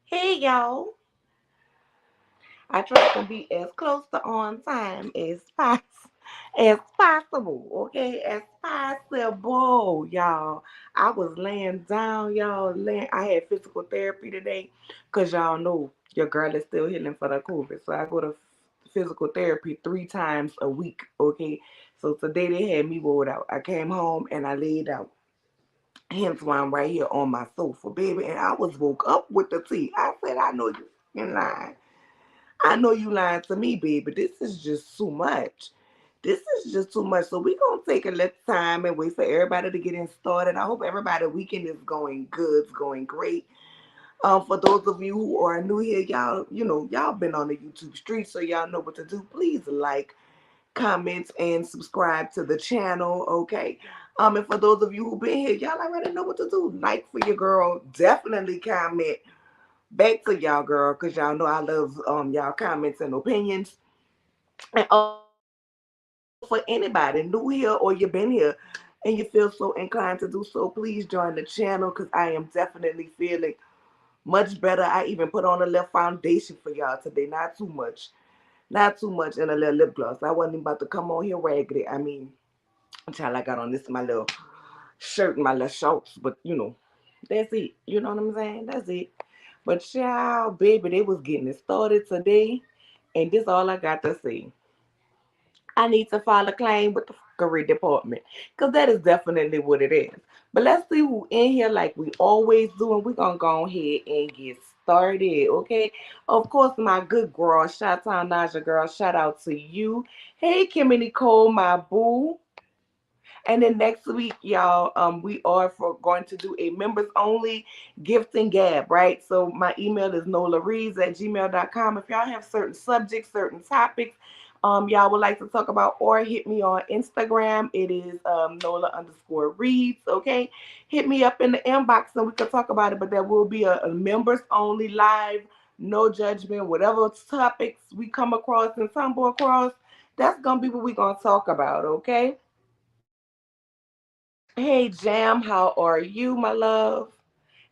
Hey y'all, I try to be as close to on time as possible, okay? As possible, y'all. I was laying down, y'all. I had physical therapy today, cause y'all know your girl is still healing for the COVID. So I go to physical therapy 3 times a week, okay? So today they had me rolled out. I came home and I laid out. Hence why I'm right here on my sofa, baby. And I was woke up with the tea. I said, I know you fucking lying. I know you lying to me, baby. This is just too much. This is just too much. So we gonna take a little time and wait for everybody to get in started. I hope everybody weekend is going good, it's going great. For those of you who are new here, y'all, y'all been on the YouTube street, so y'all know what to do. Please like, comment, and subscribe to the channel, okay? And for those of you who've been here, y'all already know what to do. Like for your girl, definitely comment back to y'all, girl, because y'all know I love y'all comments and opinions. And also for anybody new here or you've been here and you feel so inclined to do so, please join the channel because I am definitely feeling much better. I even put on a little foundation for y'all today. Not too much. Not too much, and a little lip gloss. I wasn't about to come on here raggedy. I mean, child, I got on this my little shirt and my little shorts, but that's it. You know what I'm saying? That's it. But child, baby, they was getting it started today, and this all I got to say. I need to file a claim with the fuckery department, cause that is definitely what it is. But let's see who in here like we always do, and we're gonna go ahead and get started, okay? Of course, my good girl, shout out Naja girl, shout out to you. Hey, Kimmy Nicole, my boo. And then next week, y'all, we are going to do a members only gift and gab, right? So my email is nolareeds@gmail.com. If y'all have certain subjects, certain topics, y'all would like to talk about, or hit me on Instagram. It is Nola_Reads, okay? Hit me up in the inbox and we can talk about it. But there will be a members only live, no judgment, whatever topics we come across and stumble across, that's gonna be what we're gonna talk about, okay? Hey Jam, how are you, my love?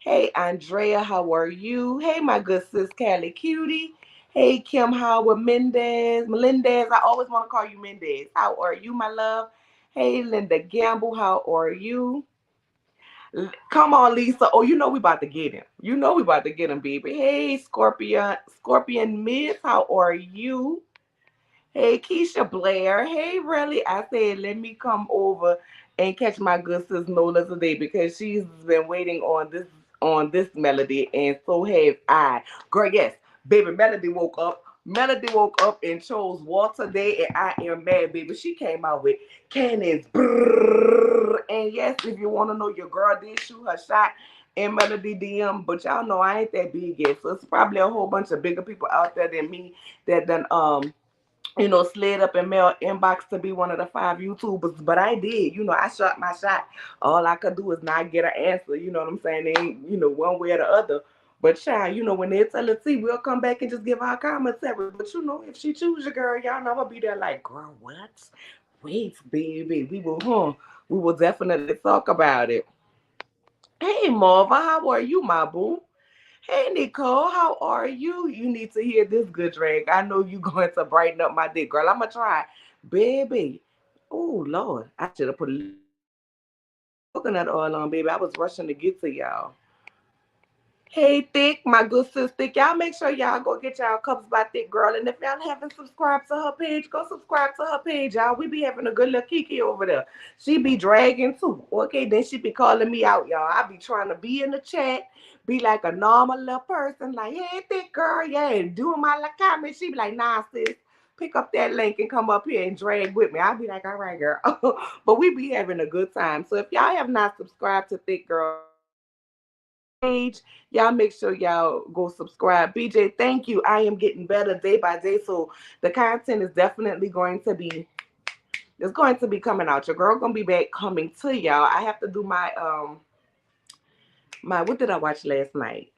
Hey Andrea, how are you? Hey my good sis Callie Cutie. Hey Kim Howard Melendez. I always want to call you Mendez. How are you, my love? Hey Linda Gamble, how are you? Come on, Lisa. Oh, you know we about to get him. You know we about to get him, baby. Hey Scorpion Miss, how are you? Hey, Keisha Blair. Hey, really? I said, let me come over and catch my good sis Nola today because she's been waiting on this melody, and so have I. Girl, yes, baby, Melody woke up. Melody woke up and chose Walter Day, and I am mad, baby. She came out with cannons. Brrr. And yes, if you want to know, your girl did shoot her shot in Melody DM, but y'all know I ain't that big yet. So it's probably a whole bunch of bigger people out there than me that done slid up in mail inbox to be one of the 5 YouTubers. But I did, I shot my shot. All I could do is not get an answer. You know what I'm saying? They ain't, one way or the other. But child, when they tell the T, we'll come back and just give our commentary. But if she choose your girl, y'all know I'm gonna be there like, girl, what? Wait, baby, we will definitely talk about it. Hey Marva, how are you, my boo? Hey Nicole, how are you? You need to hear this good drag. I know you going to brighten up my day, girl. I'ma try. Baby. Oh Lord. I should have put a little coconut oil on, baby. I was rushing to get to y'all. Hey Thick, my good sis Thick. Y'all make sure y'all go get y'all cups by Thick Girl. And if y'all haven't subscribed to her page, go subscribe to her page, y'all. We be having a good little Kiki over there. She be dragging too. Okay, then she be calling me out, y'all. I be trying to be in the chat, be like a normal little person, like, hey Thick Girl, yeah, and doing my little comment. She be like, nah, sis. Pick up that link and come up here and drag with me. I'll be like, all right, girl. But we be having a good time. So if y'all have not subscribed to Thick Girl page. Y'all make sure y'all go subscribe. BJ, thank you. I am getting better day by day. So the content is definitely going to be it's going to be coming out. Your girl gonna be back coming to y'all. I have to do my what did I watch last night?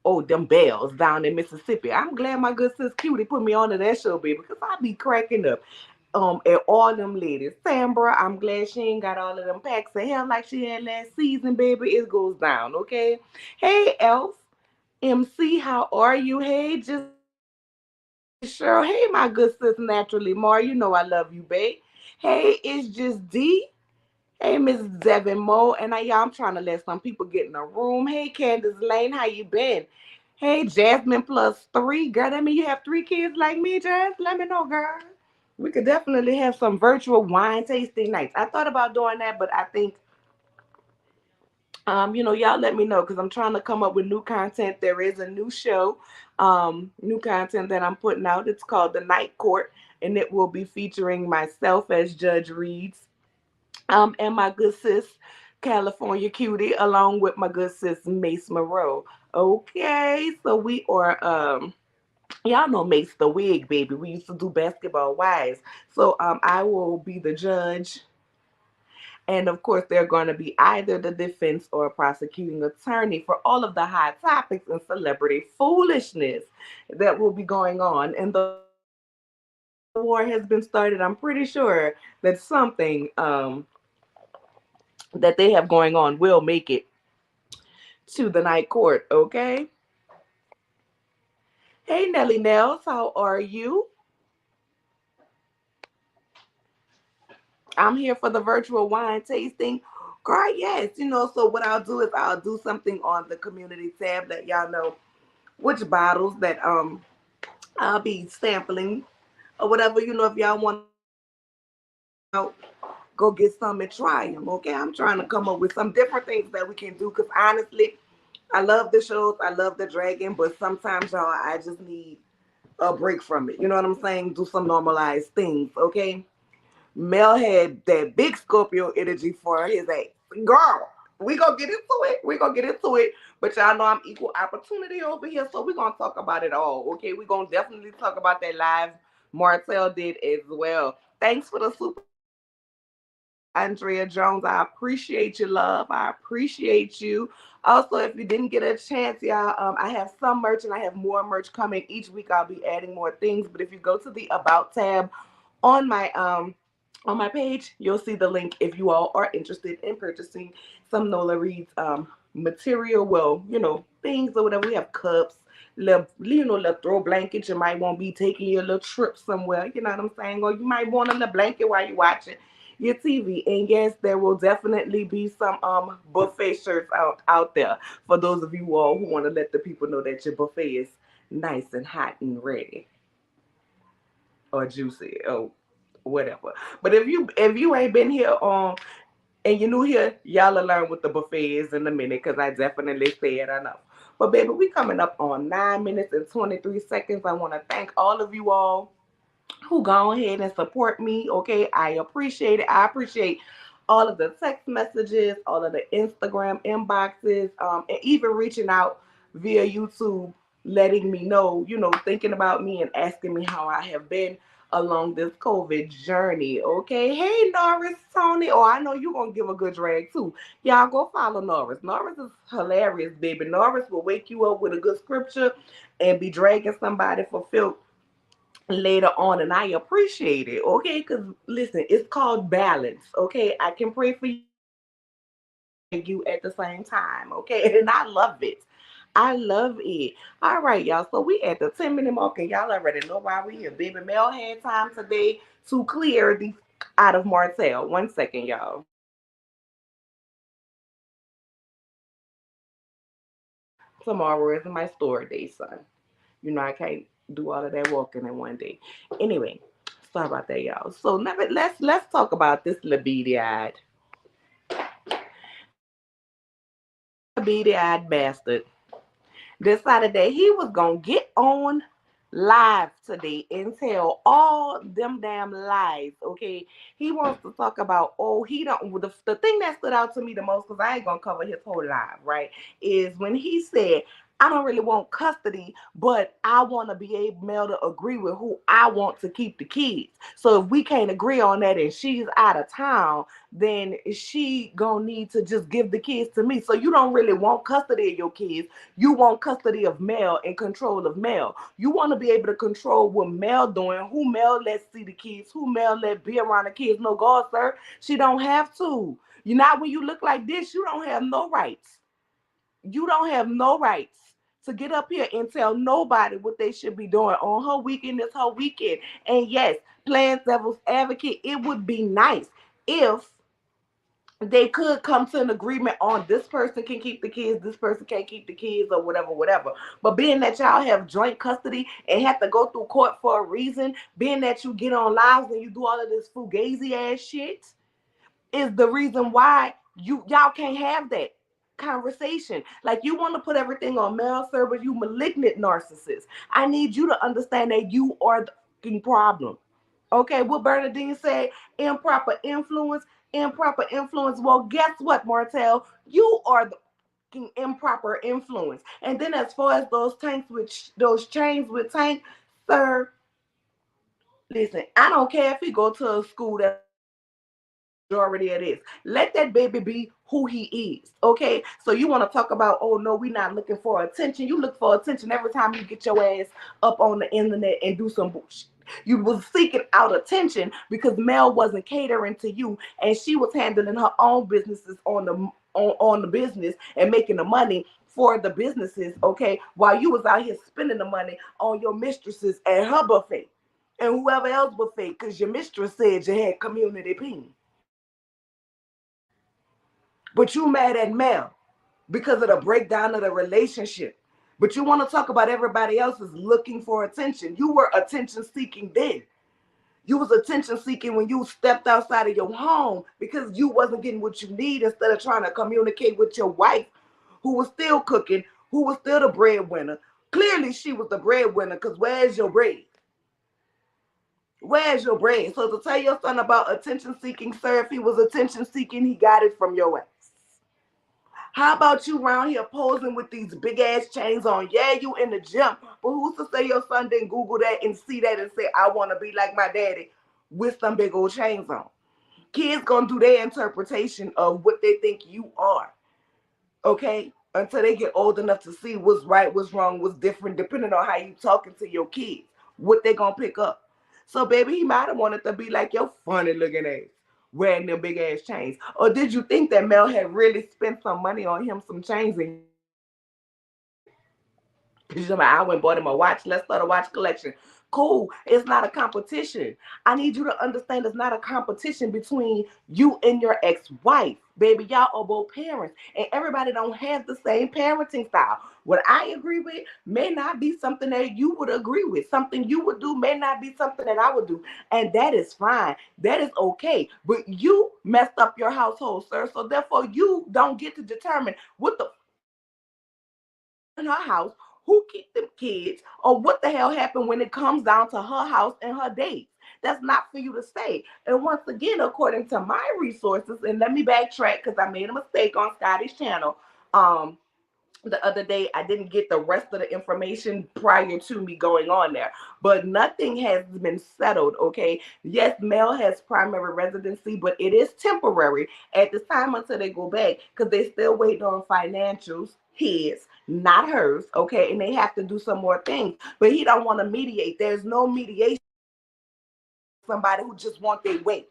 Oh, them bells down in Mississippi. I'm glad my good sis Cutie put me on to that show, baby, because I be cracking up. At all them ladies. Sambra, I'm glad she ain't got all of them packs of hair like she had last season, baby. It goes down, okay? Hey, Elf. MC, how are you? Hey, just Cheryl. Hey, my good sis, Naturally Mar. You know I love you, babe. Hey, it's just D. Hey, Miss Devin Moe. And I'm trying to let some people get in the room. Hey, Candace Lane, how you been? Hey, Jasmine plus three. Girl, that mean you have three kids like me, Jazz? Let me know, girl. We could definitely have some virtual wine tasting nights. I thought about doing that, but I think y'all let me know because I'm trying to come up with new content. There is a new show, new content that I'm putting out. It's called The Night Court, and it will be featuring myself as Judge Reeds, and my good sis, California Cutie, along with my good sis, Mace Moreau. Okay, so we are, y'all know Mace the Wig, baby. We used to do Basketball Wives. So I will be the judge, and of course, they're going to be either the defense or a prosecuting attorney for all of the hot topics and celebrity foolishness that will be going on. And the war has been started. I'm pretty sure that something that they have going on will make it to the night court. Okay. Hey, Nelly Nels, how are you? I'm here for the virtual wine tasting. Girl, yes, so what I'll do is I'll do something on the community tab, let y'all know which bottles that I'll be sampling or whatever. If y'all want to go get some and try them. Okay, I'm trying to come up with some different things that we can do because honestly, I love the shows, I love the dragon, but sometimes y'all, I just need a break from it. You know what I'm saying? Do some normalized things. Okay, Mel had that big Scorpio energy for his ex. Girl, we gonna get into it. We gonna get into it. But y'all know I'm equal opportunity over here, so we gonna talk about it all. Okay, we gonna definitely talk about that live Martel did as well. Thanks for the super Andrea Jones. I appreciate your love. I appreciate you. Also, if you didn't get a chance, y'all, I have some merch and I have more merch coming each week. I'll be adding more things. But if you go to the About tab on my page, you'll see the link if you all are interested in purchasing some Nola Reed's material. Well, things or whatever. We have cups, little throw blankets. You might want to be taking your little trip somewhere. You know what I'm saying? Or you might want a little blanket while you're watching your TV. And yes, there will definitely be some buffet shirts out there for those of you all who want to let the people know that your buffet is nice and hot and ready or juicy or whatever. But if you ain't been here and you're new here, y'all will learn what the buffet is in a minute because I definitely said enough. But baby, we coming up on 9 minutes and 23 seconds. I want to thank all of you all who go ahead and support me. Okay, I appreciate it. I appreciate all of the text messages, all of the Instagram inboxes, and even reaching out via YouTube, letting me know, thinking about me and asking me how I have been along this COVID journey. Okay, hey Norris, Tony. Oh, I know you're gonna give a good drag too. Y'all go follow Norris. Norris is hilarious, baby. Norris will wake you up with a good scripture and be dragging somebody for filth later on, and I appreciate it. Okay, because listen, it's called balance. Okay, I can pray for you at the same time. Okay, and I love it. I love it. All right, y'all. So we at the 10-minute mark, and y'all already know why we here. Baby Mel had time today to clear the out of Martel. 1 second, y'all. Tomorrow is my store day, son. I can't do all of that walking in one day. Anyway, sorry about that, y'all. So let's talk about this little beady-eyed bastard decided that he was gonna get on live today and tell all them damn lies. Okay, he wants to talk about, oh, he don't. The thing that stood out to me the most, because I ain't gonna cover his whole live, right, is when he said, I don't really want custody, but I want to be able to agree with who I want to keep the kids. So if we can't agree on that and she's out of town, then she gonna need to just give the kids to me. So you don't really want custody of your kids. You want custody of Mel and control of Mel. You want to be able to control what Mel doing, who Mel lets see the kids, who Mel let be around the kids. No, God, sir, she don't have to. Not when you look like this. You don't have no rights. You don't have no rights to get up here and tell nobody what they should be doing on her weekend is her weekend. And yes, playing devil's advocate, it would be nice if they could come to an agreement on this person can keep the kids, this person can't keep the kids, or whatever, whatever. But being that y'all have joint custody and have to go through court for a reason, being that you get on lives and you do all of this fugazi ass shit, is the reason why y'all can't have that conversation. Like, you want to put everything on male servers, you malignant narcissist. I need you to understand that you are the fucking problem. Okay, what Bernadine said, improper influence, improper influence. Well, guess what, Martel? You are the fucking improper influence. And then as far as those tanks with those chains with tank, sir, listen, I don't care if he go to a school that's majority of this. Let that baby be who he is. Okay. So you want to talk about, oh no, we're not looking for attention. You look for attention every time you get your ass up on the internet and do some bullshit. You was seeking out attention because Mel wasn't catering to you, and she was handling her own businesses on the business and making the money for the businesses, okay, while you was out here spending the money on your mistresses and her buffet and whoever else buffet, because your mistress said you had community pain. But you mad at Mel because of the breakdown of the relationship. But you want to talk about everybody else is looking for attention. You were attention seeking then. You was attention seeking when you stepped outside of your home because you wasn't getting what you need, instead of trying to communicate with your wife, who was still cooking, who was still the breadwinner. Clearly she was the breadwinner, because where's your bread? Where's your bread? So to tell your son about attention seeking, sir, if he was attention seeking, he got it from your ass. How about you around here posing with these big ass chains on? Yeah, you in the gym, but who's to say your son didn't Google that and see that and say, I want to be like my daddy with some big old chains on? Kids gonna do their interpretation of what they think you are, okay? Until they get old enough to see what's right, what's wrong, what's different, depending on how you talking to your kids, what they gonna pick up. So, baby, he might have wanted to be like your funny looking ass, wearing them big ass chains. Or did you think that Mel had really spent some money on him some chains and I went and bought him a watch. Let's start a watch collection. Cool. It's not a competition. I need you to understand it's not a competition between you and your ex-wife. Baby, y'all are both parents. And everybody don't have the same parenting style. What I agree with may not be something that you would agree with. Something you would do may not be something that I would do. And that is fine. That is okay. But you messed up your household, sir. So therefore, you don't get to determine what the in her house, who keep them kids, or what the hell happened when it comes down to her house and her dates. That's not for you to say. And once again, according to my resources, and let me backtrack because I made a mistake on Scotty's channel. The other day, I didn't get the rest of the information prior to me going on there, but nothing has been settled. Okay, yes, Mel has primary residency, but it is temporary at this time until they go back, because they still waiting on financials, his, not hers. Okay, and they have to do some more things, but he don't want to mediate. There's no mediation. Somebody who just want their way.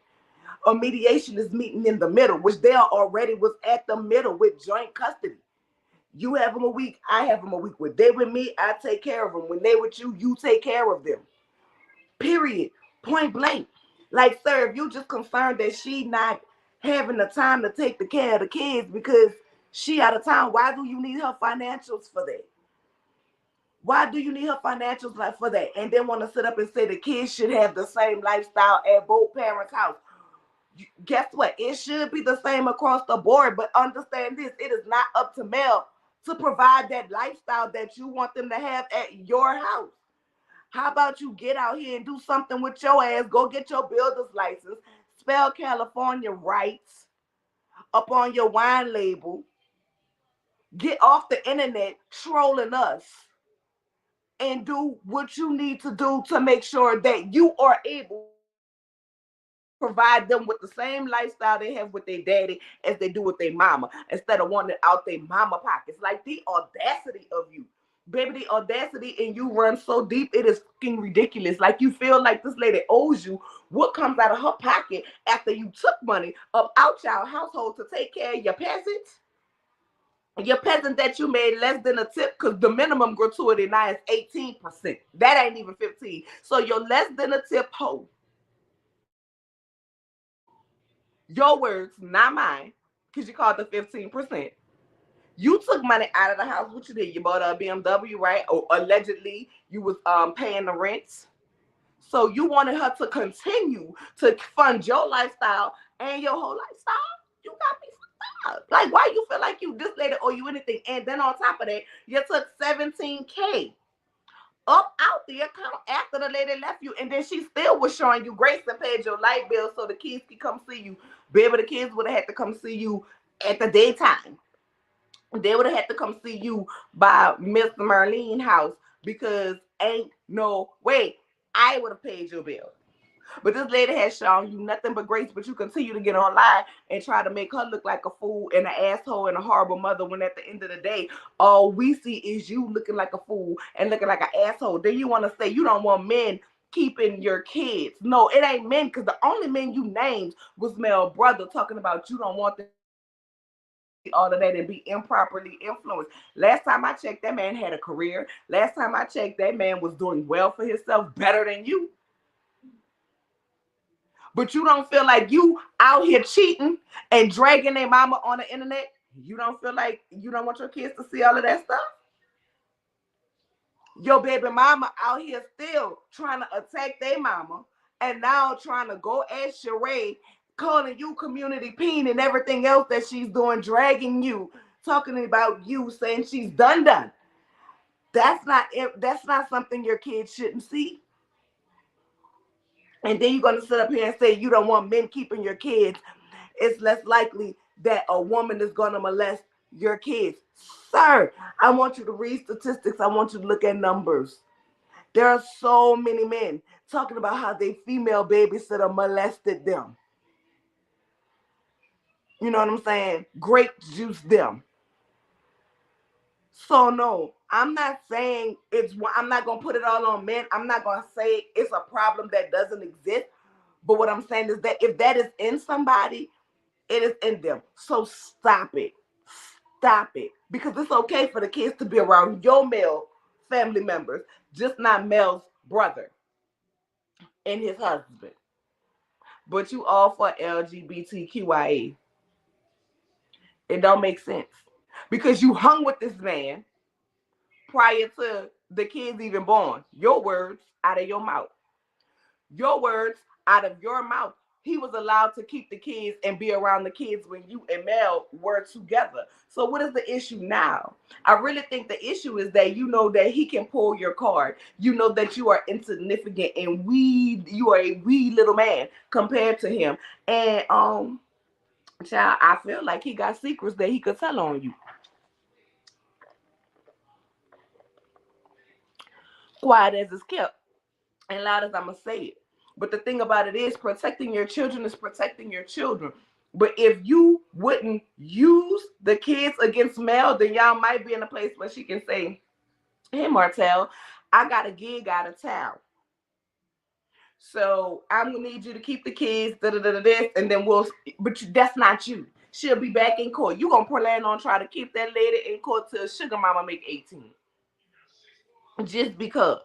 A mediation is meeting in the middle, which they already was at the middle with joint custody. You have them a week, I have them a week. When they with me, I take care of them. When they with you, you take care of them. Period. Point blank. Like, sir, if you just concerned that she not having the time to take the care of the kids because she out of town, why do you need her financials for that? Why do you need her financials like for that? And then want to sit up and say the kids should have the same lifestyle at both parents' house. Guess what? It should be the same across the board, but understand this, it is not up to Mel to provide that lifestyle that you want them to have at your house. How about you get out here and do something with your ass? Go get your builder's license, spell California right up on your wine label, get off the internet trolling us, and do what you need to do to make sure that you are able provide them with the same lifestyle they have with their daddy as they do with their mama, instead of wanting out their mama pockets. Like, the audacity of you, baby, the audacity in you runs so deep, it is fucking ridiculous. Like, you feel like this lady owes you what comes out of her pocket after you took money up out your household to take care of your peasants. Your peasant that you made less than a tip, because the minimum gratuity now is 18%. That ain't even 15. So your less than a tip hoe, your words, not mine, because you called the 15%. You took money out of the house. What you did? You bought a BMW, right? Or allegedly you was paying the rent. So you wanted her to continue to fund your lifestyle and your whole lifestyle. You got me fucked up. Like, why you feel like you this lady owe you anything? And then on top of that, you took 17K up out the account after the lady left you, and then she still was showing you grace and paid your light bill so the kids could come see you. Baby, the kids would have had to come see you at the daytime. They would have had to come see you by Miss Marlene's house because ain't no way I would have paid your bill. But this lady has shown you nothing but grace, but you continue to get online and try to make her look like a fool and an asshole and a horrible mother when at the end of the day, all we see is you looking like a fool and looking like an asshole. Then you want to say you don't want men keeping your kids. No, it ain't men, because the only men you named was male brother talking about you don't want them all of that and be improperly influenced. Last time I checked, that man had a career. Last time I checked, that man was doing well for himself, better than you. But you don't feel like you out here cheating and dragging their mama on the internet. You don't feel like you don't want your kids to see all of that stuff. Your baby mama out here still trying to attack their mama and now trying to go at Sheree, calling you community peen and everything else that she's doing, dragging you, talking about you, saying she's done. That's not something your kids shouldn't see. And then you're gonna sit up here and say you don't want men keeping your kids. It's less likely that a woman is gonna molest your kids. Sir, I want you to read statistics. I want you to look at numbers. There are so many men talking about how their female babysitter molested them. You know what I'm saying? Grape juice them. So no, I'm not saying I'm not gonna put it all on men. I'm not gonna say it's a problem that doesn't exist. But what I'm saying is that if that is in somebody, it is in them. So stop it. Stop it. Because it's okay for the kids to be around your male family members, just not Mel's brother and his husband. But you all for LGBTQIA. It don't make sense. Because you hung with this man prior to the kids even born. Your words out of your mouth. Your words out of your mouth. He was allowed to keep the kids and be around the kids when you and Mel were together. So what is the issue now? I really think the issue is that you know that he can pull your card. You know that you are insignificant and you are a wee little man compared to him. And child, I feel like he got secrets that he could tell on you. Quiet as it's kept and loud as I'm gonna say it. But the thing about it is, protecting your children is protecting your children. But if you wouldn't use the kids against Mel, then y'all might be in a place where she can say, "Hey, Martel, I got a gig out of town, so I'm gonna need you to keep the kids." This, and then we'll. But that's not you. She'll be back in court. You gonna plan on trying to keep that lady in court till Sugar Mama make 18, just because.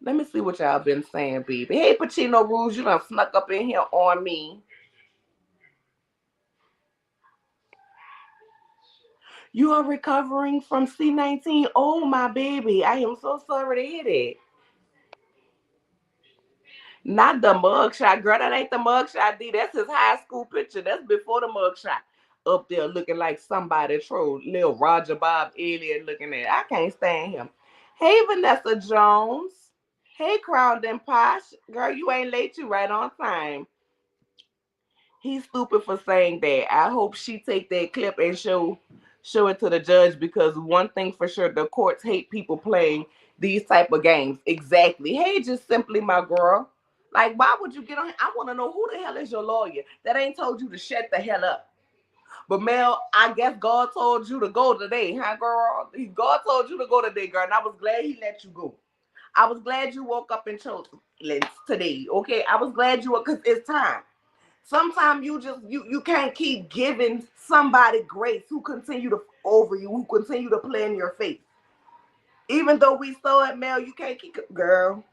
Let me see what y'all been saying, baby. Hey, Pacino Rouge, you done snuck up in here on me. You are recovering from C19. Oh, my baby. I am so sorry to hear that. Not the mugshot, girl. That ain't the mugshot, D. That's his high school picture. That's before the mugshot. Up there looking like somebody troll. Little Roger Bob alien looking at. I can't stand him. Hey, Vanessa Jones. Hey, Crowned and Posh. Girl, you ain't late. You right on time. He's stupid for saying that. I hope she take that clip and show it to the judge, because one thing for sure, the courts hate people playing these type of games. Exactly. Hey, just simply my girl. Like, why would you get on? I want to know who the hell is your lawyer that ain't told you to shut the hell up. But Mel, I guess God told you to go today, huh, girl? God told you to go today, girl, and I was glad he let you go. I was glad you woke up and chose today. Okay, I was glad you were, because it's time. Sometimes you can't keep giving somebody grace who continue to over you, who continue to play in your face. Even though we saw it, Mel, you can't keep girl,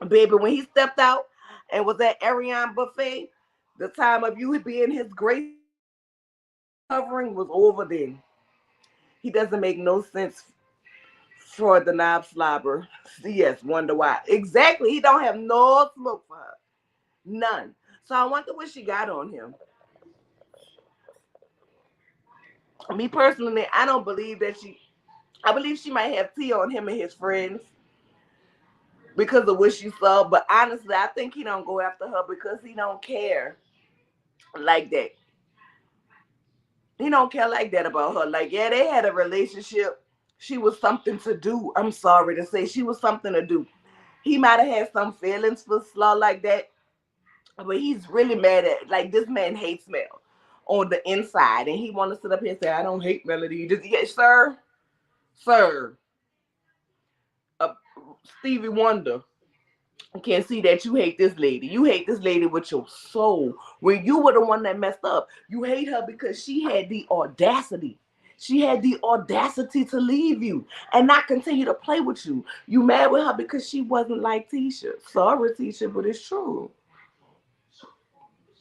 baby. When he stepped out and was at Ariane buffet, the time of you being his grace covering was over. Then he doesn't make no sense for the knob slobber. Yes, wonder why. Exactly. He don't have no smoke for her. None. So I wonder what she got on him. Me personally, I don't believe that she. I believe she might have tea on him and his friends because of what she saw. But honestly, I think he don't go after her because he don't care like that. He don't care like that about her. Like, yeah, they had a relationship. She was something to do. I'm sorry to say, she was something to do. He might have had some feelings for Slaw like that, but he's really mad at, like, this man hates Mel on the inside, and he want to sit up here and say, I don't hate Melody. Just, yeah, sir, uh, Stevie Wonder can see that you hate this lady. You hate this lady with your soul. When you were the one that messed up, you hate her because she had the audacity. She had the audacity to leave you and not continue to play with you. You mad with her because she wasn't like Tisha. Sorry, Tisha, but it's true.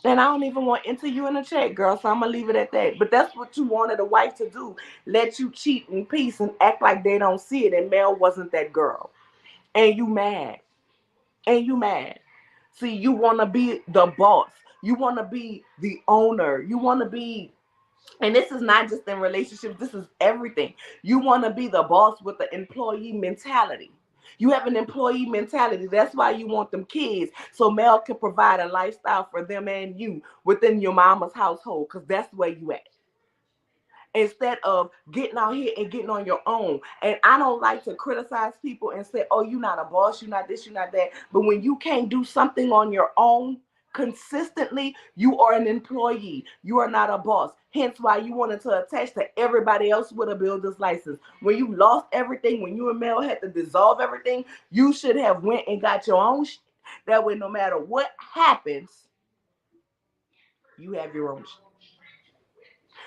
And I don't even want to enter you in the chat, girl, so I'm going to leave it at that. But that's what you wanted a wife to do. Let you cheat in peace and act like they don't see it. And Mel wasn't that girl. And you mad. And you mad. See, you want to be the boss. You want to be the owner. You want to be, and this is not just in relationships, this is everything. You want to be the boss with the employee mentality. You have an employee mentality. That's why you want them kids. So Mel can provide a lifestyle for them and you within your mama's household because that's where you at instead of getting out here and getting on your own. And I don't like to criticize people and say, oh, you're not a boss, you're not this, you're not that. But when you can't do something on your own consistently, you are an employee. You are not a boss. Hence why you wanted to attach to everybody else with a builder's license. When you lost everything, when you and Mel had to dissolve everything, you should have went and got your own shit. That way, no matter what happens, you have your own shit.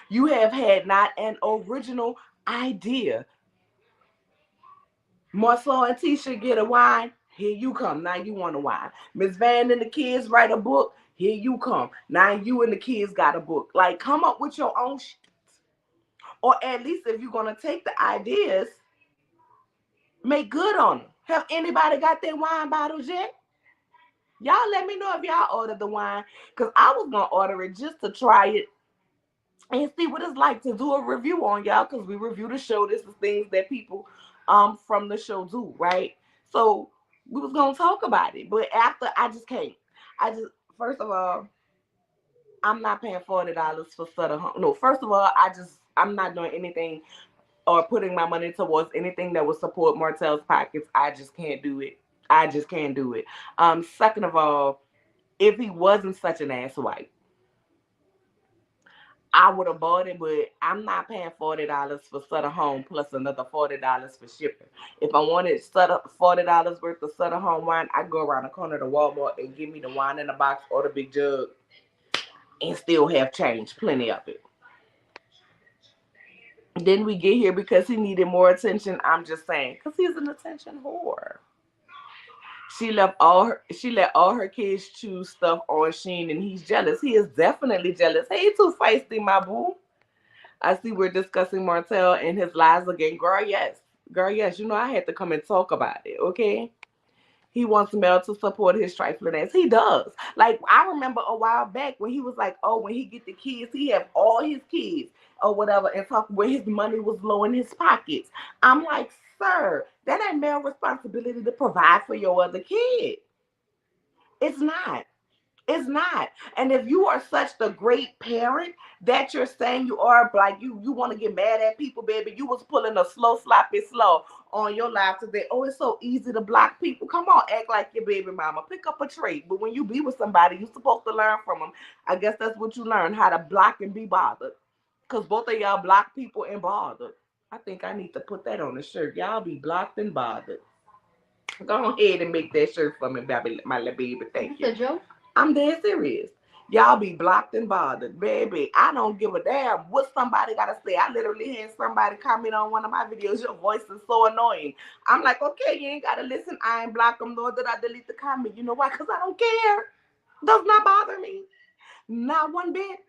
You have had not an original idea. Marcel and Tisha get a wine. Here you come. Now you want a wine. Miss Van and the kids write a book. Here you come. Now you and the kids got a book. Like, come up with your own shit. Or at least if you're going to take the ideas, make good on them. Have anybody got their wine bottles yet? Y'all let me know if y'all ordered the wine. Because I was going to order it just to try it and see what it's like to do a review on, y'all, because we review the show. This is things that people from the show do, right? So we was gonna talk about it, but after I just can't. I just First of all, I'm not paying $40 for Sutter Home. No, first of all, I'm not doing anything or putting my money towards anything that would support Martel's pockets. I just can't do it. I just can't do it. Second of all, if he wasn't such an asswipe, I would have bought it, but I'm not paying $40 for Sutter Home plus another $40 for shipping. If I wanted $40 worth of Sutter Home wine, I'd go around the corner to Walmart and give me the wine in the box or the big jug and still have change, plenty of it. Then we get here because he needed more attention. I'm just saying, because he's an attention whore. She let all her kids choose stuff on Sheen, and he's jealous. He is definitely jealous. Hey, too feisty, my boo. I see we're discussing Martel and his lies again. Girl, yes. Girl, yes. You know, I had to come and talk about it, okay? He wants Mel to support his trifling ass. He does. Like, I remember a while back when he was like, oh, when he get the kids, he have all his kids or whatever, and talk where his money was low in his pockets. I'm like, sir, that ain't Mel's responsibility to provide for your other kid. It's not. It's not. And if you are such the great parent that you're saying you are, like you want to get mad at people, baby, you was pulling a slow, sloppy slow on your life today. Oh, it's so easy to block people. Come on, act like your baby mama. Pick up a trait. But when you be with somebody, you're supposed to learn from them. I guess that's what you learn, how to block and be bothered. Because both of y'all block people and bothered. I think I need to put that on the shirt. Y'all be blocked and bothered. Go ahead and make that shirt for me, baby, my little baby. Thank you. That's a joke? I'm dead serious. Y'all be blocked and bothered, baby. I don't give a damn what somebody gotta say. I literally had somebody comment on one of my videos. Your voice is so annoying. I'm like, okay, you ain't gotta listen. I ain't block them, nor did I delete the comment. You know why? Because I don't care. Does not bother me. Not one bit.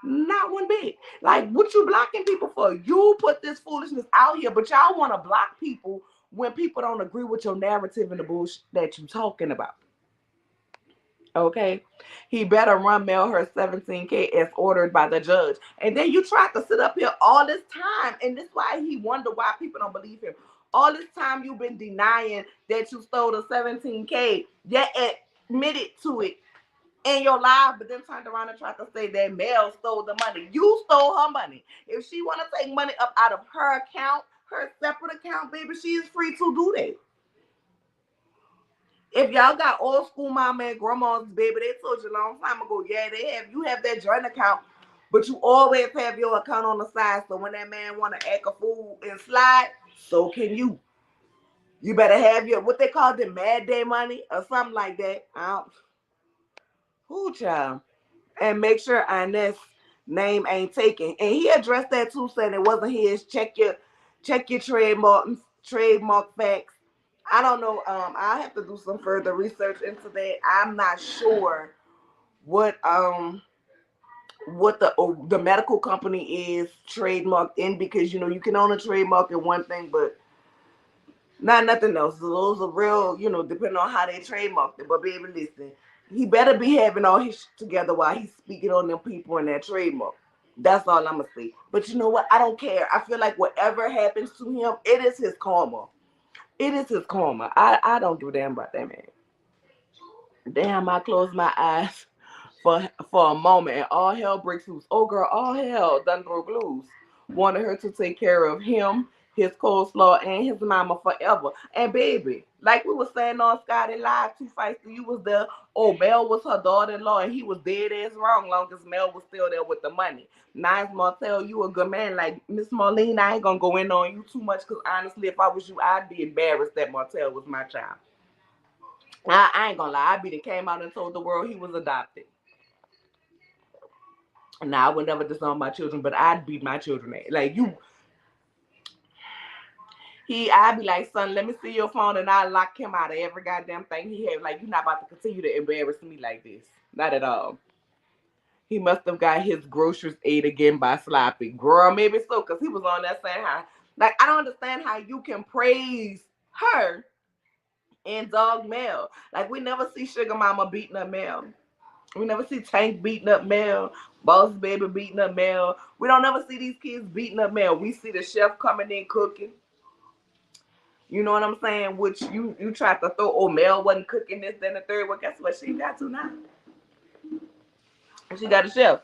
Not one bit. Like, what you blocking people for? You put this foolishness out here, but y'all want to block people when people don't agree with your narrative and the bullshit that you talking about. Okay, he better run mail her 17K as ordered by the judge. And then you tried to sit up here all this time, and this is why he wonder why people don't believe him. All this time you've been denying that you stole the 17K, yet admitted to it in your life, but then turned around and tried to say that Mel stole the money. You stole her money. If she want to take money up out of her account, her separate account, baby, she is free to do that. If y'all got old school mama and grandmas, baby, they told you a long time ago, yeah, they have, you have that joint account, but you always have your account on the side. So when that man want to act a fool and slide, so can you. You better have your, what they call the mad day money or something like that. I don't, who child? And make sure Inez's name ain't taken. And he addressed that too, saying it wasn't his. Check your trademark facts. I don't know. I'll have to do some further research into that. I'm not sure what the medical company is trademarked in, because you know you can only trademark in one thing, but not nothing else. So those are real, depending on how they trademarked it. But baby, listen, he better be having all his shit together while he's speaking on them people in that trademark. That's all I'm gonna say. But you know what? I don't care. I feel like whatever happens to him, it is his karma. It is his karma. I don't give a damn about that man. Damn, I closed my eyes for a moment and all hell breaks loose. Oh girl, all hell done broke loose. Wanted her to take care of him, his coleslaw, and his mama forever. And baby, like we were saying on Scotty Live, Two Fights, you was there. Oh, Mel was her daughter-in-law, and he was dead as wrong, long as Mel was still there with the money. Nice Martel, you a good man. Like Miss Marlene, I ain't gonna go in on you too much, because honestly, if I was you, I'd be embarrassed that Martel was my child. I ain't gonna lie, I'd be the came out and told the world he was adopted. Now I would never disown my children, but I'd beat my children at. Like you, I'd be like, son, let me see your phone, and I lock him out of every goddamn thing he had. Like, you're not about to continue to embarrass me like this. Not at all. He must have got his groceries ate again by Sloppy. Girl, maybe so, because he was on that saying how, like, I don't understand how you can praise her and dog Mel. Like, we never see Sugar Mama beating up Mel. We never see Tank beating up Mel, Boss Baby beating up Mel. We don't never see these kids beating up Mel. We see the chef coming in cooking. You know what I'm saying? Which you tried to throw, oh, Mel wasn't cooking this, then the third. Well, guess what? She got to now. She got a chef.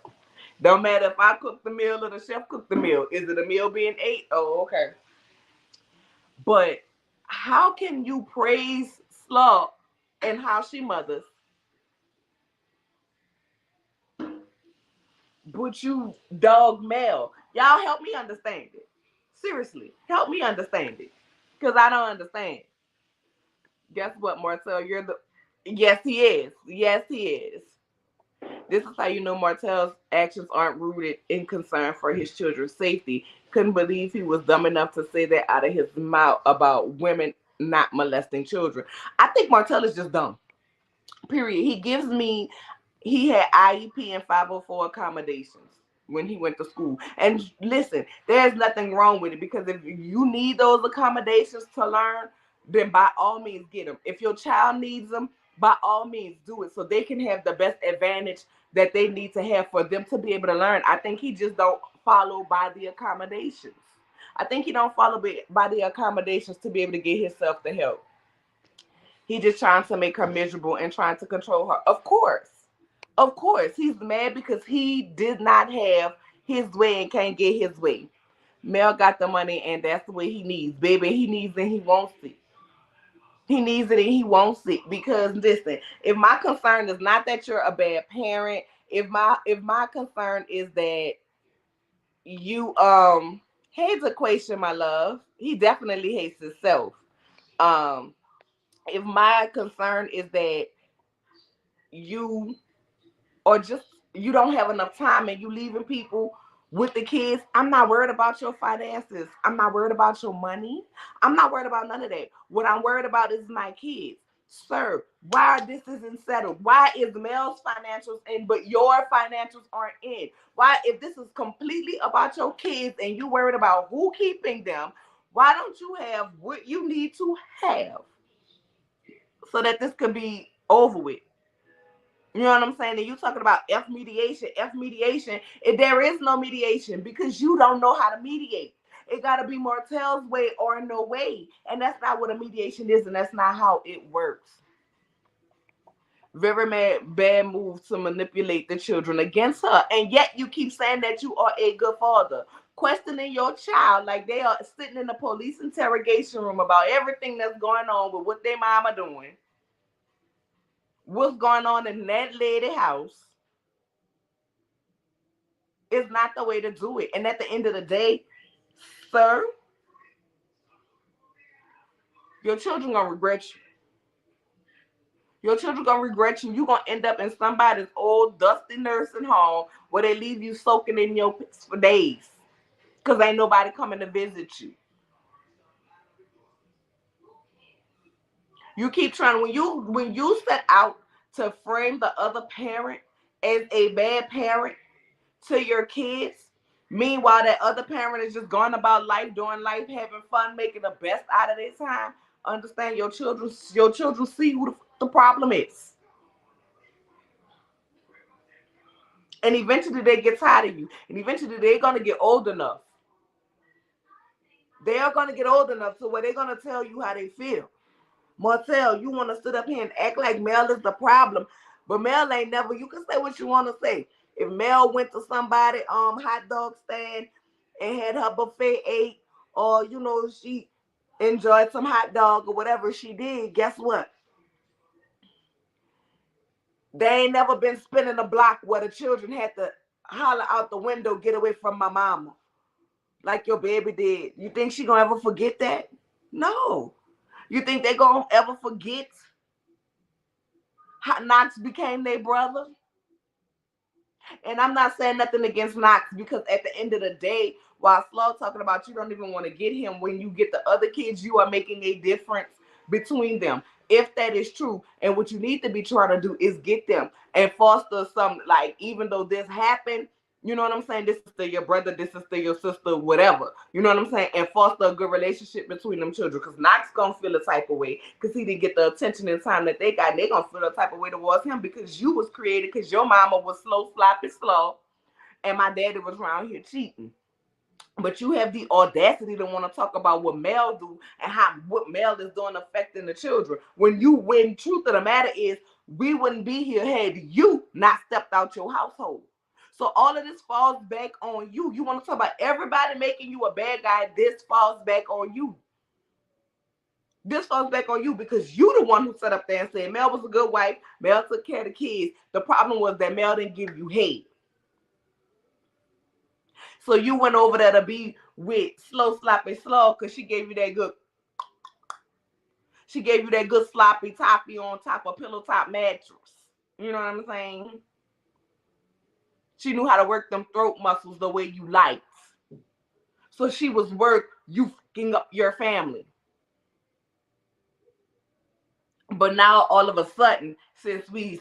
Don't matter if I cook the meal or the chef cooked the meal. Is it a meal being ate? Oh, okay. But how can you praise Slaw and how she mothers, but you dog Mel? Y'all help me understand it. Seriously, help me understand it. Because I don't understand. Guess what, Martel? You're the. Yes, he is. Yes, he is. This is how you know Martel's actions aren't rooted in concern for his children's safety. Couldn't believe he was dumb enough to say that out of his mouth about women not molesting children. I think Martel is just dumb. Period. He had IEP and 504 accommodations when he went to school. And listen, there's nothing wrong with it, because if you need those accommodations to learn, then by all means get them. If your child needs them, by all means do it, so they can have the best advantage that they need to have for them to be able to learn. I think he just don't follow by the accommodations. I think he don't follow by the accommodations to be able to get himself the help. He just trying to make her miserable and trying to control her. Of course. Of course. He's mad because he did not have his way and can't get his way. Mel got the money and that's what he needs. Baby, he needs it and he wants it. He needs it and he wants it. Because listen, if my concern is not that you're a bad parent, if my concern is that you hates equation, my love, he definitely hates himself. Um if my concern is that you or just you don't have enough time and you leaving people with the kids. I'm not worried about your finances. I'm not worried about your money. I'm not worried about none of that. What I'm worried about is my kids. Sir, why this isn't settled? Why is Mel's financials in but your financials aren't in? Why, if this is completely about your kids and you worried about who keeping them, why don't you have what you need to have so that this could be over with? You know what I'm saying? And you talking about F mediation. If there is no mediation because you don't know how to mediate. It got to be Martel's way or no way. And that's not what a mediation is, and that's not how it works. Very bad move to manipulate the children against her. And yet you keep saying that you are a good father. Questioning your child like they are sitting in the police interrogation room about everything that's going on with what their mama doing. What's going on in that lady house is not the way to do it. And at the end of the day, sir, your children gonna regret you. Your children gonna regret you. You gonna end up in somebody's old dusty nursing home where they leave you soaking in your piss for days because ain't nobody coming to visit you. You keep trying when you set out to frame the other parent as a bad parent to your kids. Meanwhile, that other parent is just going about life, doing life, having fun, making the best out of their time. Understand your children. Your children see who the problem is, and eventually they get tired of you. And eventually they're gonna get old enough. They are gonna get old enough to where they're gonna tell you how they feel. Martel, you want to sit up here and act like Mel is the problem, but Mel ain't never. You can say what you want to say. If Mel went to somebody hot dog stand and had her buffet ate, or she enjoyed some hot dog or whatever she did, guess what? They ain't never been spinning a block where the children had to holler out the window, "Get away from my mama," like your baby did. You think she gonna ever forget that? No. You think they gonna ever forget how Knox became their brother? And I'm not saying nothing against Knox because at the end of the day, while Slow talking about you don't even want to get him, when you get the other kids, you are making a difference between them. If that is true, and what you need to be trying to do is get them and foster some, like, even though this happened, you know what I'm saying? This is still your brother, this is still your sister, whatever. You know what I'm saying? And foster a good relationship between them children. Because Knox gonna feel a type of way because he didn't get the attention and time that they got. And they gonna feel a type of way towards him because you was created because your mama was slow, sloppy, slow, and my daddy was around here cheating. But you have the audacity to want to talk about what Mel do and how what Mel is doing affecting the children. When truth of the matter is, we wouldn't be here had you not stepped out your household. So all of this falls back on you. You want to talk about everybody making you a bad guy? This falls back on you. This falls back on you because you the one who sat up there and said Mel was a good wife. Mel took care of the kids. The problem was that Mel didn't give you hate. So you went over there to be with slow, sloppy, slow because she gave you that good. She gave you that good sloppy toppy on top of pillow top mattress. You know what I'm saying? She knew how to work them throat muscles the way you liked. So she was worth you fucking up your family. But now all of a sudden, since we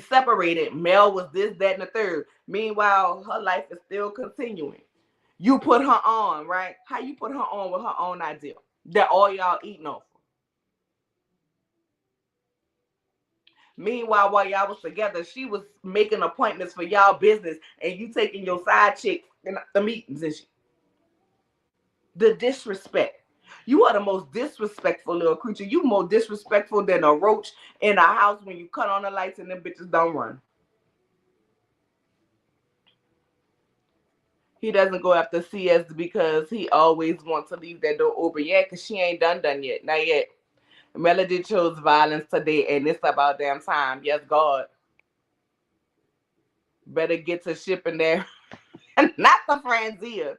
separated, Mel was this, that, and the third. Meanwhile, her life is still continuing. You put her on, right? How you put her on with her own idea that all y'all eating off? Meanwhile, while y'all was together, she was making appointments for y'all business, and you taking your side chick in the meetings and shit. The disrespect. You are the most disrespectful little creature. You more disrespectful than a roach in a house when you cut on the lights and them bitches don't run. He doesn't go after CS because he always wants to leave that door open yet because she ain't done yet. Not yet. Melody chose violence today, and it's about damn time. Yes, God. Better get to shipping there. Not the Franzia.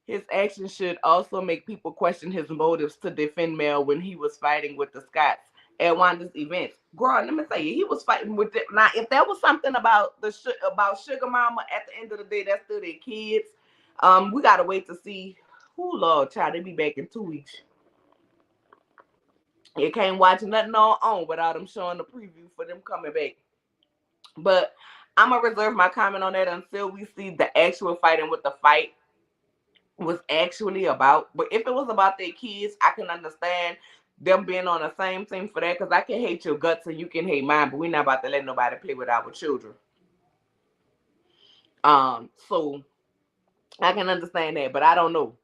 His actions should also make people question his motives to defend Mel when he was fighting with the Scots. at one of these events. Girl, let me tell you, he was fighting with it. Now, if there was something about about Sugar Mama, at the end of the day, that's still their kids. We gotta wait to see who, Lord child, they be back in 2 weeks. You can't watch nothing on without them showing the preview for them coming back. But I'm gonna reserve my comment on that until we see the actual fight and what the fight was actually about. But if it was about their kids, I can understand them being on the same team for that, because I can hate your guts and you can hate mine, but we're not about to let nobody play with our children. So I can understand that, but I don't know.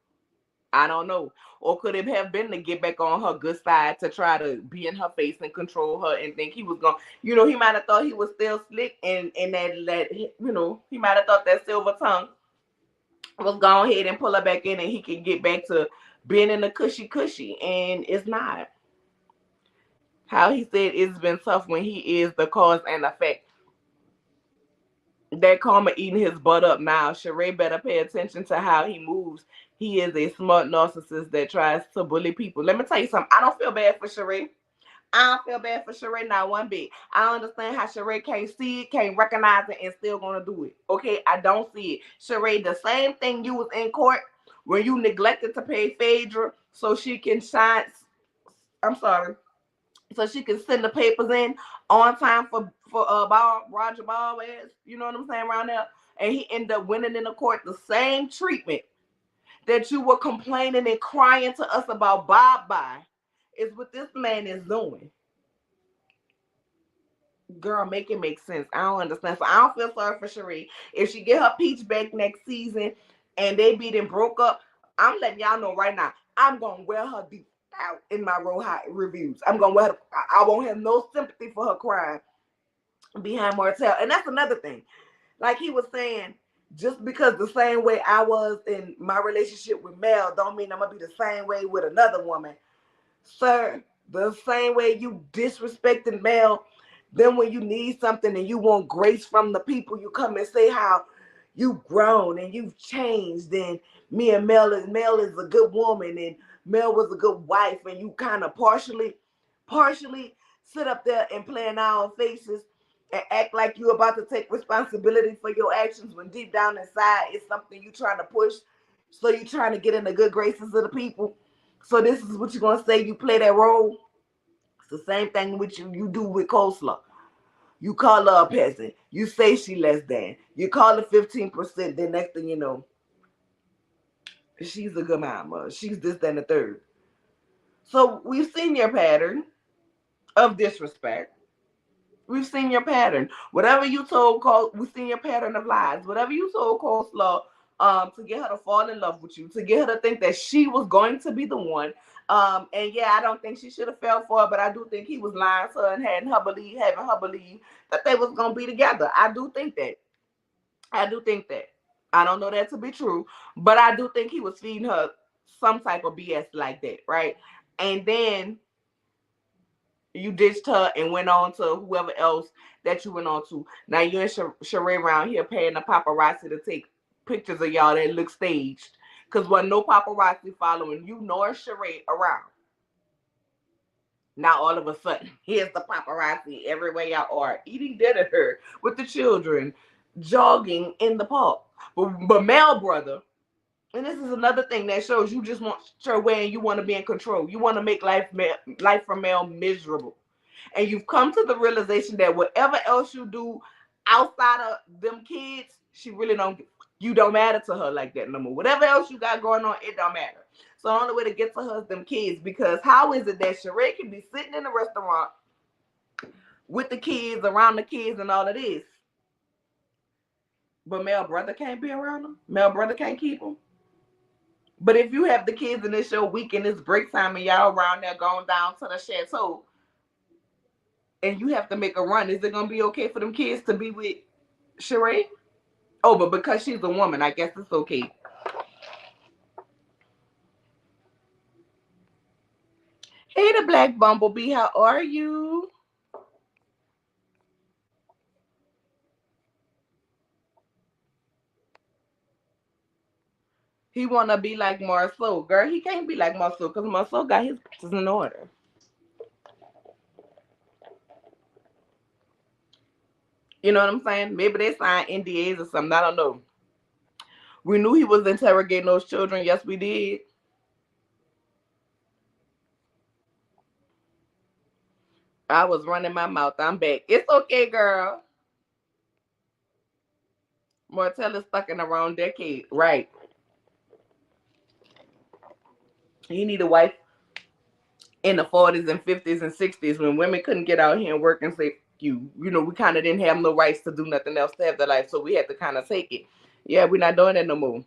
I don't know. Or could it have been to get back on her good side to try to be in her face and control her and think he was going, he might have thought he was still slick, and that he might have thought that silver tongue was go ahead and pull her back in and he can get back to being in the cushy, and it's not. How he said it's been tough when he is the cause and effect. That karma eating his butt up now. Sheree better pay attention to how he moves. He is a smart narcissist that tries to bully people. Let me tell you something. I don't feel bad for Sheree. I don't feel bad for Sheree, not one bit. I don't understand how Sheree can't see it, can't recognize it, and still gonna do it. Okay, I don't see it. Sheree, the same thing you was in court when you neglected to pay Phaedra so she can shine. I'm sorry, so she can send the papers in on time for Roger Ball ass. You know what I'm saying around there, and he ended up winning in the court the same treatment that you were complaining and crying to us about. Bye is what this man is doing. Girl, make it make sense. I don't understand. So I don't feel sorry for Sheree. If she get her peach back next season and they beat and broke up, I'm letting y'all know right now. I'm gonna wear her deep out in my Roll High reviews. I'm gonna wear her. I won't have no sympathy for her crying behind Martel. And that's another thing. Like he was saying, just because the same way I was in my relationship with Mel don't mean I'm gonna be the same way with another woman. Sir, the same way you disrespecting Mel, then when you need something and you want grace from the people, you come and say how you've grown and you've changed, and me and Mel is a good woman and Mel was a good wife, and you kind of partially sit up there and play in our faces and act like you're about to take responsibility for your actions when deep down inside it's something you're trying to push. So you're trying to get in the good graces of the people. So this is what you're gonna say. You play that role. It's the same thing with you do with coleslaw. You call her a peasant. You say she less than. You call her 15%. Then next thing you know, she's a good mama. She's this, then the third. So we've seen your pattern of disrespect. We've seen your pattern. Whatever you told Cole, we've seen your pattern of lies. Whatever you told Coleslaw to get her to fall in love with you, to get her to think that she was going to be the one. And yeah, I don't think she should have fell for it, but I do think he was lying to her and having her believe that they was gonna be together. I do think that. I do think that. I don't know that to be true, but I do think he was feeding her some type of BS like that, right? And then you ditched her and went on to whoever else that you went on to. Now you and Sheree around here paying the paparazzi to take pictures of y'all that look staged. Because wasn't no paparazzi following you nor Sheree around. Now all of a sudden, here's the paparazzi everywhere y'all are, eating dinner with the children, jogging in the park. But Mel brother, and this is another thing that shows you just want your way and you want to be in control. You want to make life for Mel miserable. And you've come to the realization that whatever else you do outside of them kids, you don't matter to her like that no more. Whatever else you got going on, it don't matter. So the only way to get to her is them kids, because how is it that Sheree can be sitting in a restaurant with the kids, around the kids and all of this, but Mel brother can't be around them? Mel brother can't keep them? But if you have the kids and it's your weekend, it's break time, and y'all around there going down to the chateau, and you have to make a run, is it gonna be okay for them kids to be with Sheree? Oh, but because she's a woman, I guess it's okay. Hey, the Black Bumblebee, how are you? He wanna be like Marceau. Girl, he can't be like Marceau because Marceau got his pictures in order. You know what I'm saying? Maybe they signed NDAs or something. I don't know. We knew he was interrogating those children. Yes, we did. I was running my mouth. I'm back. It's okay, girl. Martel is stuck in the wrong decade. Right. He need a wife in the 40s and 50s and 60s when women couldn't get out here and work and say, you know, we kind of didn't have no rights to do nothing else to have their life. So we had to kind of take it. Yeah, we're not doing that no more.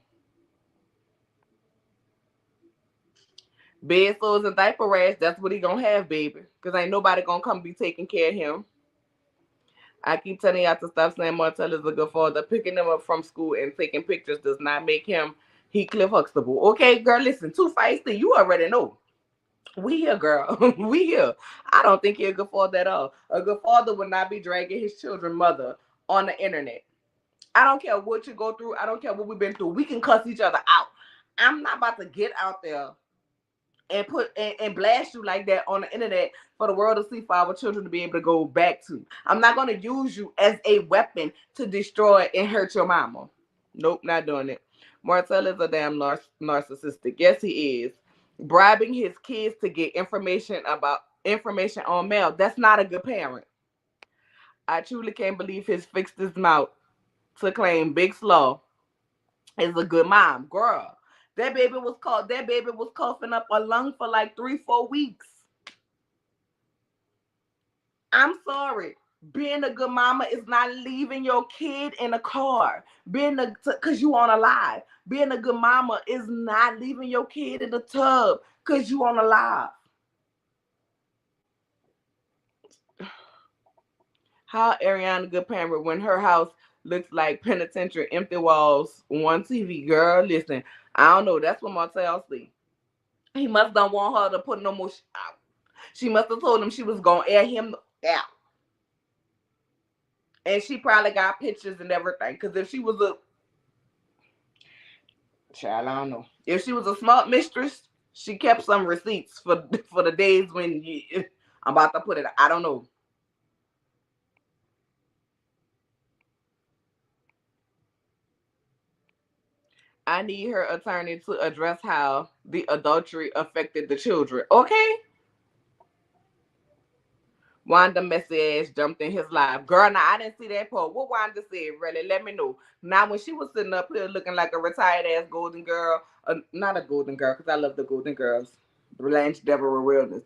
Bed sores and diaper rash, that's what he gonna have, baby. Because ain't nobody gonna come be taking care of him. I keep telling y'all to stop saying Martel is a good father. Picking him up from school and taking pictures does not make him Heathcliff Huxtable. Okay, girl, listen, too feisty. You already know. We here, girl. We here. I don't think he's a good father at all. A good father would not be dragging his children mother on the internet. I don't care what you go through. I don't care what we've been through. We can cuss each other out. I'm not about to get out there and put and blast you like that on the internet for the world to see, for our children to be able to go back to. I'm not going to use you as a weapon to destroy and hurt your mama. Nope, not doing it. Martel is a damn narcissistic. Yes, he is. Bribing his kids to get information on mail. That's not a good parent. I truly can't believe he's fixed his mouth to claim Big Slaw is a good mom. Girl, that baby was coughing up a lung for like 3-4 weeks. I'm sorry. Being a good mama is not leaving your kid in a car. Cause you on a live. Being a good mama is not leaving your kid in the tub cause you on a live. How Ariane a good parent when her house looks like penitentiary, empty walls, one TV? Girl, listen, I don't know. That's what Martel see. He must don't want her to put no more out. She must have told him she was gonna air him out. And she probably got pictures and everything. Cause if she was a child, I don't know. If she was a smart mistress, she kept some receipts for the days when I'm about to put it. I don't know. I need her attorney to address how the adultery affected the children. Okay? Wanda messy ass jumped in his life. Girl, now I didn't see that part. What Wanda said, really? Let me know. Now, when she was sitting up here looking like a retired ass golden girl, not a golden girl, because I love the golden girls, Blanche Deborah Wilderness.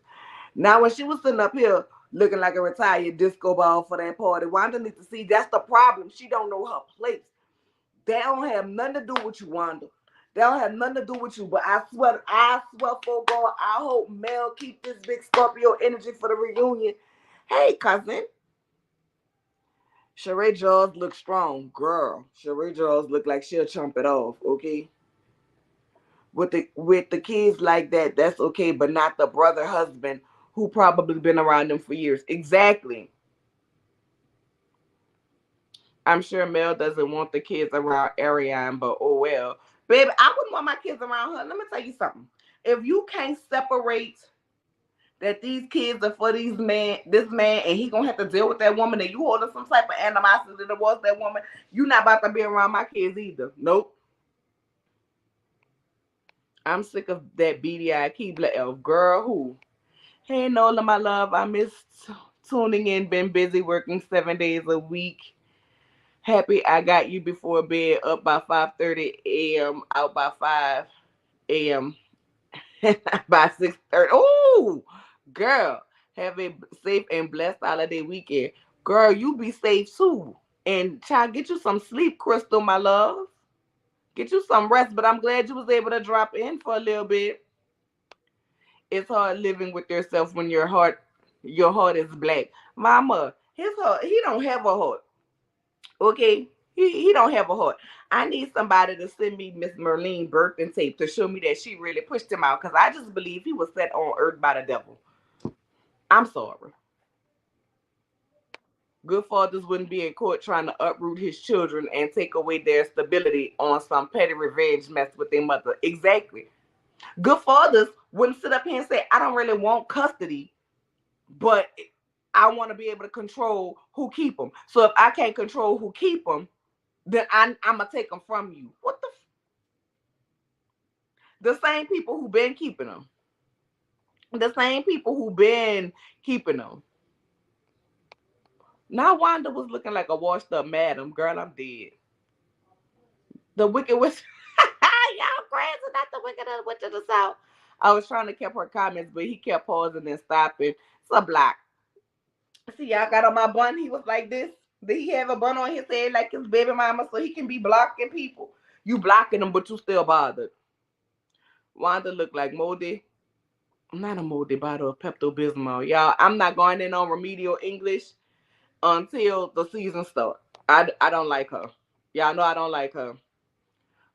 Now, when she was sitting up here looking like a retired disco ball for that party, Wanda needs to see that's the problem. She don't know her place. They don't have nothing to do with you, Wanda. They don't have nothing to do with you. But I swear for God, I hope Mel keep this big Scorpio energy for the reunion. Hey, cousin. Sheree jaws look strong. Girl, Sheree jaws look like she'll chomp it off, okay? With the kids like that, that's okay, but not the brother husband who probably been around them for years. Exactly. I'm sure Mel doesn't want the kids around Ariane, but oh well. Baby, I wouldn't want my kids around her. Let me tell you something. If you can't separate that these kids are for this man, and he gonna have to deal with that woman, and you holding some type of animosity towards that woman, you not about to be around my kids either. Nope. I'm sick of that beady-eyed Keebler elf. Girl, who? Hey, Nola, my love. I missed tuning in. Been busy working 7 days a week. Happy I got you before bed. Up by 5:30 a.m. Out by 5 a.m. by 6:30. Oh, girl. Have a safe and blessed holiday weekend. Girl, you be safe too. And child, get you some sleep, Crystal, my love. Get you some rest. But I'm glad you was able to drop in for a little bit. It's hard living with yourself when your heart is black. Mama, his heart, he don't have a heart. Okay? He don't have a heart. I need somebody to send me Miss Merlene birthing tape to show me that she really pushed him out, because I just believe he was set on earth by the devil. I'm sorry. Good fathers wouldn't be in court trying to uproot his children and take away their stability on some petty revenge mess with their mother. Exactly. Good fathers wouldn't sit up here and say, I don't really want custody, but I want to be able to control who keep them. So if I can't control who keep them, then I'm gonna take them from you. What the same people who been keeping them, the same people who been keeping them. Now Wanda was looking like a washed up madam. Girl, I'm dead. The wicked witch. Y'all crazy, not the wicked witch of the south. I was trying to keep her comments, but he kept pausing and stopping. It's a block. See, y'all got on my bun. He was like this. Did he have a bun on his head like his baby mama so he can be blocking people? You blocking them, but you still bothered. Wanda looked like moldy. Not a moldy bottle of Pepto Bismol. Y'all, I'm not going in on remedial English until the season starts. I don't like her. Y'all know I don't like her.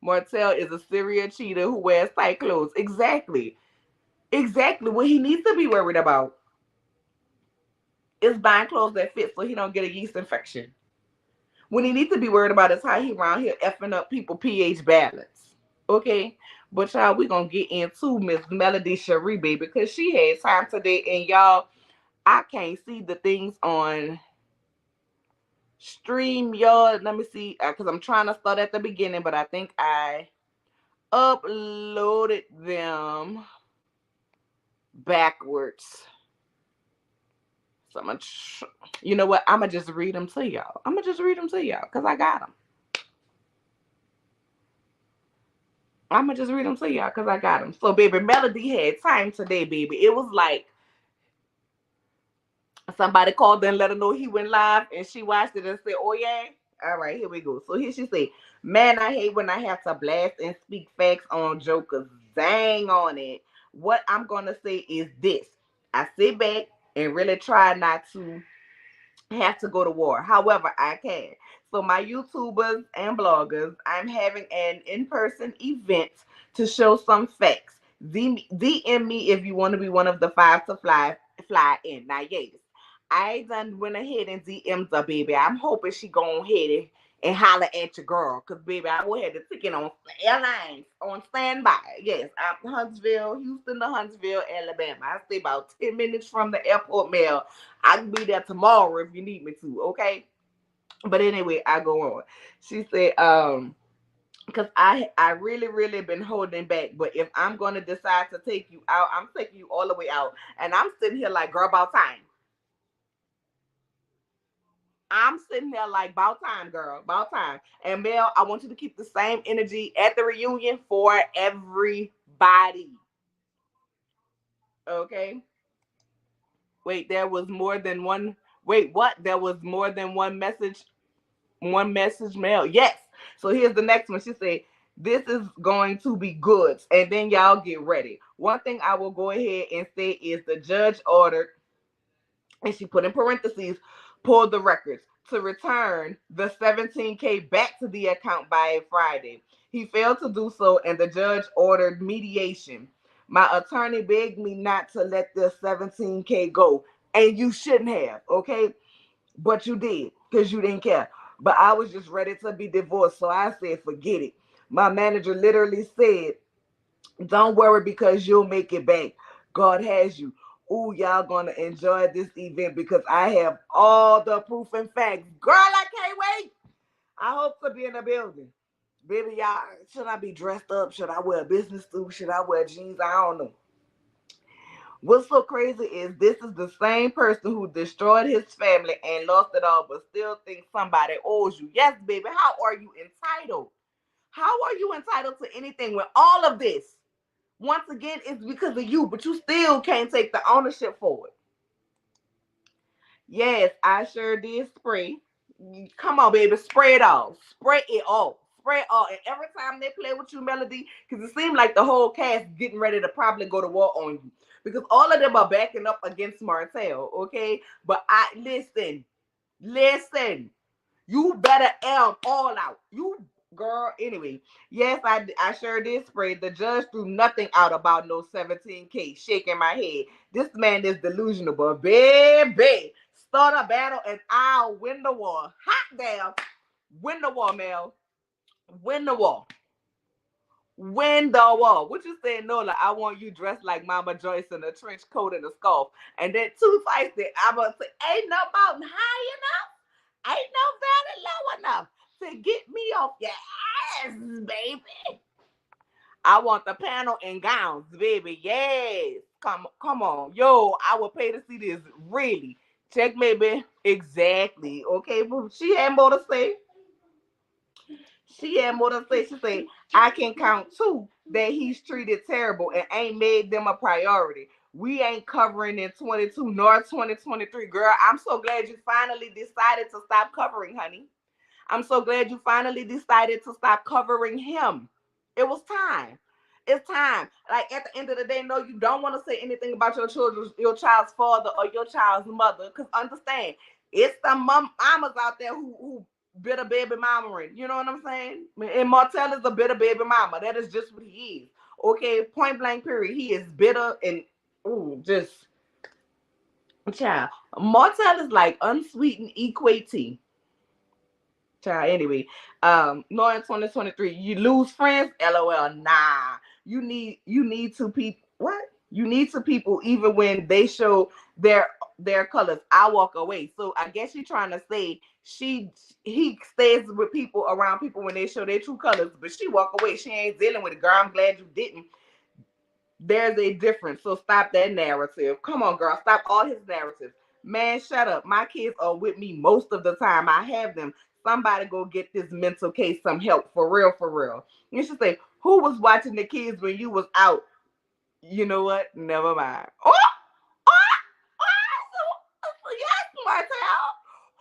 Martel is a serial cheater who wears tight clothes. Exactly. Exactly what he needs to be worried about is buying clothes that fit so he don't get a yeast infection. What he needs to be worried about is how he around here effing up people pH balance. Okay? But y'all, we gonna get into Miss Melody Sheree, baby, because she had time today. And y'all, I can't see the things on stream, y'all. Let me see, because I'm trying to start at the beginning, but I think I uploaded them backwards. So you know what? I'm gonna just read them to y'all. I'm gonna just read them to y'all because I got them. I'm gonna just read them to y'all because I got them. So, baby, Melody had time today, baby. It was like somebody called and let her know he went live, and she watched it and said, "Oh yeah, all right, here we go." So here she said, "Man, I hate when I have to blast and speak facts on jokers. Dang on it. What I'm gonna say is this: I sit back and really try not to have to go to war. However, I can. So my YouTubers and bloggers, I'm having an in-person event to show some facts. DM me if you want to be one of the five to fly in. Now, yes, I done went ahead and DM'd the baby. I'm hoping she go ahead and holler at your girl. Because, baby, I will have the ticket on airlines on standby. Yes, I'm Huntsville, Houston to Huntsville, Alabama. I stay about 10 minutes from the airport mail. I can be there tomorrow if you need me to, okay? But anyway, I go on. She said, because I really been holding back. But if I'm gonna decide to take you out, I'm taking you all the way out. And I'm sitting here like, girl, about time. I'm sitting there like, about time, girl, about time. And Mel, I want you to keep the same energy at the reunion for everybody. Okay? Wait, there was more than one. Wait, what? There was more than one message mail. Yes. So here's the next one. She said, this is going to be good. And then y'all get ready. One thing I will go ahead and say is the judge ordered, and she put in parentheses, pulled the records to return the 17K back to the account by Friday. He failed to do so, and the judge ordered mediation. My attorney begged me not to let this 17K go, and you shouldn't have, okay? But you did because you didn't care. But I was just ready to be divorced, so I said, forget it. My manager literally said, don't worry because you'll make it back. God has you. Ooh, y'all gonna enjoy this event because I have all the proof and facts. Girl, I can't wait. I hope to be in the building. Baby, y'all, should I be dressed up? Should I wear a business suit? Should I wear jeans? I don't know. What's so crazy is this is the same person who destroyed his family and lost it all, but still thinks somebody owes you. Yes, baby. How are you entitled? How are you entitled to anything when all of this, once again, is because of you, but you still can't take the ownership for it? Yes, I sure did spray. Come on, baby, spray it off. Spray it off. Spray it off. And every time they play with you, Melody, because it seemed like the whole cast getting ready to probably go to war on you. Because all of them are backing up against Martel, okay? But listen. You better all out. You girl, anyway. Yes, I sure did spray. The judge threw nothing out about no 17K. Shaking my head. This man is delusional, but baby, start a battle and I'll win the war. Hot damn. Win the war, Mel. Win the war. When the wall. What you saying, Nola? I want you dressed like Mama Joyce in a trench coat and a scarf. And then two fights that I'm gonna say, ain't no mountain high enough, ain't no valley low enough to get me off your ass, baby. I want the panel and gowns, baby. Yes. Come on. Yo, I would pay to see this. Really. Check maybe. Exactly. Okay, but she had more to say. She had more to say. She said, I can count two that he's treated terrible and ain't made them a priority. We ain't covering in 22 nor 2023. Girl, I'm so glad you finally decided to stop covering, honey. I'm so glad you finally decided to stop covering him. It was time. It's time. Like at the end of the day, no, you don't want to say anything about your child's father or your child's mother. Cause understand, it's the mamas out there who bitter baby mama. You know what I'm saying? And Martel is a bitter baby mama. That is just what he is. Okay, point blank period. He is bitter and just child. Martel is like unsweetened equate tea. Child, anyway, no, in 2023, you lose friends. LOL. Nah, you need to people. What you need to people even when they show their colors. I walk away. So I guess she's trying to say he stays with people around people when they show their true colors, but she walk away. She ain't dealing with it. Girl, I'm glad you didn't. There's a difference. So stop that narrative. Come on, girl. Stop all his narratives. Man, shut up. My kids are with me most of the time. I have them. Somebody go get this mental case some help. For real, for real. You should say, who was watching the kids when you was out? You know what? Never mind. Yes, Martel.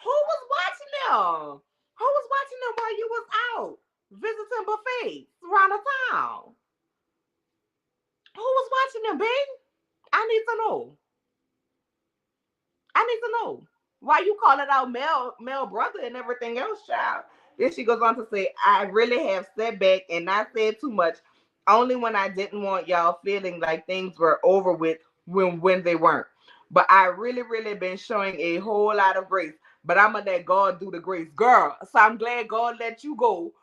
Who was watching them? Who was watching them while you was out? Visiting buffets around the town. Who was watching them, babe? I need to know. I need to know why you call it out male brother and everything else, child. Then she goes on to say, I really have stepped back and not said too much, only when I didn't want y'all feeling like things were over with when they weren't. But I really been showing a whole lot of grace. But I'm gonna let God do the grace, girl. So I'm glad God let you go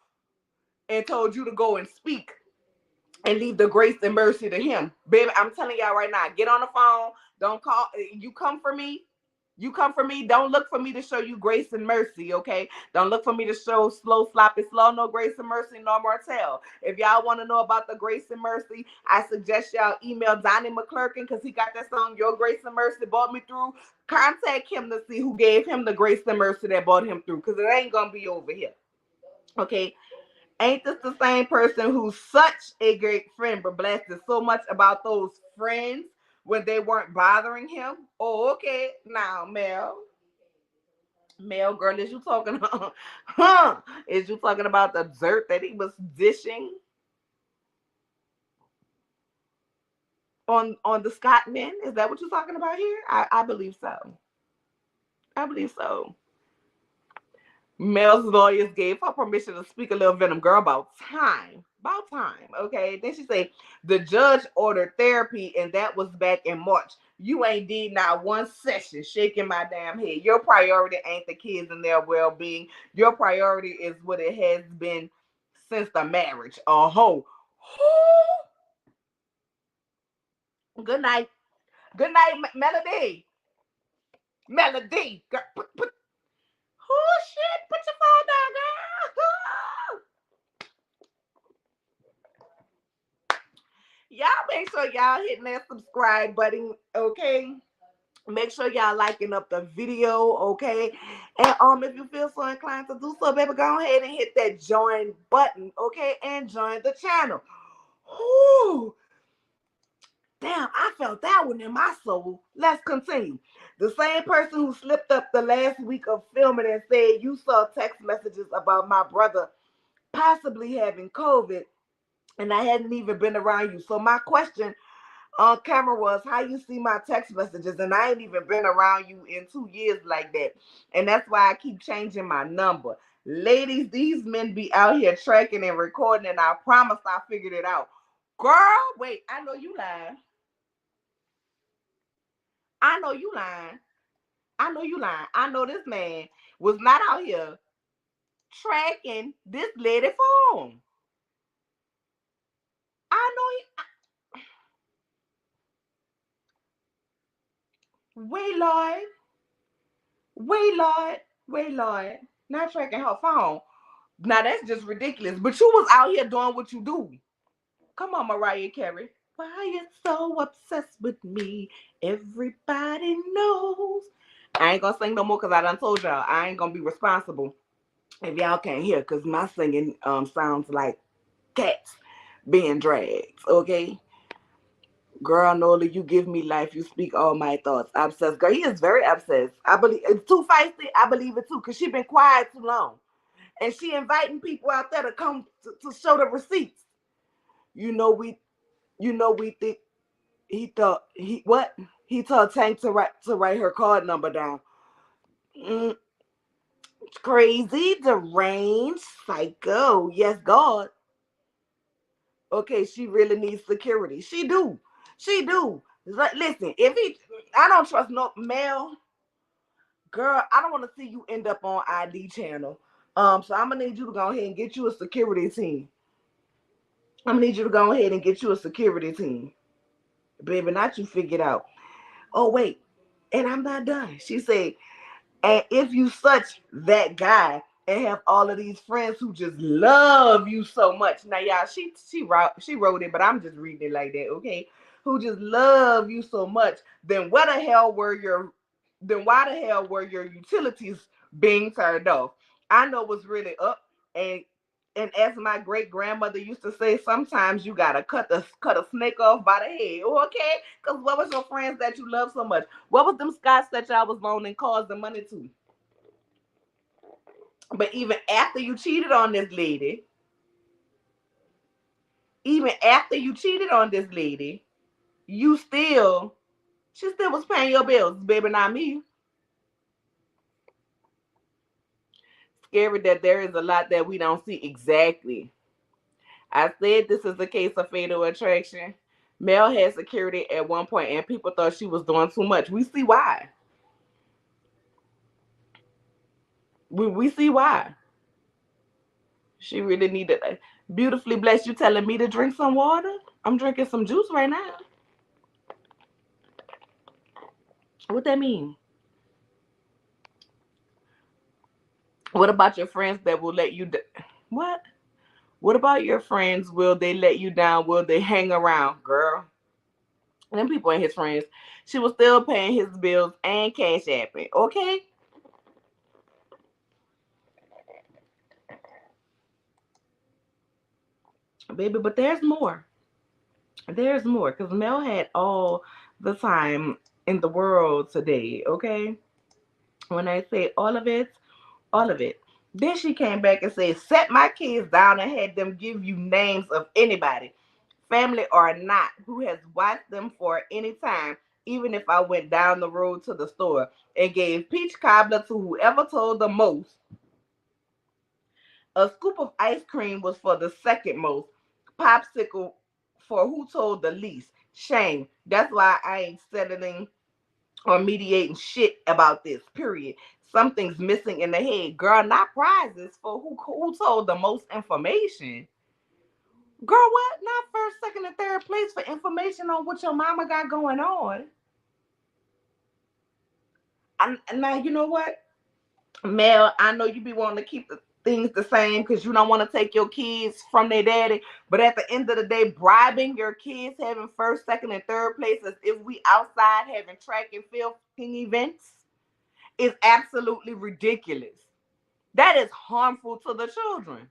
and told you to go and speak and leave the grace and mercy to him. Baby, I'm telling y'all right now, get on the phone. Don't call. You come for me. You come for me. Don't look for me to show you grace and mercy, okay? Don't look for me to show slow, sloppy, slow, no grace and mercy, no Martel. If y'all want to know about the grace and mercy, I suggest y'all email Donnie McClurkin because he got that song, Your Grace and Mercy Brought Me Through. Contact him to see who gave him the grace and mercy that brought him through because it ain't going to be over here, okay? Ain't this the same person who's such a great friend but blasted so much about those friends when they weren't bothering him? Oh, okay. Now, Mel, girl, is you talking huh? Is you talking about the dirt that he was dishing on the Scott men? Is that what you're talking about here? I believe so. I believe so. Mel's lawyers gave her permission to speak a little venom. Girl, about time. About time. Okay. Then she said the judge ordered therapy, and that was back in March. You ain't did not one session shaking my damn head. Your priority ain't the kids and their well-being. Your priority is what it has been since the marriage. Oh, good night. Good night, Melody. Melody. Girl, oh shit. Put your phone down, girl. Y'all make sure y'all hitting that subscribe button, okay? Make sure y'all liking up the video, okay? And if you feel so inclined to do so, baby, go ahead and hit that join button, okay? And join the channel. Whew. Damn, I felt that one in my soul. Let's continue. The same person who slipped up the last week of filming and said you saw text messages about my brother possibly having COVID, and I hadn't even been around you. So my question on camera was how you see my text messages, and I ain't even been around you in 2 years like that. And that's why I keep changing my number. Ladies, these men be out here tracking and recording, and I promise I figured it out. Girl, wait, I know you lying. I know you lying. I know you lying. I know this man was not out here tracking this lady phone. I know he, wait, Lord, wait, Lord, wait, Lord. Not tracking her phone. Now that's just ridiculous. But you was out here doing what you do. Come on, Mariah Carey. Why you so obsessed with me? Everybody knows. I ain't gonna sing no more because I done told y'all I ain't gonna be responsible if y'all can't hear because my singing sounds like cats being dragged. Okay, girl, Nola, you give me life. You speak all my thoughts. Obsessed, girl. He is very obsessed. I believe it's too feisty. I believe it too because she been quiet too long, and she inviting people out there to come to show the receipts. You know we, we think he thought he what he told Tank to write her card number down. Mm, crazy, deranged, psycho. Yes, God. Okay, she really needs security. She do. She do. Listen, if he, I don't trust no male girl. I don't want to see you end up on ID channel. So I'm gonna need you to go ahead and get you a security team. I'm gonna need you to go ahead and get you a security team, baby. Not you figured out. Oh wait, and I'm not done. She said, and if you such that guy and have all of these friends who just love you so much. Now, y'all, she wrote it, but I'm just reading it like that, okay? Who just love you so much, then what the hell were your then why the hell were your utilities being turned off? I know what's really up, and as my great grandmother used to say, sometimes you gotta cut a snake off by the head, okay? Because what was your friends that you love so much? What was them Scots that y'all was loaning cars and money to? But even after you cheated on this lady, even after you cheated on this lady, you still, she still was paying your bills, baby, not me. Scary that there is a lot that we don't see exactly. I said this is a case of fatal attraction. Mel had security at one point and people thought she was doing too much. We see why. We see why. She really needed that. Beautifully blessed, you telling me to drink some water? I'm drinking some juice right now. What that mean? What about your friends that will let you what? What about your friends? Will they let you down? Will they hang around? Girl, them people ain't his friends. She was still paying his bills and cash apping. Okay? Baby, but there's more. There's more. Because Mel had all the time in the world today. Okay? When I say all of it, all of it. Then she came back and said, set my kids down and had them give you names of anybody, family or not, who has watched them for any time, even if I went down the road to the store and gave peach cobbler to whoever told the most. A scoop of ice cream was for the second most. Popsicle for who told the least. Shame. That's why I ain't settling or mediating shit about this. Period. Something's missing in the head, girl. Not prizes for who told the most information. Girl, what? Not first, second, and third place for information on what your mama got going on. And now you know what, Mel. I know you be wanting to keep the things the same because you don't want to take your kids from their daddy. But at the end of the day, bribing your kids having first, second, and third place as if we outside having track and field events is absolutely ridiculous. That is harmful to the children.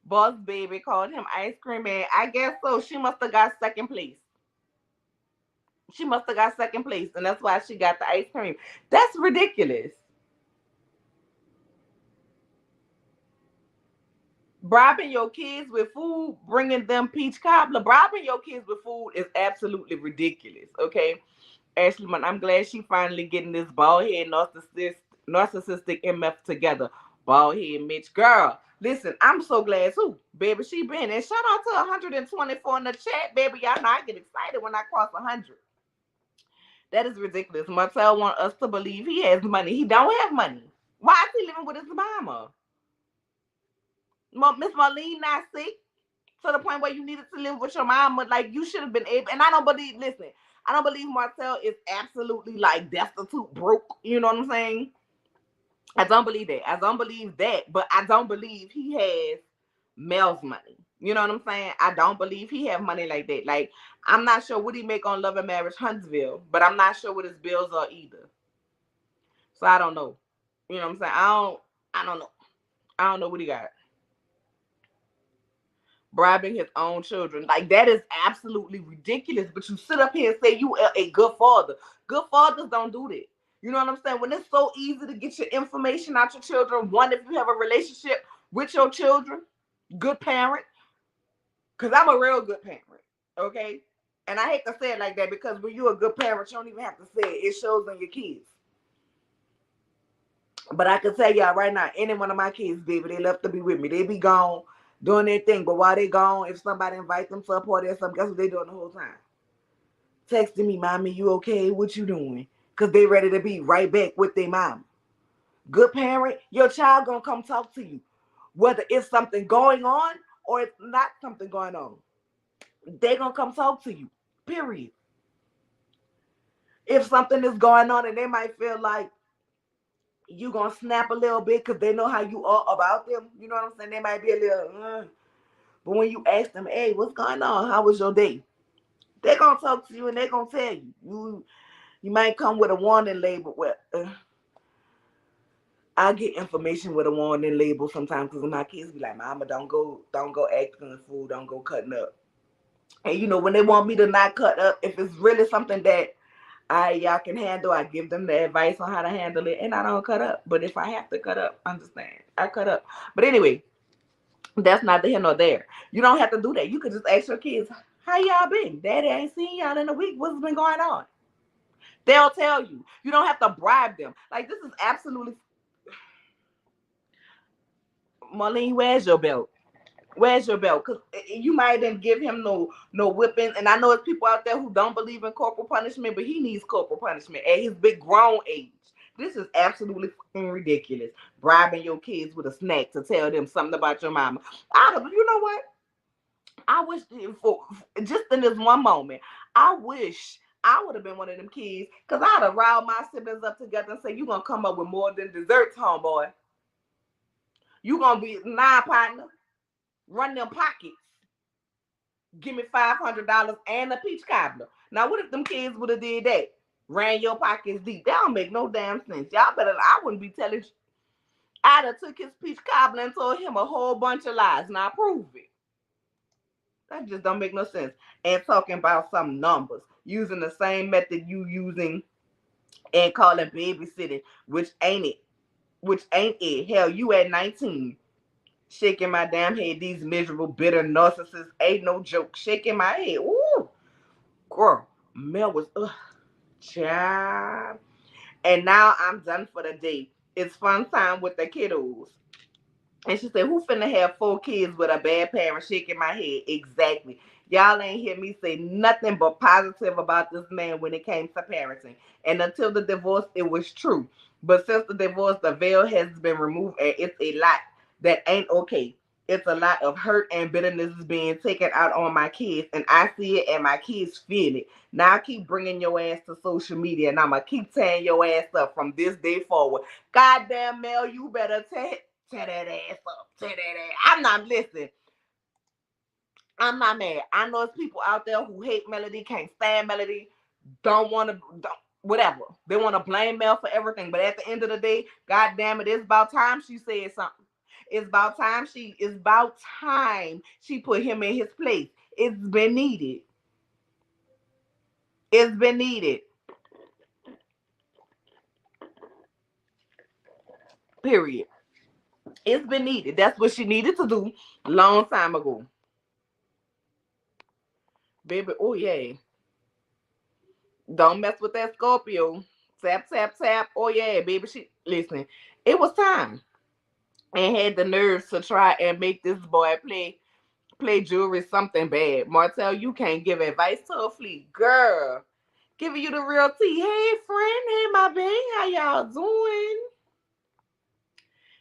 Boss baby called him ice cream man. I guess so. She must have got second place. She must have got second place, and that's why she got the ice cream. That's ridiculous. Bribing your kids with food, bringing them peach cobbler, bribing your kids with food is absolutely ridiculous. Okay, Ashley, I'm glad she finally getting this bald head narcissistic MF together. Bald head Mitch, girl. Listen, I'm so glad too, baby. She been and shout out to 124 in the chat, baby. Y'all know I get excited when I cross 100. That is ridiculous. Martel want us to believe he has money. He don't have money. Why is he living with his mama? Miss Marlene not sick to the point where you needed to live with your mama. Like, you should have been able. And I don't believe. Listen, I don't believe Martel is absolutely like destitute, broke. You know what I'm saying? I don't believe that. I don't believe that. But I don't believe he has Mel's money. You know what I'm saying? I don't believe he have money like that. Like, I'm not sure what he make on Love and Marriage Huntsville, but I'm not sure what his bills are either. So I don't know. You know what I'm saying? I don't know. I don't know what he got. Bribing his own children. Like, that is absolutely ridiculous. But you sit up here and say you are a good father. Good fathers don't do that. You know what I'm saying? When it's so easy to get your information out your children, one, if you have a relationship with your children, good parent, because I'm a real good parent, okay? And I hate to say it like that because when you're a good parent, you don't even have to say it. It shows on your kids. But I can tell y'all right now, any one of my kids, baby, they love to be with me. They be gone doing their thing. But while they gone, if somebody invites them to a party or something, guess what they doing the whole time? Texting me, mommy, you okay? What you doing? Because they ready to be right back with their mom. Good parent, your child gonna come talk to you. Whether it's something going on or it's not something going on. They gonna come talk to you. Period. If something is going on and they might feel like you gonna snap a little bit because they know how you are about them. You know what I'm saying? They might be a little, but when you ask them, hey, what's going on? How was your day? They're gonna talk to you and they're gonna tell you. You might come with a warning label. Well, I get information with a warning label sometimes because my kids be like, "Mama, don't go acting a fool, don't go cutting up." And you know when they want me to not cut up, if it's really something that y'all can handle, I give them the advice on how to handle it, and I don't cut up. But if I have to cut up, understand, I cut up. But anyway, that's neither here nor there. You don't have to do that. You could just ask your kids, how y'all been? Daddy ain't seen y'all in a week. What's been going on? They'll tell you. You don't have to bribe them. Like, this is absolutely... Marlene, where's your belt? Where's your belt? Because you might didn't give him no whipping. And I know it's people out there who don't believe in corporal punishment, but he needs corporal punishment at his big grown age. This is absolutely fucking ridiculous. Bribing your kids with a snack to tell them something about your mama. You know what? I wish for just in this one moment, I wish I would have been one of them kids because I'd have riled my siblings up together and say, you gonna come up with more than desserts, homeboy. You gonna be nine partner, run them pockets. Give me $500 and a peach cobbler. Now, what if them kids would have did that? Ran your pockets deep. That don't make no damn sense. Y'all better, I wouldn't be telling you. I'd have took his peach cobbler and told him a whole bunch of lies. Now, prove it. That just don't make no sense. And talking about some numbers, using the same method you using and calling babysitting, which ain't it. Which ain't it. Hell, you at 19. Shaking my damn head. These miserable, bitter narcissists ain't no joke. Shaking my head. Ooh. Girl, Mel was, child. And now I'm done for the day. It's fun time with the kiddos. And she said, who finna have 4 kids with a bad parent? Shaking my head. Exactly. Y'all ain't hear me say nothing but positive about this man when it came to parenting. And until the divorce, it was true. But since the divorce, the veil has been removed and it's a lot that ain't okay. It's a lot of hurt and bitterness is being taken out on my kids. And I see it and my kids feel it. Now I keep bringing your ass to social media and I'm going to keep tearing your ass up from this day forward. Goddamn, Mel, you better tear that ass up. Tear that ass. I'm not listening. I'm not mad. I know it's people out there who hate Melody, can't stand Melody, don't want to, whatever. They want to blame Mel for everything. But at the end of the day, God damn it, it's about time she said something. It's about time she put him in his place. It's been needed. It's been needed. Period. It's been needed. That's what she needed to do long time ago. Baby, oh yeah. Don't mess with that Scorpio. Tap, tap, tap. Oh yeah, baby. Listen, it was time. And had the nerves to try and make this boy play jewelry something bad. Martel, you can't give advice to a flea. Girl, giving you the real tea. Hey friend, hey my baby, how y'all doing?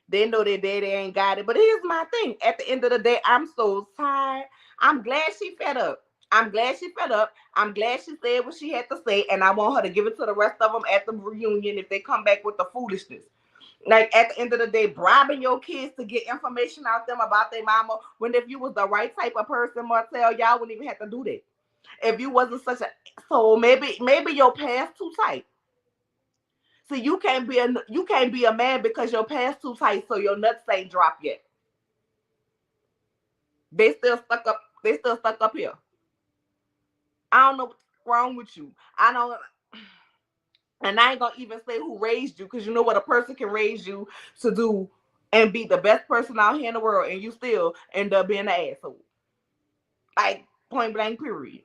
They know their daddy ain't got it. But here's my thing. At the end of the day, I'm so tired. I'm glad she fed up. I'm glad she fed up. I'm glad she said what she had to say, and I want her to give it to the rest of them at the reunion if they come back with the foolishness. Like at the end of the day, bribing your kids to get information out them about their mama. When if you was the right type of person, Martel, y'all wouldn't even have to do that. If you wasn't such a so maybe your pants too tight. See, you can't be a man because your pants too tight, so your nuts ain't dropped yet. They still stuck up. They still stuck up here. I don't know what's wrong with you. I don't. And I ain't gonna even say who raised you, because you know what, a person can raise you to do and be the best person out here in the world, and you still end up being an asshole. Like point blank, period.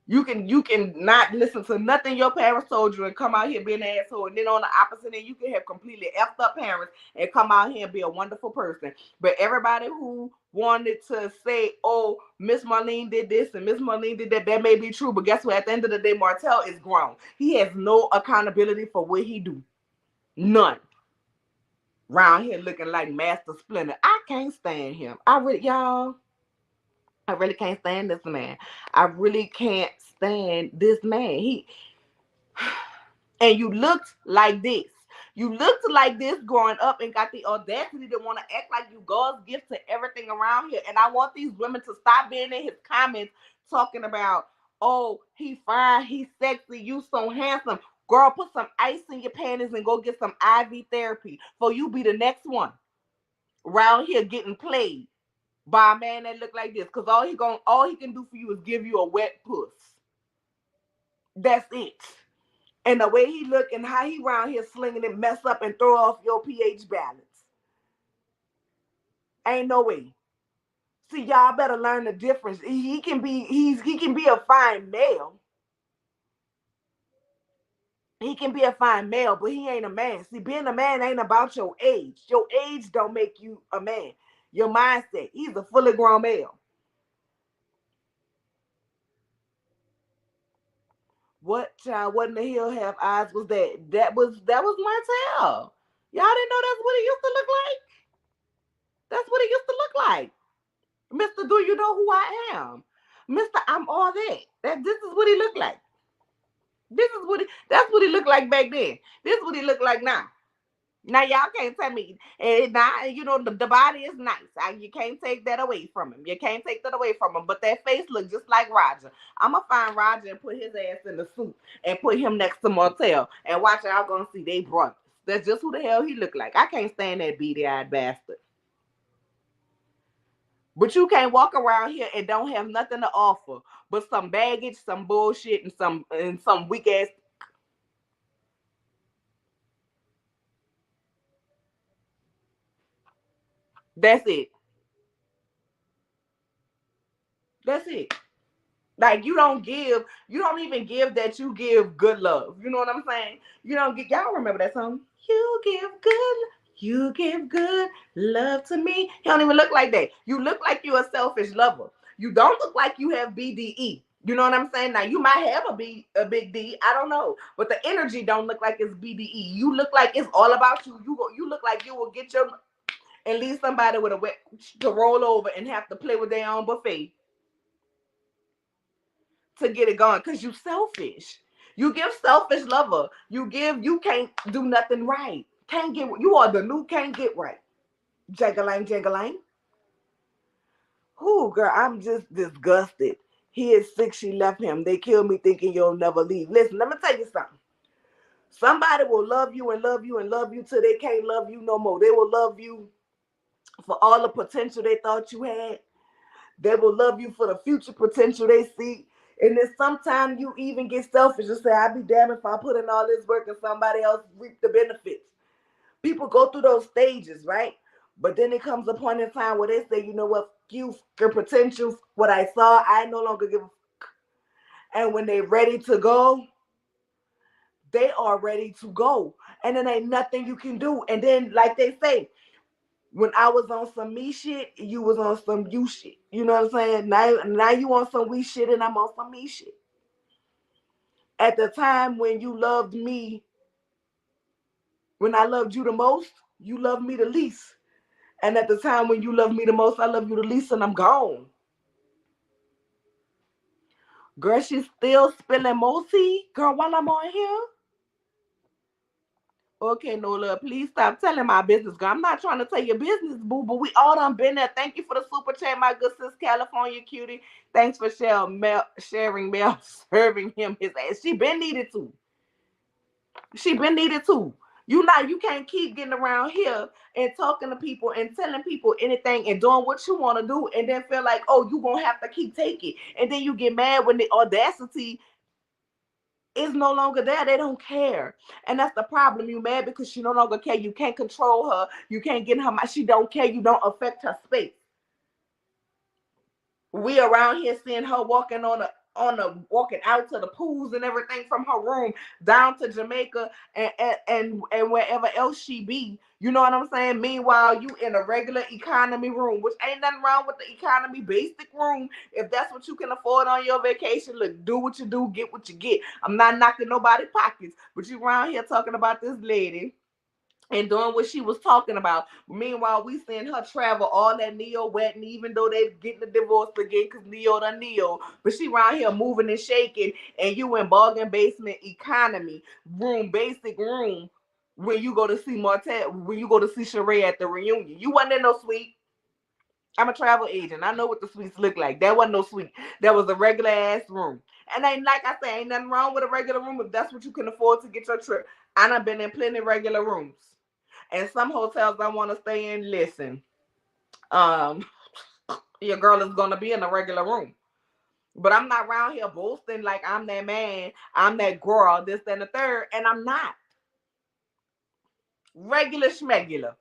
You can not listen to nothing your parents told you and come out here being an asshole, and then on the opposite end, you can have completely effed up parents and come out here and be a wonderful person. But everybody who wanted to say, "Oh, Miss Marlene did this and Miss Marlene did that," that may be true, but guess what? At the end of the day, Martel is grown. He has no accountability for what he do. None. Round here looking like Master Splinter. I can't stand him. I really can't stand this man. I really can't stand this man. And you looked like this. You looked like this growing up and got the audacity to want to act like you God's gift to everything around here. And I want these women to stop being in his comments talking about, oh, he fine, he's sexy, you so handsome. Girl, put some ice in your panties and go get some IV therapy for you be the next one around here getting played by a man that look like this. Cause all he can do for you is give you a wet puss. That's it. And the way he look and how he around here slinging it, mess up and throw off your pH balance. Ain't no way. See, y'all better learn the difference. He can be a fine male. He can be a fine male, but he ain't a man. See, being a man ain't about your age. Your age don't make you a man. Your mindset. He's a fully grown male. What child? What in the hell have eyes was that? That was Martel. Y'all didn't know that's what he used to look like. That's what he used to look like. Mr. Do you know who I am? Mr. I'm all that. This is what he looked like. That's what he looked like back then. This is what he looked like now. Now y'all can't tell me. And now you know the body is nice. You can't take that away from him. You can't take that away from him. But that face looks just like Roger. I'ma find Roger and put his ass in the suit and put him next to Martel and watch y'all gonna see they brothers. That's just who the hell he look like. I can't stand that beady-eyed bastard. But you can't walk around here and don't have nothing to offer but some baggage, some bullshit, and some weak ass. That's it. That's it. Like you don't even give that you give good love. You know what I'm saying? You don't get y'all remember that song? You give good love to me. He don't even look like that. You look like you're a selfish lover. You don't look like you have BDE. You know what I'm saying? Now you might have a big D. I don't know, but the energy don't look like it's BDE. You look like it's all about you. You look like you will get your and leave somebody with a wet to roll over and have to play with their own buffet to get it going because you selfish. You give selfish lover. You can't do nothing right. Can't get you are the new can't get right. Jagalang jagalang. Who girl, I'm just disgusted. He is sick, she left him. They killed me thinking you'll never leave. Listen, let me tell you something. Somebody will love you and love you and love you till they can't love you no more. They will love you for all the potential they thought you had. They will love you for the future potential they see. And then sometimes you even get selfish and say, I'd be damned if I put in all this work and somebody else reap the benefits. People go through those stages, right? But then it comes a point in time where they say, you know what, you your potential, what I saw, I no longer give a fuck. And when they're ready to go, they are ready to go. And then ain't nothing you can do. And then, like they say, when I was on some me shit, you was on some you shit. You know what I'm saying? Now you on some we shit and I'm on some me shit. At the time when you loved me, when I loved you the most, You love me the least. And at the time when you love me the most, I love you the least, and I'm gone. Girl, she's still spilling more tea. Girl, while I'm on here. Okay, Nola, please stop telling my business, girl. I'm not trying to tell your business, boo, but we all done been there. Thank you for the super chat, my good sis, California cutie. Thanks for sharing Mel serving him his ass. She been needed to. She been needed to. You can't keep getting around here and talking to people and telling people anything and doing what you want to do and then feel like, oh, you gonna have to keep taking. And then you get mad when the audacity is no longer there. They don't care. And that's the problem. You mad because she no longer care. You can't control her. You can't get in her mind. She don't care. You don't affect her space. We around here seeing her walking walking out to the pools and everything from her room down to Jamaica and wherever else she be. You know what I'm saying? Meanwhile, you in a regular economy room, which ain't nothing wrong with the economy basic room. If that's what you can afford on your vacation, look, do what you do, get what you get. I'm not knocking nobody's pockets, but you around here talking about this lady and doing what she was talking about. Meanwhile, we seeing her travel all that Neo wet, and even though they getting the divorce again because Neo done Neo, but she around here moving and shaking, and you in bargain basement economy room, basic room, when you go to see Martel, when you go to see Sheree at the reunion. You wasn't in no suite. I'm a travel agent. I know what the suites look like. That wasn't no suite. That was a regular ass room. And ain't like I say, ain't nothing wrong with a regular room if that's what you can afford to get your trip. I done been in plenty regular rooms. And some hotels I want to stay in, listen, um, your girl is gonna be in a regular room. But I'm not around here boasting like I'm that man, I'm that girl, this, and the third, and I'm not. Regular schmegular.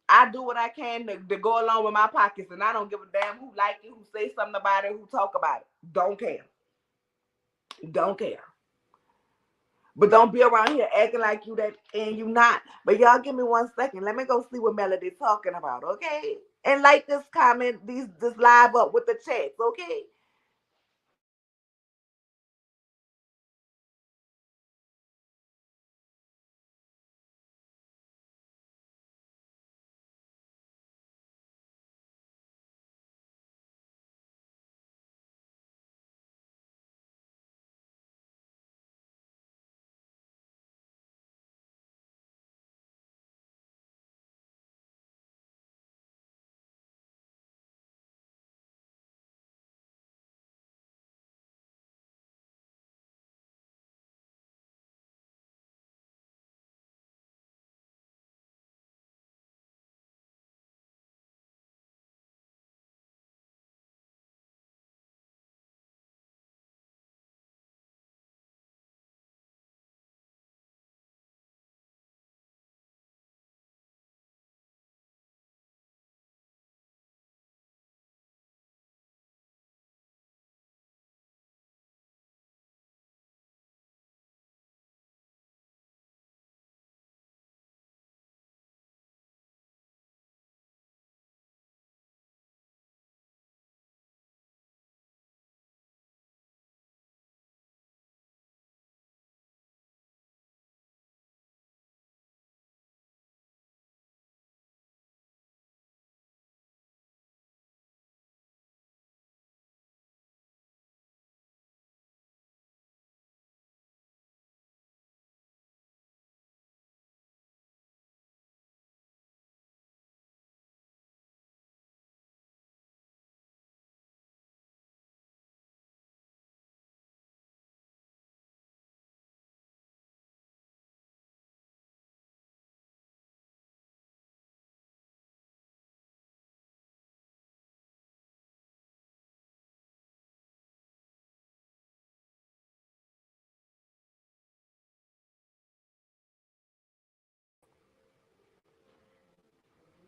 I do what I can to go along with my pockets, and I don't give a damn who like it, who say something about it, who talk about it. Don't care. Don't care. But don't be around here acting like you that and you not. But y'all give me 1 second. Let me go see what Melody's talking about, okay? And like this comment, this live up with the chats, okay?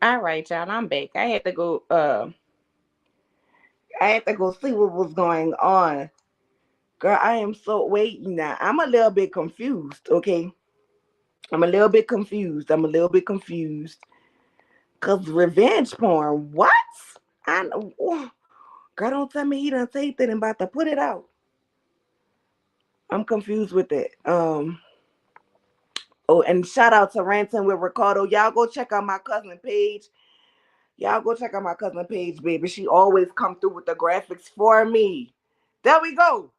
All right, y'all. I'm back. I had to go see what was going on. Girl, I am so waiting now. I'm a little bit confused, okay? I'm a little bit confused. I'm a little bit confused. Cause revenge porn. What? I oh, girl, don't tell me he done taped it and about to put it out. I'm confused with it. Oh, and shout out to Ranting with Ricardo. Y'all go check out my cousin page. Y'all go check out my cousin page, baby. She always come through with the graphics for me. There we go.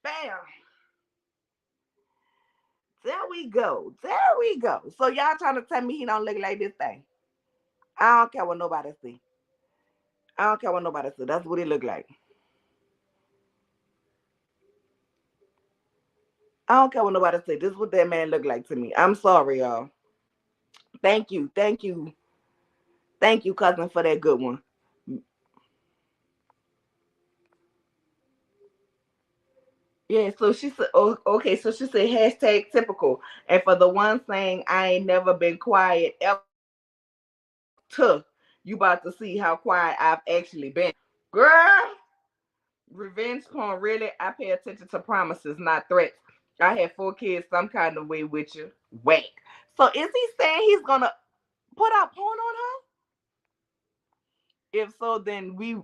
Bam. There we go. There we go. So y'all trying to tell me he don't look like this thing? I don't care what nobody see. I don't care what nobody see. That's what he look like. I don't care what nobody say. This is what that man look like to me. I'm sorry, y'all. Thank you. Thank you. Thank you, cousin, for that good one. Yeah, so she said, oh, okay, so she said hashtag typical. And for the one saying, I ain't never been quiet ever, you about to see how quiet I've actually been. Girl, revenge porn, really? I pay attention to promises, not threats. I had 4 kids some kind of way with you. Whack. So is he saying he's going to put out porn on her? If so, then we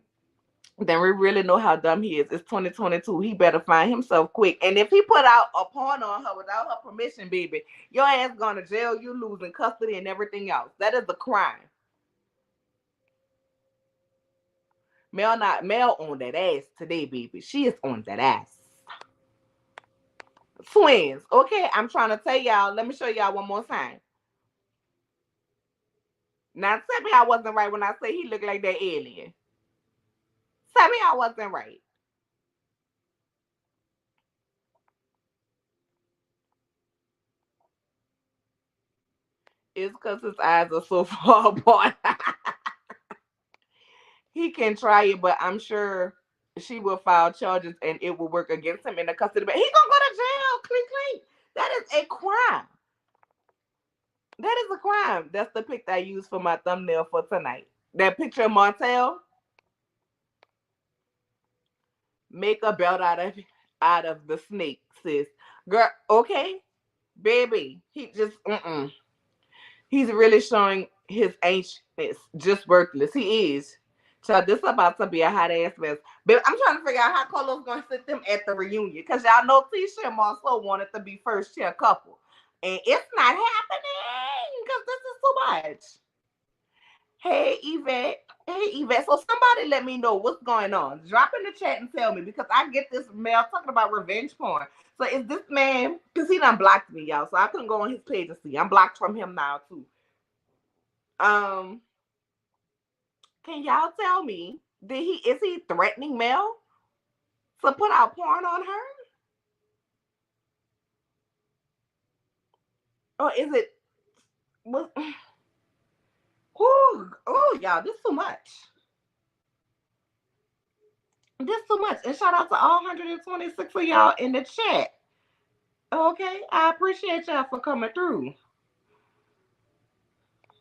really know how dumb he is. It's 2022. He better find himself quick. And if he put out a porn on her without her permission, baby, your ass going to jail, you losing custody and everything else. That is a crime. Mel on that ass today, baby. She is on that ass. Twins. Okay, I'm trying to tell y'all. Let me show y'all one more time. Now tell me I wasn't right when I say he looked like that alien. Tell me I wasn't right. It's because his eyes are so far apart. He can try it, but I'm sure she will file charges and it will work against him in the custody. But he's gonna go to jail. Clink clink. That is a crime. That is a crime. That's the pic that I used for my thumbnail for tonight. That picture of Martel, make a belt out of the snake, sis. Girl, okay, baby. He just he's really showing his ancientness, just worthless. He is. So this about to be a hot ass mess. But I'm trying to figure out how Carlos gonna sit them at the reunion. Cause y'all know Tisha and Marcel wanted to be first chair couple. And it's not happening because this is too much. Hey Yvette. Hey Yvette. So somebody let me know what's going on. Drop in the chat and tell me because I get this mail talking about revenge porn. So is this man, because he done blocked me, y'all. So I couldn't go on his page and see. I'm blocked from him now too. Um, can y'all tell me, is he threatening Mel to put out porn on her? Or is it what oh y'all, this too much. This too much. And shout out to all 126 of y'all in the chat. Okay, I appreciate y'all for coming through.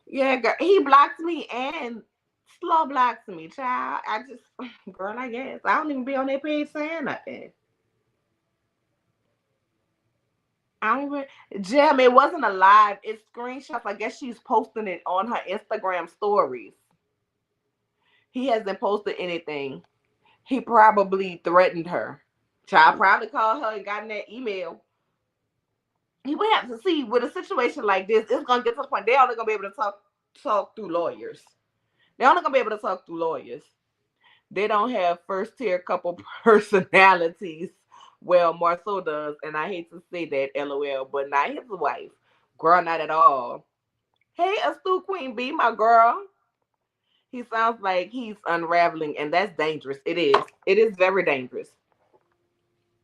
Yeah, girl, he blocked me and slow blocks me, child. I just, girl, I guess I don't even be on their page saying nothing. I don't even, Jam, it wasn't a live. It's screenshots. I guess she's posting it on her Instagram stories. He hasn't posted anything. He probably threatened her. Child probably called her and got in that email. He would have to see with a situation like this, it's gonna get to the point they're only gonna be able to talk through lawyers. They're only gonna be able to talk through lawyers. They don't have first tier couple personalities. Well, Marceau does, and I hate to say that, LOL, but not his wife. Girl, not at all. Hey, astute Queen B, my girl. He sounds like he's unraveling, and that's dangerous. It is. It is very dangerous.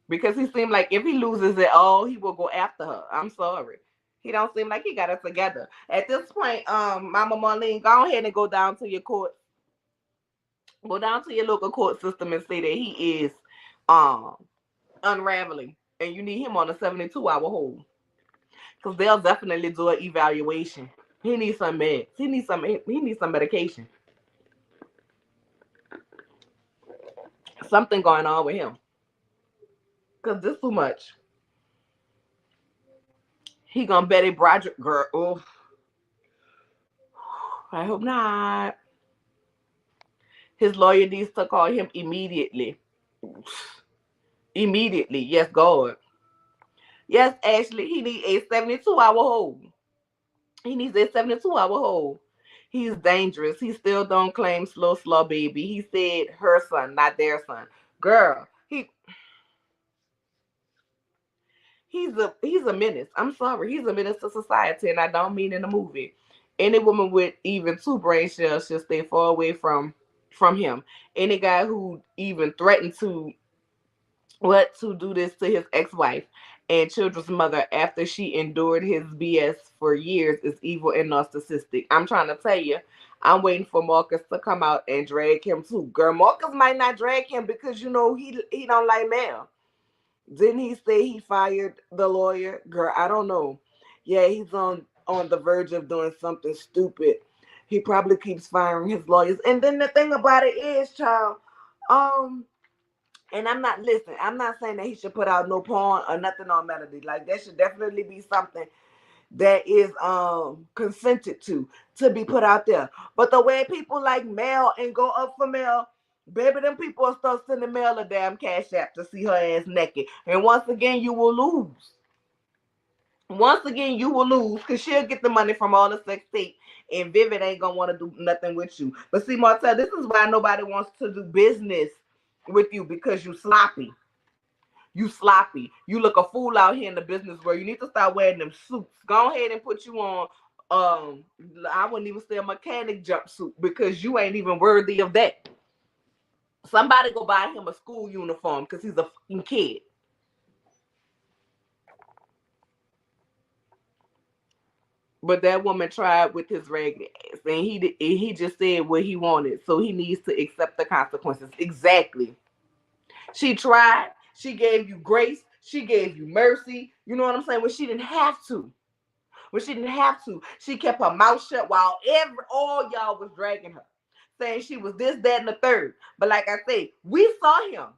Because he seemed like if he loses it all, he will go after her. I'm sorry. He don't seem like he got it together. At this point, Mama Marlene, go ahead and go down to your court. Go down to your local court system and say that he is um unraveling. And you need him on a 72-hour hold. Because they'll definitely do an evaluation. He needs some meds. He needs some medication. Something going on with him. Because this too much. He gonna Betty Broderick, girl. Oh, I hope not. His lawyer needs to call him immediately. Immediately, yes, God. Yes, Ashley, he needs a 72-hour hold. He needs a 72-hour hold. He's dangerous. He still don't claim slow baby. He said her son, not their son. Girl, he's a menace. I'm sorry, he's a menace to society, and I don't mean in a movie. Any woman with even two brain cells should stay far away from him. Any guy who even threatened to do this to his ex-wife and children's mother after she endured his BS for years is evil and narcissistic. I'm trying to tell you, I'm waiting for Marcus to come out and drag him too. Girl, Marcus might not drag him because he don't like Mel. Didn't he say he fired the lawyer? Girl, I don't know. Yeah, he's on the verge of doing something stupid. He probably keeps firing his lawyers. And then the thing about it is, child, um, and I'm not saying that he should put out no porn or nothing on Melody. Like that should definitely be something that is consented to be put out there. But the way people like Mel and go up for Mel, baby, them people will start sending Mel a damn cash app to see her ass naked. And once again, you will lose. Once again, you will lose because she'll get the money from all the sex tape, and Vivid ain't gonna want to do nothing with you. But see, Martel, this is why nobody wants to do business with you because you sloppy. You sloppy. You look a fool out here in the business world. You need to start wearing them suits. Go ahead and put you on. I wouldn't even say a mechanic jumpsuit because you ain't even worthy of that. Somebody go buy him a school uniform because he's a fucking kid. But that woman tried with his ragged ass, and he just said what he wanted, so he needs to accept the consequences. Exactly. She tried. She gave you grace. She gave you mercy. You know what I'm saying? When she didn't have to. When she didn't have to. She kept her mouth shut while all y'all was dragging her, saying she was this, that, and the third. But like I say, we saw him.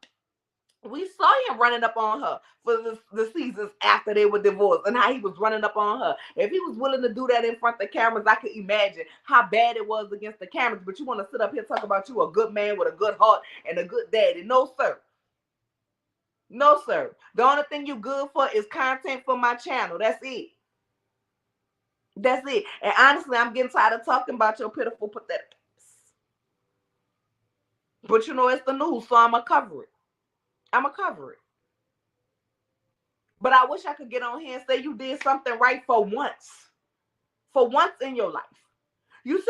We saw him running up on her for the seasons after they were divorced and how he was running up on her. If he was willing to do that in front of the cameras, I could imagine how bad it was against the cameras. But you want to sit up here and talk about you a good man with a good heart and a good daddy. No, sir. No, sir. The only thing you good for is content for my channel. That's it. That's it. And honestly, I'm getting tired of talking about your pitiful, pathetic. But you know, it's the news, so I'm going to cover it. I'm going to cover it. But I wish I could get on here and say you did something right for once. For once in your life. You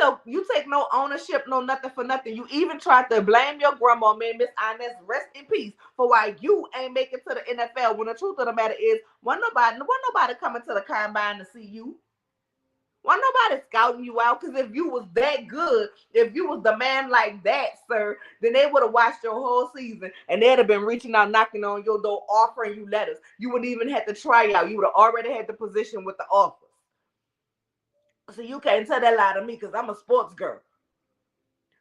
take no ownership, no nothing for nothing. You even tried to blame your grandma, man, Miss Inez, rest in peace, for why you ain't making to the NFL. When the truth of the matter is, wasn't nobody coming to the combine to see you. Why nobody scouting you out? Because if you was that good, if you was the man like that, sir, then they would have watched your whole season and they'd have been reaching out, knocking on your door, offering you letters. You wouldn't even have to try out. You would have already had the position with the offers. So you can't tell that lie to me because I'm a sports girl.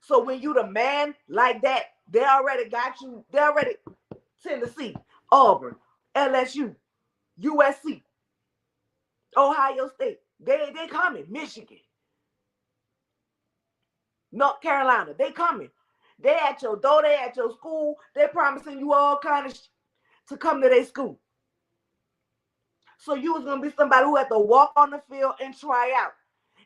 So when you the man like that, they already got you. They already Tennessee, Auburn, LSU, USC, Ohio State. They coming. Michigan. North Carolina, they coming. They at your door, they at your school, they promising you all kind of to come to their school. So you was gonna be somebody who had to walk on the field and try out.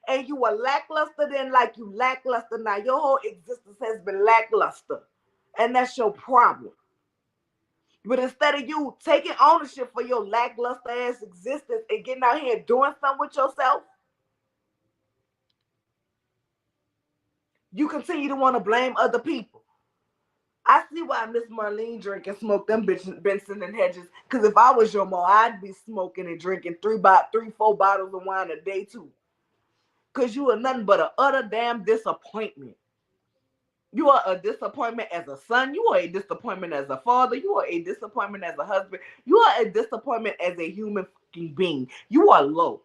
And you were lackluster then like you lackluster now. Your whole existence has been lackluster. And that's your problem. But instead of you taking ownership for your lackluster ass existence and getting out here and doing something with yourself, you continue to want to blame other people. I see why Miss Marlene drink and smoke them bitches Benson and Hedges. Cause if I was your mom, I'd be smoking and drinking 4 bottles of wine a day too. Cause you are nothing but a utter damn disappointment. You are a disappointment as a son. You are a disappointment as a father. You are a disappointment as a husband. You are a disappointment as a human fucking being. You are low.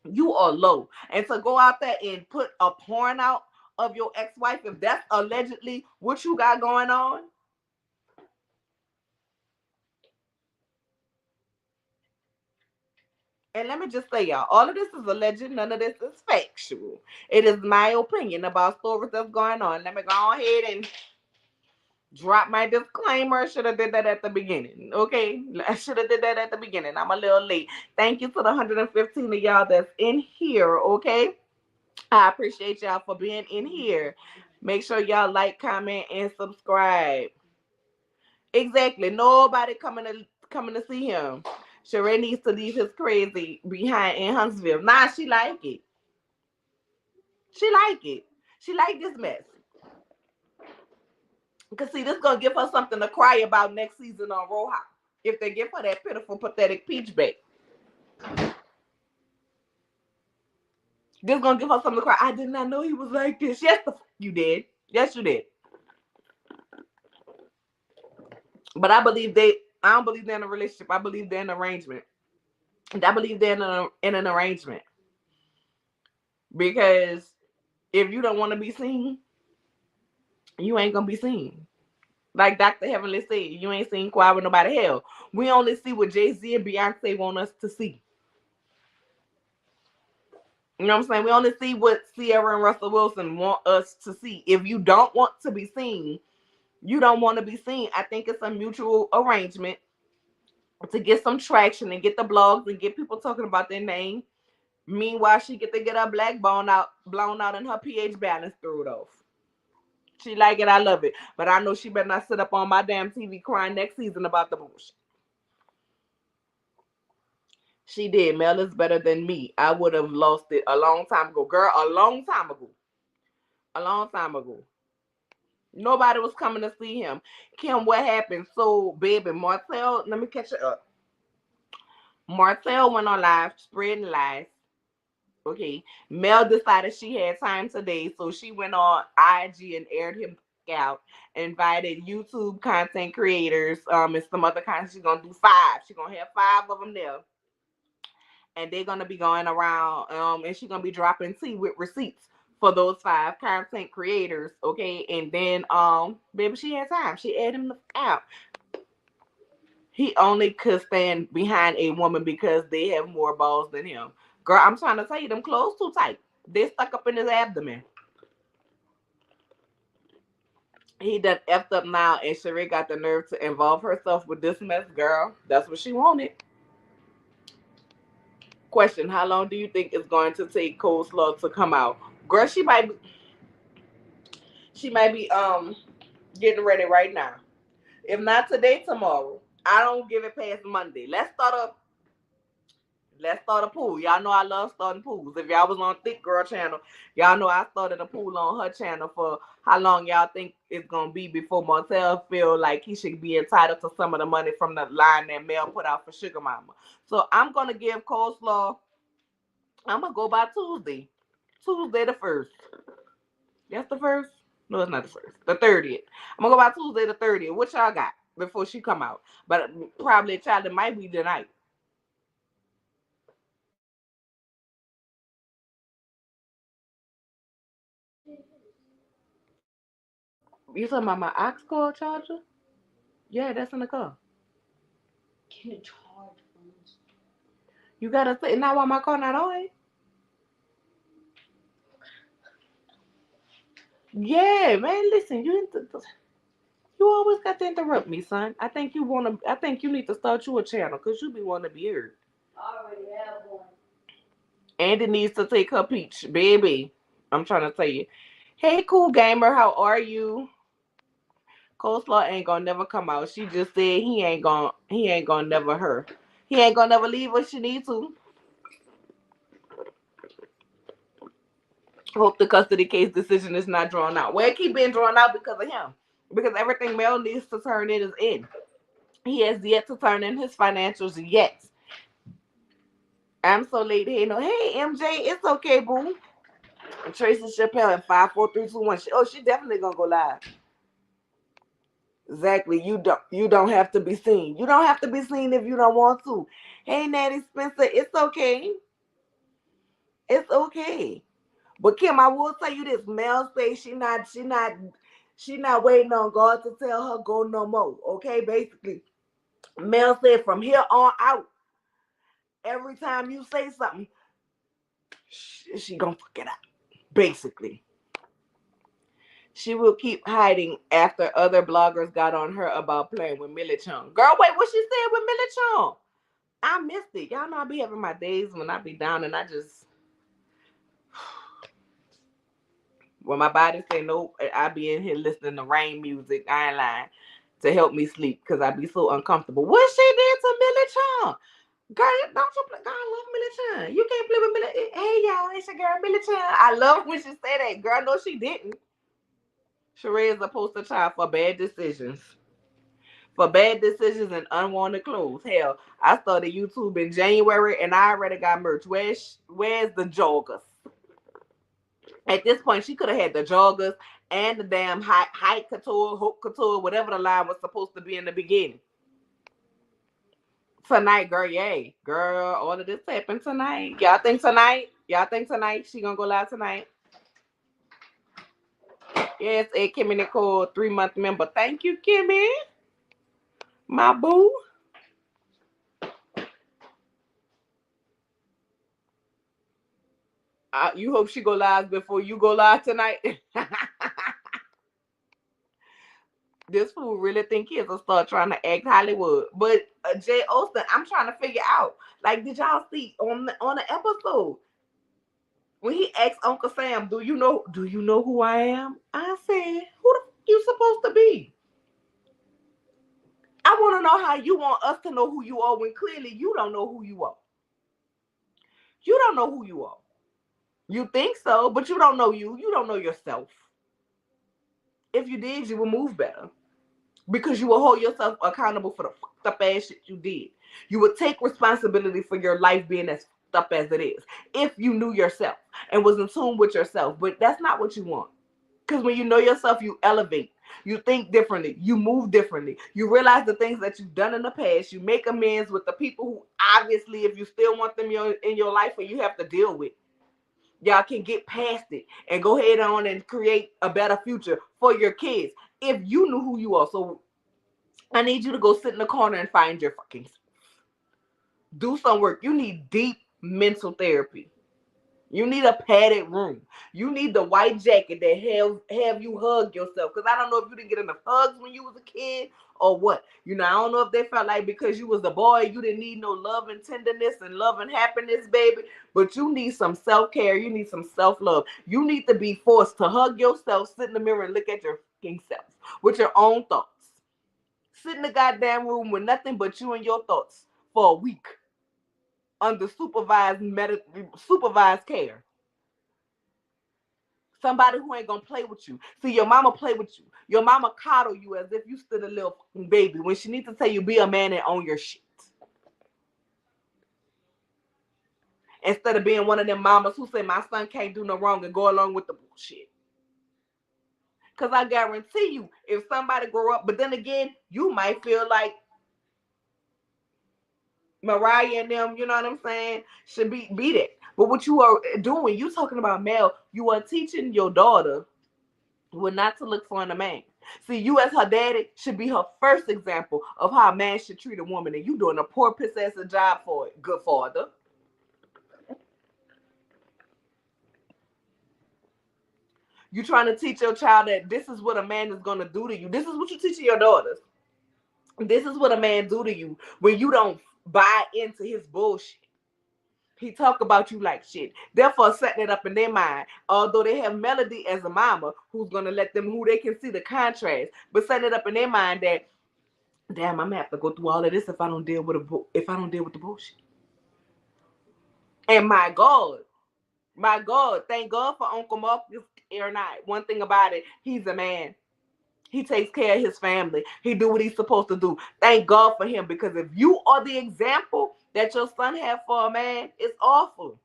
You are low. And to go out there and put a porn out of your ex-wife, if that's allegedly what you got going on, and let me just say, y'all, all of this is alleged. None of this is factual. It is my opinion about stories that's going on. Let me go ahead and Drop my disclaimer. Should have did that at the beginning. Okay, I should have did that at the beginning. I'm a little late. Thank you to the 115 of y'all that's in here. Okay, I appreciate y'all for being in here. Make sure y'all like, comment, and subscribe. Exactly. Nobody coming to see him. Sheree needs to leave his crazy behind in Huntsville. Nah, she like it. She like it. She like this mess. Because see, this gonna give her something to cry about next season on Roja. If they give her that pitiful, pathetic peach back. This gonna give her something to cry. I did not know he was like this. Yes, you did. Yes, you did. But I don't believe they're in a relationship. I believe they're in an arrangement. And I believe they're in an arrangement. Because if you don't want to be seen, you ain't gonna be seen. Like Dr. Heavenly said, you ain't seen quiet with nobody. Hell, we only see what Jay-Z and Beyonce want us to see. You know what I'm saying? We only see what Sierra and Russell Wilson want us to see. If you don't want to be seen, you don't want to be seen. I think it's a mutual arrangement to get some traction and get the blogs and get people talking about their name. Meanwhile, she get to get her black blown out, and her pH balance threw it off. She like it, I love it. But I know she better not sit up on my damn TV crying next season about the bullshit. She did. Mel is better than me. I would have lost it a long time ago. Girl, a long time ago. A long time ago. Nobody was coming to see him. Kim, what happened? So, baby, Martel, let me catch it up. Martel went on live spreading lies. Okay. Mel decided she had time today, so she went on IG and aired him out. Invited YouTube content creators, and some other kinds. She's gonna do 5. She's gonna have 5 of them there. And they're gonna be going around, and she's gonna be dropping tea with receipts for those 5 content creators, okay? And then, baby, she had time. She aired him out. He only could stand behind a woman because they have more balls than him. Girl, I'm trying to tell you, them clothes too tight. They stuck up in his abdomen. He done effed up now, and Sheree got the nerve to involve herself with this mess, girl. That's what she wanted. Question: how long do you think it's going to take Coleslaw to come out? Girl, she might be getting ready right now. If not today, tomorrow. I don't give it past Monday. Let's start a pool. Y'all know I love starting pools. If y'all was on Thick Girl channel, y'all know I started a pool on her channel for how long y'all think it's gonna be before Martel feel like he should be entitled to some of the money from the line that Mel put out for Sugar Mama. So I'm gonna give Coleslaw. I'm gonna go by Tuesday. Tuesday the 1st. That's the 1st? No, it's not the 1st. The 30th. I'm gonna go by Tuesday the 30th. What y'all got before she come out? But probably a child that might be tonight. You talking about my aux cord charger? Yeah, that's in the car. Can it charge phones? You gotta say now why my car not on? Yeah, man. Listen, you always got to interrupt me, son. I think you wanna. I think you need to start you a channel because you be wanting to be heard. I already have one. Andy needs to take her peach, baby. I'm trying to tell you. Hey, cool gamer, how are you? Coleslaw ain't gonna never come out. She just said he ain't gonna never her. He ain't gonna never leave what she need to. Hope the custody case decision is not drawn out. Well, it keep being drawn out because of him. Because everything Mel needs to turn in is in. He has yet to turn in his financials yet. I'm so late. Hey MJ, it's okay, boo. Tracy Chappelle in 5 4 3 2 1. She definitely gonna go live. Exactly. You don't have to be seen. You don't have to be seen if you don't want to. Hey Natty Spencer, it's okay. It's okay. But Kim, I will tell you this. Mel say she not waiting on God to tell her go no more. Okay, basically. Mel said from here on out, every time you say something, she gonna fuck it up. Basically. She will keep hiding after other bloggers got on her about playing with Millie Chung. Girl, wait, what she said with Millie Chung? I missed it. Y'all know I be having my days when I be down and I just, when my body say nope, I be in here listening to rain music, I ain't lying, to help me sleep because I be so uncomfortable. What she did to Millie Chung? Girl, don't you play? God, I love Millie Chung. You can't play with Millie. Hey, y'all, it's your girl, Millie Chung. I love when she said that. Girl, no, she didn't. Sheree is a poster child for bad decisions. For bad decisions and unwanted clothes. Hell, I started YouTube in January and I already got merch. Where's the joggers? At this point, she could have had the joggers and the damn height couture, hook couture, whatever the line was supposed to be in the beginning. Tonight, girl, yay. Girl, all of this happened tonight. Y'all think tonight? Y'all think tonight she gonna go live tonight? Yes, a Kimmy Nicole, 3-month member. Thank you, Kimmy. My boo. You hope she go live before you go live tonight. This fool really think kids will start trying to act Hollywood. But Jay Austin, I'm trying to figure out. Like, did y'all see on the episode when he asked Uncle Sam, do you know who I am? I said, who the you supposed to be? I want to know how you want us to know who you are when clearly you don't know who you are. You don't know who you are. You think so, but you don't know you. You don't know yourself. If you did, you would move better. Because you will hold yourself accountable for the fucked up ass shit you did. You would take responsibility for your life being as fucked up as it is. If you knew yourself and was in tune with yourself. But that's not what you want. Because when you know yourself, you elevate. You think differently. You move differently. You realize the things that you've done in the past. You make amends with the people who obviously, if you still want them in your life, or you have to deal with, y'all can get past it and go ahead on and create a better future for your kids if you knew who you are. So I need you to go sit in the corner and find your fucking self. Do some work. You need deep mental therapy. You need a padded room. You need the white jacket that have you hug yourself. Because I don't know if you didn't get enough hugs when you was a kid or what. You know, I don't know if they felt like because you was a boy, you didn't need no love and tenderness and love and happiness, baby. But you need some self-care. You need some self-love. You need to be forced to hug yourself, sit in the mirror and look at your fucking self with your own thoughts. Sit in the goddamn room with nothing but you and your thoughts for a week under supervised care. Somebody who ain't gonna play with you. See, your mama play with you. Your mama coddle you as if you stood a little baby when she needs to tell you be a man and own your shit. Instead of being one of them mamas who say my son can't do no wrong and go along with the bullshit. Because I guarantee you, if somebody grow up, but then again, you might feel like Mariah and them, you know what I'm saying, should be that. But what you are doing, you talking about Mel, you are teaching your daughter well not to look for in a man. See, you as her daddy should be her first example of how a man should treat a woman, and you doing a poor piss ass a job for it. Good father. You trying to teach your child that this is what a man is gonna do to you. This is what you teaching your daughters. This is what a man do to you when you don't buy into his bullshit. He talk about you like shit. Therefore, setting it up in their mind. Although they have Melody as a mama who's gonna let them, who they can see the contrast, but setting it up in their mind that, damn, I'm gonna have to go through all of this if I don't deal with the bullshit. And my God, thank God for Uncle Marcus or not. One thing about it, he's a man. He takes care of his family. He do what he's supposed to do. Thank God for him, because if you are the example that your son have for a man, it's awful.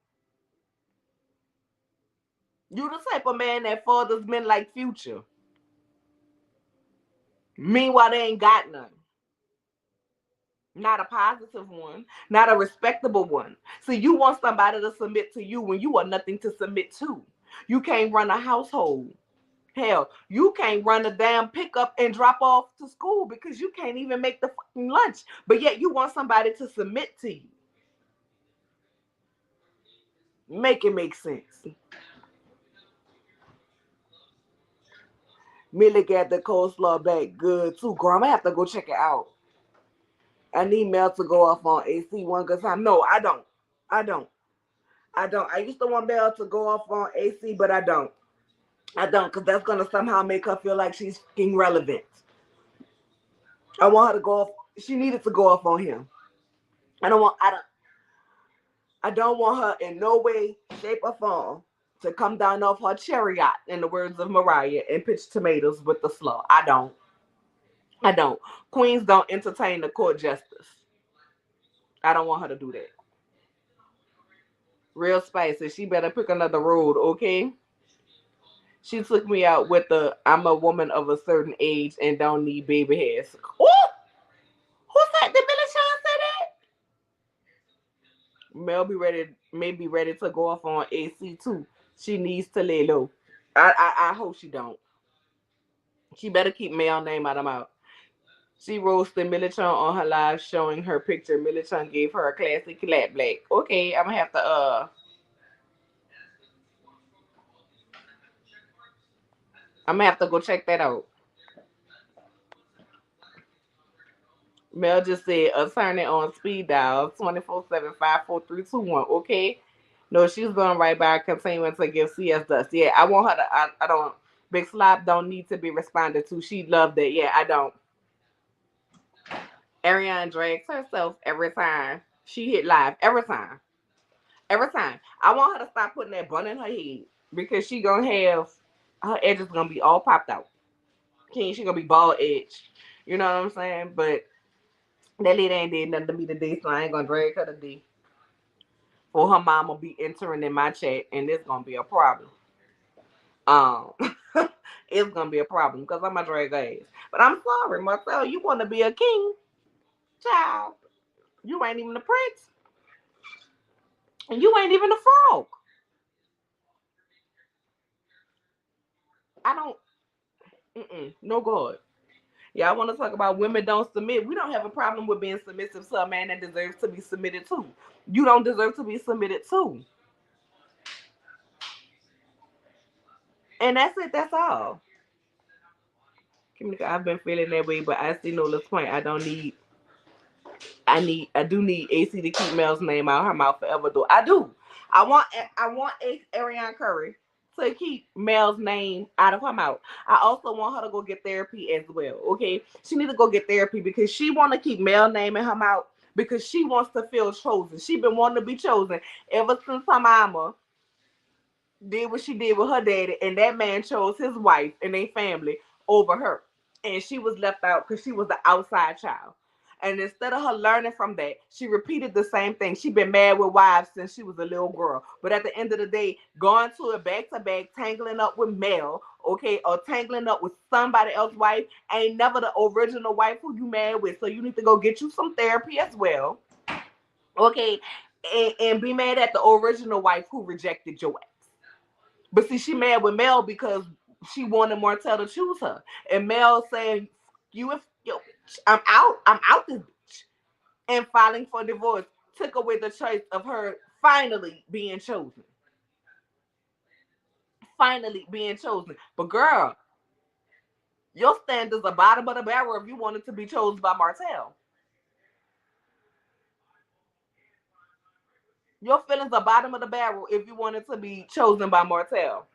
You the type of man that fathers men like Future. Meanwhile, they ain't got none. Not a positive one, not a respectable one. So you want somebody to submit to you when you are nothing to submit to. You can't run a household. Hell, you can't run a damn pickup and drop off to school because you can't even make the fucking lunch. But yet you want somebody to submit to you. Make it make sense. Millie got the coleslaw back good too. Girl, I'm gonna have to go check it out. I need Mel to go off on AC one good time. No, I don't. I don't. I don't. I used to want Mel to go off on AC, but I don't. I don't, because that's gonna somehow make her feel like she's fucking relevant. I want her to go off. She needed to go off on him. I don't want her in no way, shape, or form to come down off her chariot, in the words of Mariah, and pitch tomatoes with the slaw. I don't. I don't. Queens don't entertain the court justice. I don't want her to do that. Real spicy. She better pick another road, okay? She took me out with the I'm a woman of a certain age and don't need baby hairs. Ooh! Who said the Billy Sean said that? Mel may be ready to go off on AC too. She needs to lay low. I hope she don't. She better keep Mel name out of mouth. She roasted Millichan on her live showing her picture. Millichan gave her a classic clap black. Okay, I'm gonna have to go check that out. Mel just said attorney on speed dial 24/7 54321. Okay. No, she's going right by continuing to give CS dust. Yeah, I want her to I don't Big Slop don't need to be responded to. She loved it. Yeah, I don't. Ariane drags herself every time she hit live. Every time. Every time. I want her to stop putting that bun in her head because she gonna have her edges gonna be all popped out. She gonna be bald edge. You know what I'm saying? But that lady ain't did nothing to me today, so I ain't gonna drag her today. Or her mom will be entering in my chat, and it's gonna be a problem. Um, it's gonna be a problem because I'm a drag ass. But I'm sorry, Martel, you want to be a king, child? You ain't even a prince, and you ain't even a frog. I don't. No good. Yeah, I want to talk about women don't submit. We don't have a problem with being submissive to a man that deserves to be submitted to. You don't deserve to be submitted to, and that's it. That's all. I've been feeling that way, but I see no less point. I don't need I do need AC to keep Mel's name out of her mouth forever though. I do. I want Ariane Curry to keep Mel's name out of her mouth. I also want her to go get therapy as well. Okay, she need to go get therapy because she want to keep Mel's name in her mouth because she wants to feel chosen. She been wanting to be chosen ever since her mama did what she did with her daddy, and that man chose his wife and their family over her, and she was left out because she was the outside child. And instead of her learning from that, she repeated the same thing. She been mad with wives since she was a little girl. But at the end of the day, going to it back to back, tangling up with Mel, okay, or tangling up with somebody else's wife, ain't never the original wife who you mad with. So you need to go get you some therapy as well, okay, and be mad at the original wife who rejected your ex. But see, she mad with Mel because she wanted Martel to choose her. And Mel saying, you if yo, I'm out this bitch. And filing for divorce took away the choice of her finally being chosen. Finally being chosen. But girl, your standards are bottom of the barrel if you wanted to be chosen by Martel. Your feelings are bottom of the barrel if you wanted to be chosen by Martel.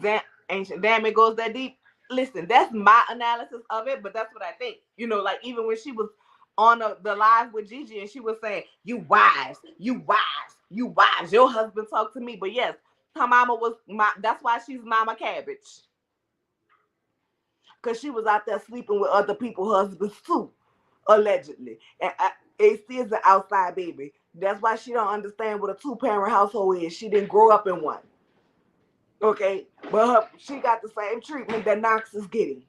That ancient damn it goes that deep. Listen, that's my analysis of it, but that's what I think. Like even when she was on the live with Gigi and she was saying, you wives, you wives, you wives, your husband talked to me. But yes, her mama was that's why she's Mama Cabbage. Because she was out there sleeping with other people's husbands too, allegedly. And AC is an outside baby. That's why she don't understand what a two-parent household is. She didn't grow up in one. Okay, but she got the same treatment that Knox is getting.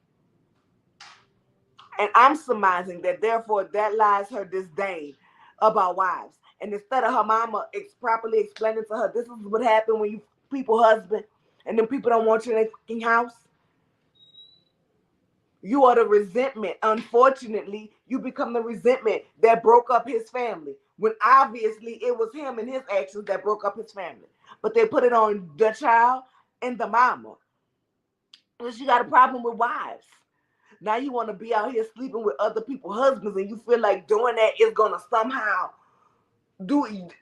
And I'm surmising that therefore that lies her disdain about wives. And instead of her mama properly explaining to her, this is what happened when you people husband and then people don't want you in their fucking house. You are the resentment. Unfortunately, you become the resentment that broke up his family. When obviously it was him and his actions that broke up his family. But they put it on the child and the mama. Because you got a problem with wives. Now you want to be out here sleeping with other people's husbands, and you feel like doing that is gonna somehow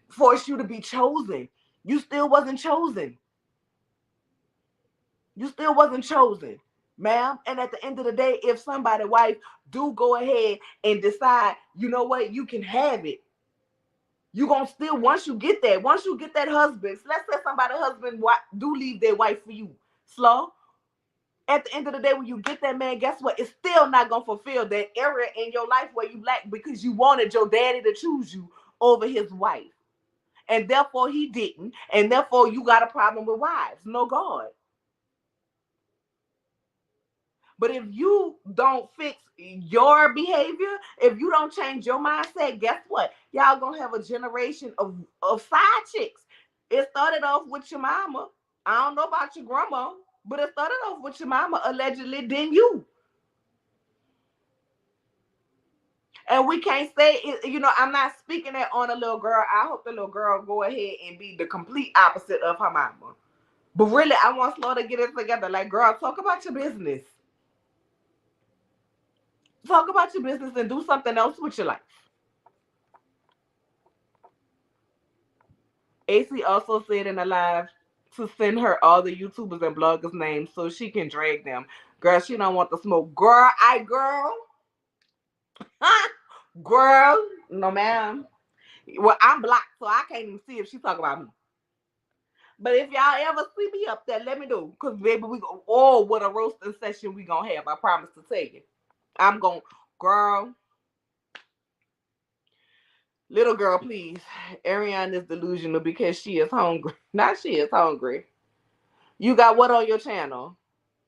force you to be chosen. You still wasn't chosen. You still wasn't chosen, ma'am. And at the end of the day, if somebody's wife do go ahead and decide, you know what, you can have it. You gonna still once you get that husband. So let's say somebody's husband do leave their wife for you, slow. At the end of the day, when you get that man, guess what? It's still not gonna fulfill that area in your life where you lack because you wanted your daddy to choose you over his wife, and therefore he didn't, and therefore you got a problem with wives. No God. But if you don't fix your behavior, if you don't change your mindset, guess what? Y'all gonna have a generation of side chicks. It started off with your mama. I don't know about your grandma, but it started off with your mama allegedly, then you. And we can't say it, I'm not speaking that on a little girl. I hope the little girl go ahead and be the complete opposite of her mama. But really, I want Slow to get it together. Like, girl, talk about your business. Talk about your business and do something else with your life. AC also said in a live to send her all the YouTubers and bloggers names so she can drag them. Girl, she don't want the smoke. Girl, no ma'am. Well, I'm blocked, so I can't even see if she talk about me. But if y'all ever see me up there, let me know. Because, baby, what a roasting session we going to have. I promise to tell you. I'm going, girl. Little girl, please. Ariane is delusional because she is hungry. Not she is hungry. You got what on your channel?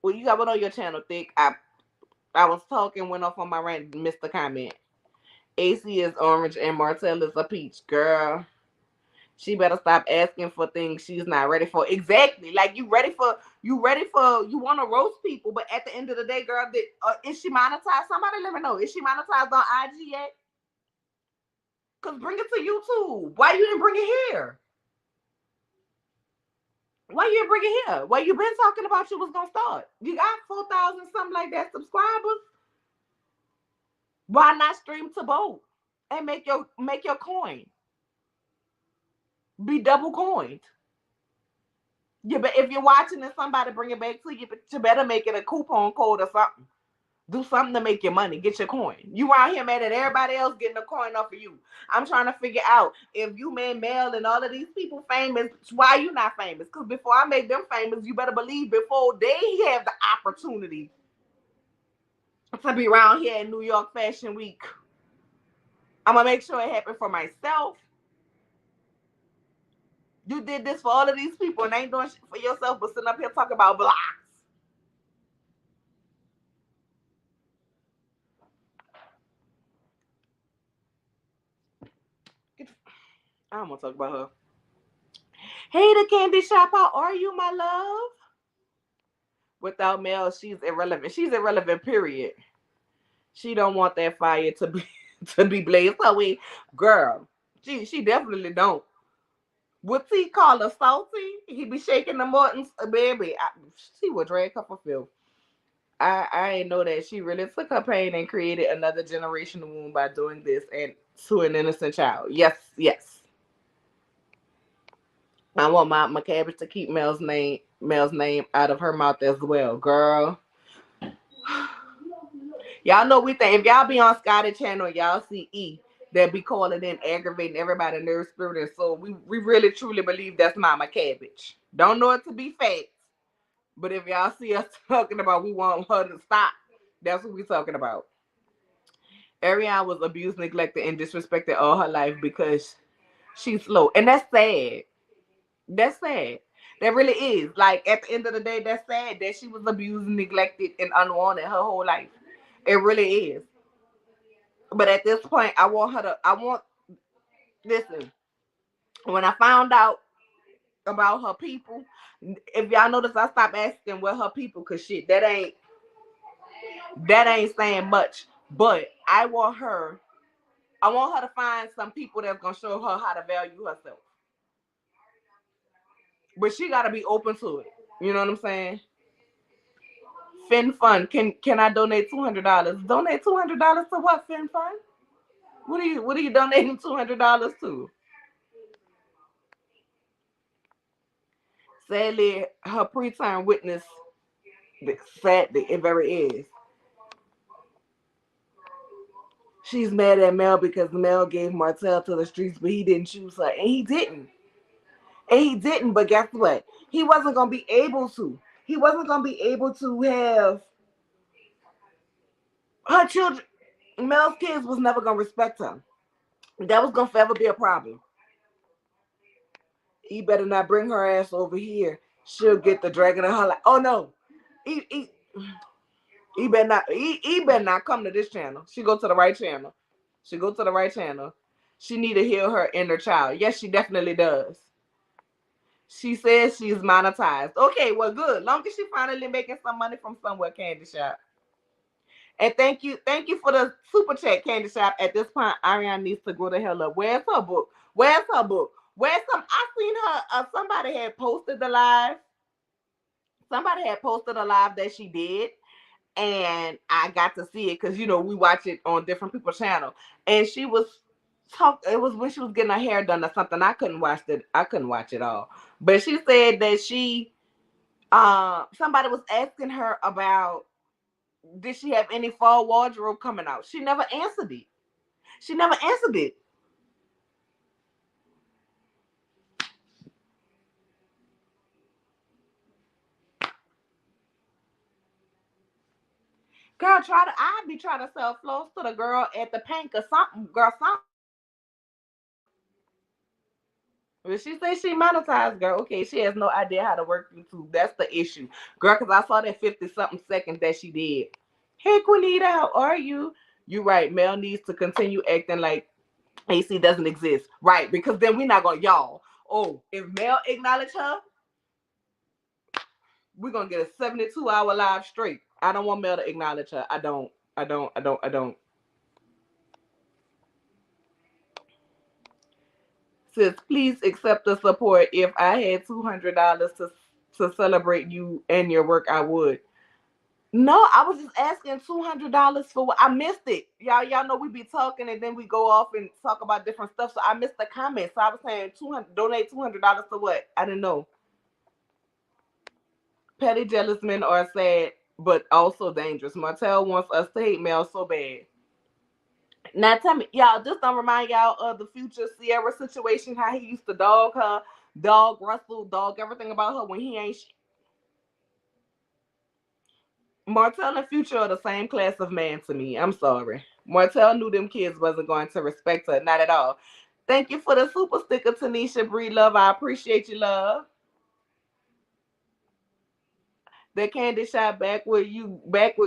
Well, you got what on your channel, Thick? I was talking, went off on my rant, missed the comment. AC is orange and Martel is a peach. Girl, she better stop asking for things she's not ready for. Exactly. Like, you want to roast people, but at the end of the day, girl, is she monetized? Somebody let me know. Is she monetized on IG yet? Because bring it to YouTube. Why you didn't bring it here? Why you didn't bring it here? Well, you been talking about you was going to start. You got 4,000 something like that subscribers. Why not stream to both and make your coin be double coined? Yeah, but if you're watching and somebody bring it back to you, but you better make it a coupon code or something. Do something to make your money. Get your coin. You around here mad at everybody else getting a coin off of you. I'm trying to figure out if you made Mel and all of these people famous, why you not famous? Because before I make them famous, you better believe before they have the opportunity to be around here in New York Fashion Week, I'm going to make sure it happens for myself. You did this for all of these people and ain't doing shit for yourself, but sitting up here talking about blocks. I don't want to talk about her. Hey, the candy shop, how are you, my love? Without Mel, she's irrelevant. She's irrelevant, period. She don't want that fire to be to be blazed. So girl, she definitely don't. What he call her salty? He be shaking the Mortons, baby. She would drag her for filth. I ain't know that she really took her pain and created another generational wound by doing this and to an innocent child. Yes, yes. I want my cabbage to keep Mel's name out of her mouth as well, girl. Y'all know we think if y'all be on Scotty channel, y'all see E that be calling in aggravating everybody nerve spirit and soul. We really truly believe that's Mama Cabbage. Don't know it to be facts, but if y'all see us talking about we want her to stop, that's what we talking about. Ariane was abused, neglected, and disrespected all her life because she's slow, and that's sad. That's sad. That really is. Like, at the end of the day, that's sad that she was abused, neglected, and unwanted her whole life. It really is. But at this point, listen, when I found out about her people, if y'all notice, I stopped asking what her people, cause shit, that ain't saying much. But I want her to find some people that's gonna show her how to value herself. But she gotta be open to it. You know what I'm saying? Fin Fun, can I donate $200? Donate $200 to what, Fin Fun? What are you donating $200 to? Sadly, her preterm witness, sadly, it very is. She's mad at Mel because Mel gave Martel to the streets, but he didn't choose her, and he didn't. And he didn't. But guess what? He wasn't gonna be able to. He wasn't gonna be able to have her children. Mel's kids was never gonna respect her. That was gonna forever be a problem. He better not bring her ass over here. She'll get the dragon of her life. Oh no, he he, he better not. He better not come to this channel. She go to the right channel. She go to the right channel. She need to heal her inner child. Yes, she definitely does. She says she's monetized. Okay, well, good. Long as she finally making some money from somewhere, Candy Shop. And thank you for the super chat, Candy Shop. At this point, Ariane needs to go to hell up. Where's her book? Where's her book? Where's some? I seen her. Somebody had posted the live. Somebody had posted a live that she did, and I got to see it because we watch it on different people's channel. And she was It was when she was getting her hair done or something. I couldn't watch it. I couldn't watch it all. But she said that somebody was asking her about, did she have any fall wardrobe coming out? She never answered it. She never answered it. Girl, I be trying to sell clothes to the girl at the Pink or something. Girl, something. Well, she says she monetized, girl. Okay, she has no idea how to work YouTube. That's the issue, girl. Because I saw that 50-something seconds that she did. Hey, Quinita, how are you? You right. Mel needs to continue acting like AC doesn't exist, right? Because then we're not gonna y'all. Oh, if Mel acknowledge her, we're gonna get a 72-hour live straight. I don't want Mel to acknowledge her. I don't. I don't. I don't. I don't. Says, please accept the support. If I had $200 to celebrate you and your work, I would. No, I was just asking $200 for what I missed it. Y'all know we be talking and then we go off and talk about different stuff. So I missed the comment. So I was saying 200, donate $200 to what? I didn't know. Petty jealous men are sad, but also dangerous. Martel wants us to hate Mel so bad. Now tell me, y'all, this don't remind y'all of the future Sierra situation, how he used to dog her, dog Russell, dog everything about her when he ain't. Martel and Future are the same class of man to me. I'm sorry. Martel knew them kids wasn't going to respect her, not at all. Thank you for the super sticker, Tanisha Bree Love. I appreciate you, love. The candy shop back with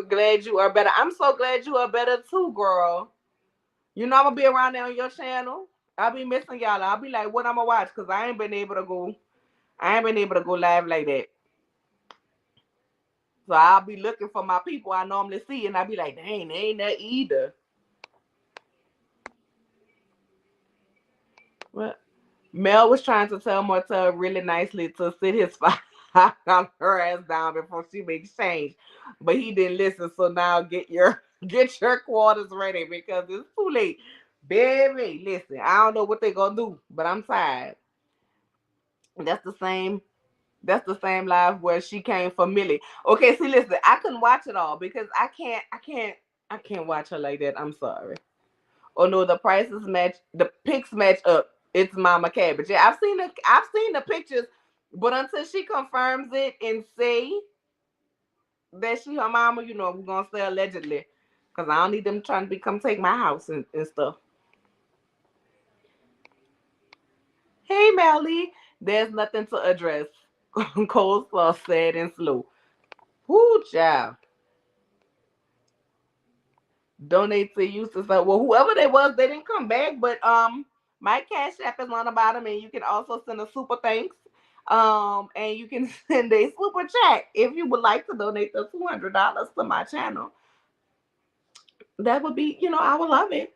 glad you are better. I'm so glad you are better too, girl. I'm gonna be around there on your channel. I'll be missing y'all. I'll be like, what I'm gonna watch? Cause I ain't been able to go live like that. So I'll be looking for my people I normally see, and I'll be like, dang, they ain't that either. What? Mel was trying to tell Martel really nicely to sit his on her ass down before she makes change, but he didn't listen. So now get your quarters ready because it's too late, baby. Listen, I don't know what they gonna do, but I'm tired. That's the same. That's the same live where she came for Millie. Okay, see, listen, I couldn't watch it all because I can't watch her like that. I'm sorry. Oh no, the prices match, the pics match up. It's Mama Cabbage. Yeah, I've seen the pictures, but until she confirms it and say that she her mama, we're gonna say allegedly. Cause I don't need them trying to come take my house and stuff. Hey Melly, there's nothing to address. Coleslaw sad and slow. Whoo child. Donate to use to stuff. Well, whoever they was, they didn't come back. But my cash app is on the bottom, and you can also send a super thanks. And you can send a super chat if you would like to donate the $200 to my channel. That would be, I would love it.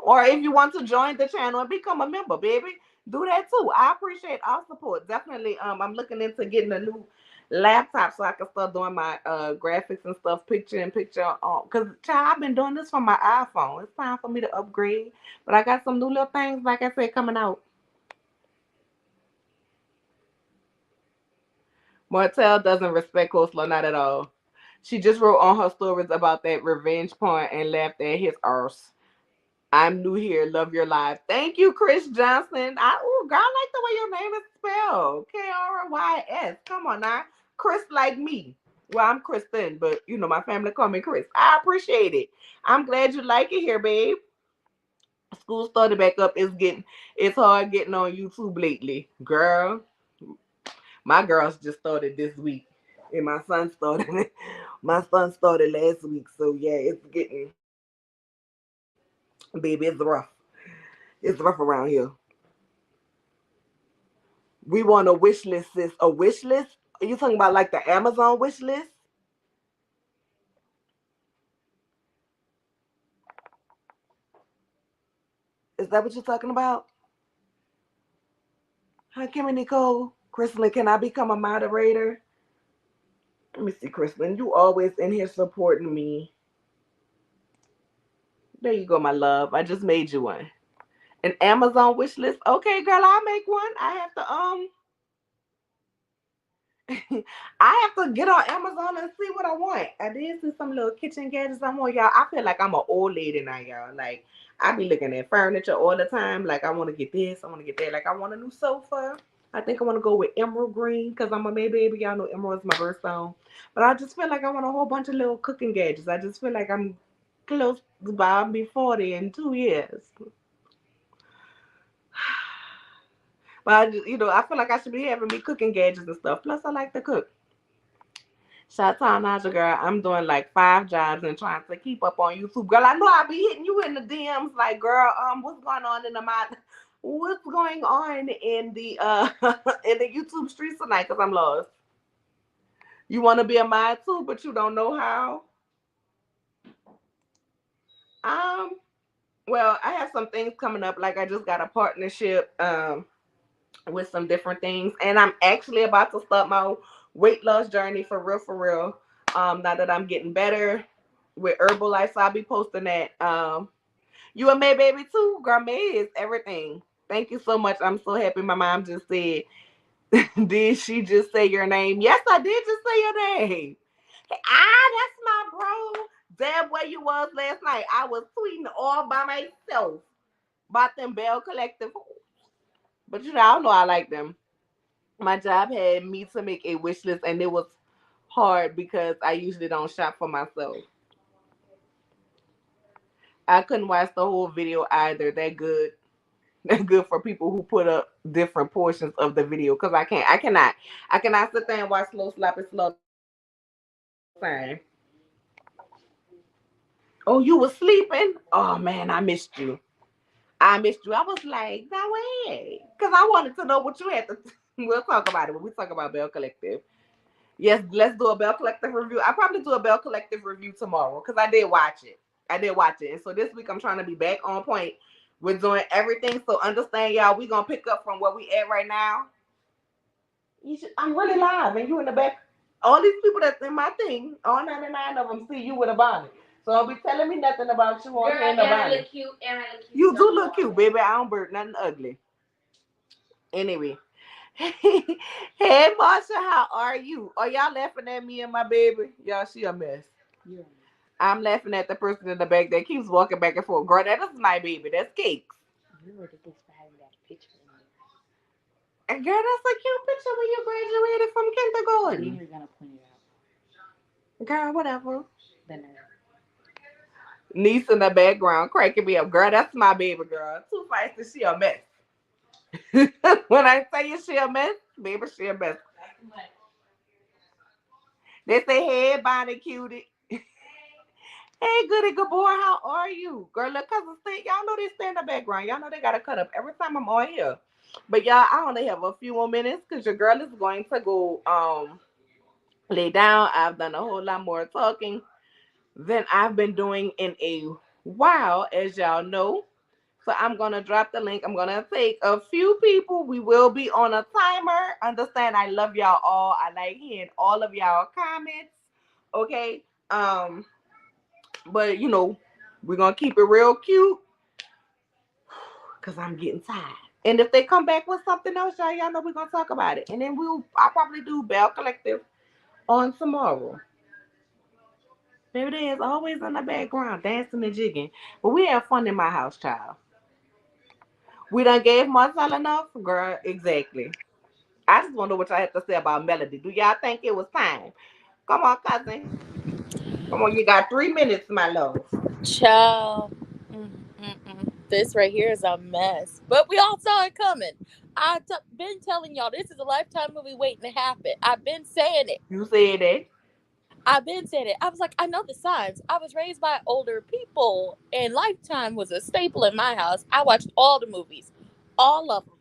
Or if you want to join the channel and become a member, baby, do that too. I appreciate all support. Definitely. I'm looking into getting laptop so I can start doing my graphics and stuff, picture in picture on. Cause child, I've been doing this from my iPhone. It's time for me to upgrade. But I got some new little things, like I said, coming out. Martel doesn't respect coleslaw, not at all. She just wrote on her stories about that revenge porn and laughed at his arse. I'm new here. Love your live. Thank you, Chris Johnson. Girl, I like the way your name is spelled. Krys. Come on now. Chris like me. Well, I'm Kristen, but you know my family call me Chris. I appreciate it. I'm glad you like it here, babe. School started back up. It's hard getting on YouTube lately. Girl, my girls just started this week. And my son started my son started last week. So yeah, it's getting baby, it's rough. It's rough around here. We want a wish list, sis. A wish list? Are you talking about like the Amazon wish list? Is that what you're talking about? Hi, Kimmy Nicole. Crystalline, can I become a moderator? Let me see, Crystalline. You always in here supporting me. There you go, my love. I just made you one. An Amazon wish list. Okay, girl, I'll make one. I have to get on Amazon and see what I want. I did see some little kitchen gadgets I want, y'all. I feel like I'm an old lady now, y'all. Like I be looking at furniture all the time. Like I want to get this, I want to get that. Like I want a new sofa. I think I want to go with emerald green because I'm a May baby. Y'all know emerald is my birthstone. But I just feel like I want a whole bunch of little cooking gadgets. I just feel like I'm close to I'll be 40 in 2 years. But I feel like I should be having me cooking gadgets and stuff. Plus, I like to cook. Shout out Naja, girl. I'm doing like 5 jobs and trying to keep up on YouTube. Girl, I know I be hitting you in the DMs like, girl, what's going on in the mind? What's going on in the in the YouTube streets tonight? Cause I'm lost. You want to be a mod too, but you don't know how. Um, well, I have some things coming up. Like I just got a partnership with some different things, and I'm actually about to start my weight loss journey for real, for real. Now that I'm getting better with Herbalife, so I'll be posting that. You a May baby too, girl. May is everything. Thank you so much. I'm so happy. My mom just said, "Did she just say your name?" Yes, I did just say your name. That's my bro. Damn, where you was last night? I was tweeting all by myself about them Bell Collective. But I don't know. I like them. My job had me to make a wish list, and it was hard because I usually don't shop for myself. I couldn't watch the whole video either. That good. That good for people who put up different portions of the video because I can't. I cannot sit there and watch slow sloppy slow time. Oh, you was sleeping? Oh man, I missed you. I missed you. I was like, no way, because I wanted to know what you had to. We'll talk about it when we talk about Bell Collective. Yes, let's do a Bell Collective review. I probably do a Bell Collective review tomorrow because I did watch it. I did watch it. And so this week I'm trying to be back on point with doing everything. So understand, y'all, we going to pick up from where we at right now. I'm really live and you in the back. All these people that's in my thing, all 99 of them see you with a bonnet. So don't be telling me nothing about you on here in the bonnet. Look cute. You do look cute, baby. I don't bird nothing ugly. Anyway. Hey Marsha, how are you? Are y'all laughing at me and my baby? Y'all, she a mess. Yeah. I'm laughing at the person in the back that keeps walking back and forth. Girl, that is my baby. That's Cakes. You were the having that picture in there. And girl, that's a cute picture when you graduated from kindergarten. When you're gonna point it out. Girl, whatever. The nerve. Niece in the background cracking me up. Girl, that's my baby girl. Too feisty, she a mess. When I say you she a mess, baby, she a mess. They say, hey, Bonnie cutie. Hey, goody good boy, how are you? Girl, look, cousin stay. Y'all know they stay in the background. Y'all know they gotta cut up every time I'm on here. But y'all, I only have a few more minutes because your girl is going to go lay down. I've done a whole lot more talking than I've been doing in a while, as y'all know. So I'm gonna drop the link. I'm gonna take a few people. We will be on a timer. Understand? I love y'all all. I like hearing all of y'all comments. Okay. But we're gonna keep it real cute because I'm getting tired. And if they come back with something else, y'all know we're gonna talk about it. And then I'll probably do Bell Collective on tomorrow. There it is, always in the background, dancing and jigging. But we have fun in my house, child. We done gave Marcel enough, girl. Exactly. I just want to know what y'all have to say about Melody. Do y'all think it was time? Come on, cousin. Come on, you got 3 minutes, my love. Child. This right here is a mess. But we all saw it coming. Been telling y'all this is a lifetime movie waiting to happen. I've been saying it. You said that. I've been saying it. I was like, I know the signs. I was raised by older people, and Lifetime was a staple in my house. I watched all the movies, all of them.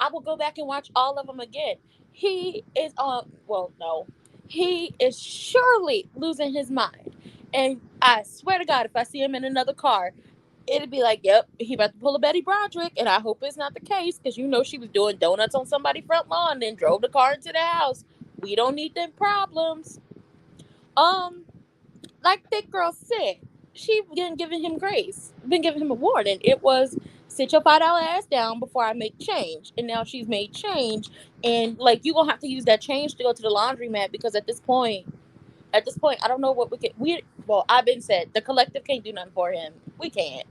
I will go back and watch all of them again. He is on. Well, no, he is surely losing his mind. And I swear to God, if I see him in another car, it'd be like, yep, he about to pull a Betty Broderick, and I hope it's not the case because she was doing donuts on somebody's front lawn, then drove the car into the house. We don't need them problems. Um, like that girl said, she been giving him grace, been giving him a warning. It was sit your $5 ass down before I make change, and now she's made change, and like you gonna have to use that change to go to the laundromat because at this point, I don't know what we can. Well, I've been said the collective can't do nothing for him. We can't.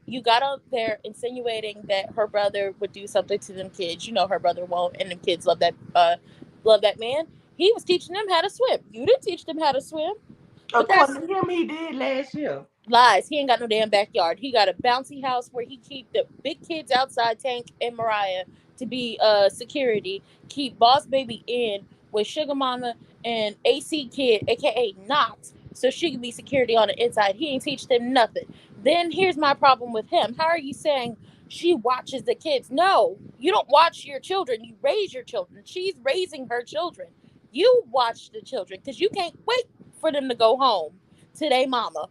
You got up there insinuating that her brother would do something to them kids. You know her brother won't, and them kids love that man. He was teaching them how to swim. You didn't teach them how to swim. But that's According to him, he did last year. lies. He ain't got no damn backyard. He got a bouncy house where he keep the big kids outside, Tank and Mariah, to be security. Keep Boss Baby in with Sugar Mama and AC Kid, aka Knox, so she can be security on the inside. He ain't teach them nothing. Then here's my problem with him. How are you saying she watches the kids? No, you don't watch your children. You raise your children. She's raising her children. You watch the children because you can't wait for them to go home to their mama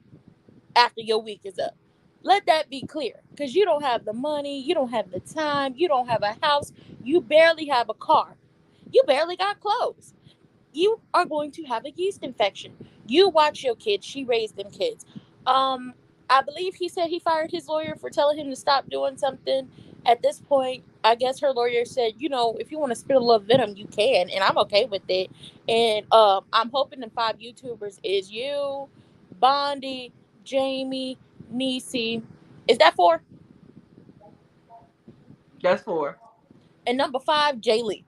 after your week is up. Let that be clear because you don't have the money, you don't have the time, you don't have a house, you barely have a car, you barely got clothes. You are going to have a yeast infection. You watch your kids, she raised them kids. Um, I believe he said he fired his lawyer for telling him to stop doing something. At this point, I guess her lawyer said, if you want to spit a little venom, you can, and I'm okay with it. And I'm hoping the 5 YouTubers is you, Bondi, Jamie, Nisi. Is that 4? That's for. And number 5, Jay Lee.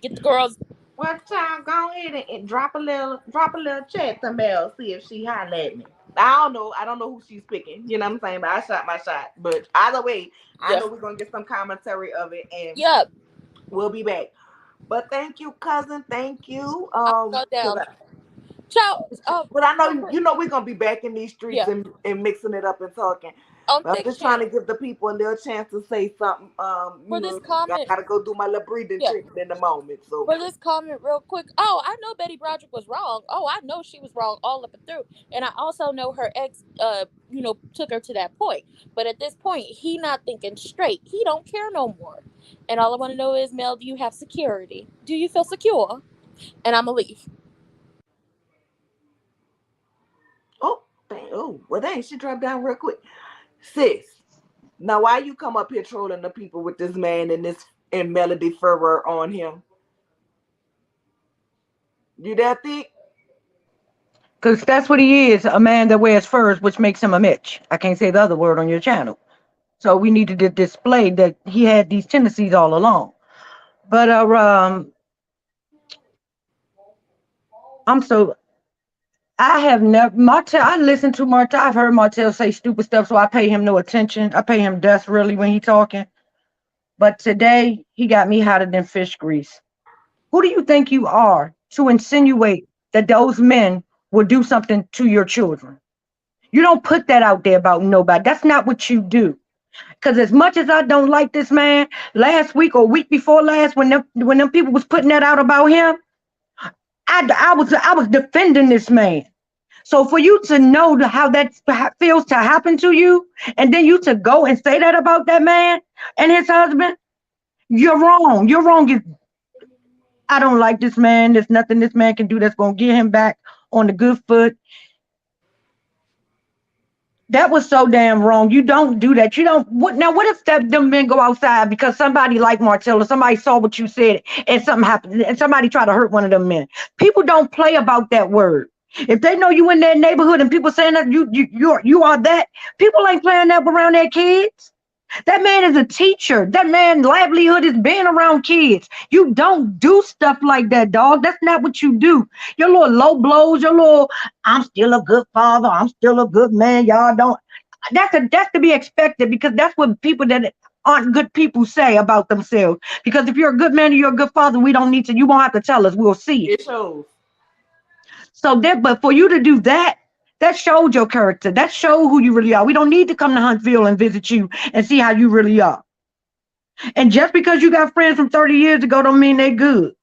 Get the girls. Well, child, go ahead and drop a little chat to Mel, see if she holler at me. I don't know. I don't know who she's picking. You know what I'm saying? But I shot my shot. But either way, I Yeah. know we're gonna get some commentary of it, and Yep. we'll be back. But thank you, cousin. Thank you. I'll go Cause down. Ciao. but I Real know quick. we're gonna be back in these streets Yeah. and mixing it up and talking. On But I'm Thick just trying to Channel. give the people a little chance to say something. For this I comment. gotta go do my little breathing Yeah. treatment in a moment. So For this comment, real quick. Oh, I know Betty Broderick was wrong. Oh, I know she was wrong all up and through. And I also know her ex, took her to that point. But at this point, he not thinking straight. He don't care no more. And all I want to know is, Mel, do you have security? Do you feel secure? And I'ma leave. well dang, she dropped down real quick. Sis, now why you come up here trolling the people with this man and this and Melody Furrer on him? You that thick? Because that's what he is, a man that wears furs, which makes him a Mitch. I can't say the other word on your channel. So we need to display that he had these tendencies all along. But I'm so I have never Martel. I listen to Martel. I've heard Martel say stupid stuff, so I pay him no attention. I pay him dust really when he talking. But today he got me hotter than fish grease. Who do you think you are to insinuate that those men will do something to your children? You don't put that out there about nobody. That's not what you do. Because as much as I don't like this man, last week or week before last, when them people was putting that out about him, I was defending this man. So for you to know how that feels to happen to you, and then you to go and say that about that man and his husband, you're wrong. You're wrong. I don't like this man. There's nothing this man can do that's gonna get him back on the good foot. That was so damn wrong. You don't do that. You don't. What now? What if them men go outside because somebody like Martel or somebody saw what you said and something happened and somebody tried to hurt one of them men? People don't play about that word. If they know you in that neighborhood and people saying that you are that, people ain't playing that around their kids. That man is a teacher. That man's livelihood is being around kids. You don't do stuff like that, dog. That's not what you do. Your little low blows, your little, I'm still a good father. I'm still a good man. Y'all don't. That's to be expected because that's what people that aren't good people say about themselves. Because if you're a good man or you're a good father, we don't need to. You won't have to tell us. We'll see it. It shows. So that, but for you to do that, that showed your character. That showed who you really are. We don't need to come to Huntsville and visit you and see how you really are. And just because you got friends from 30 years ago don't mean they good.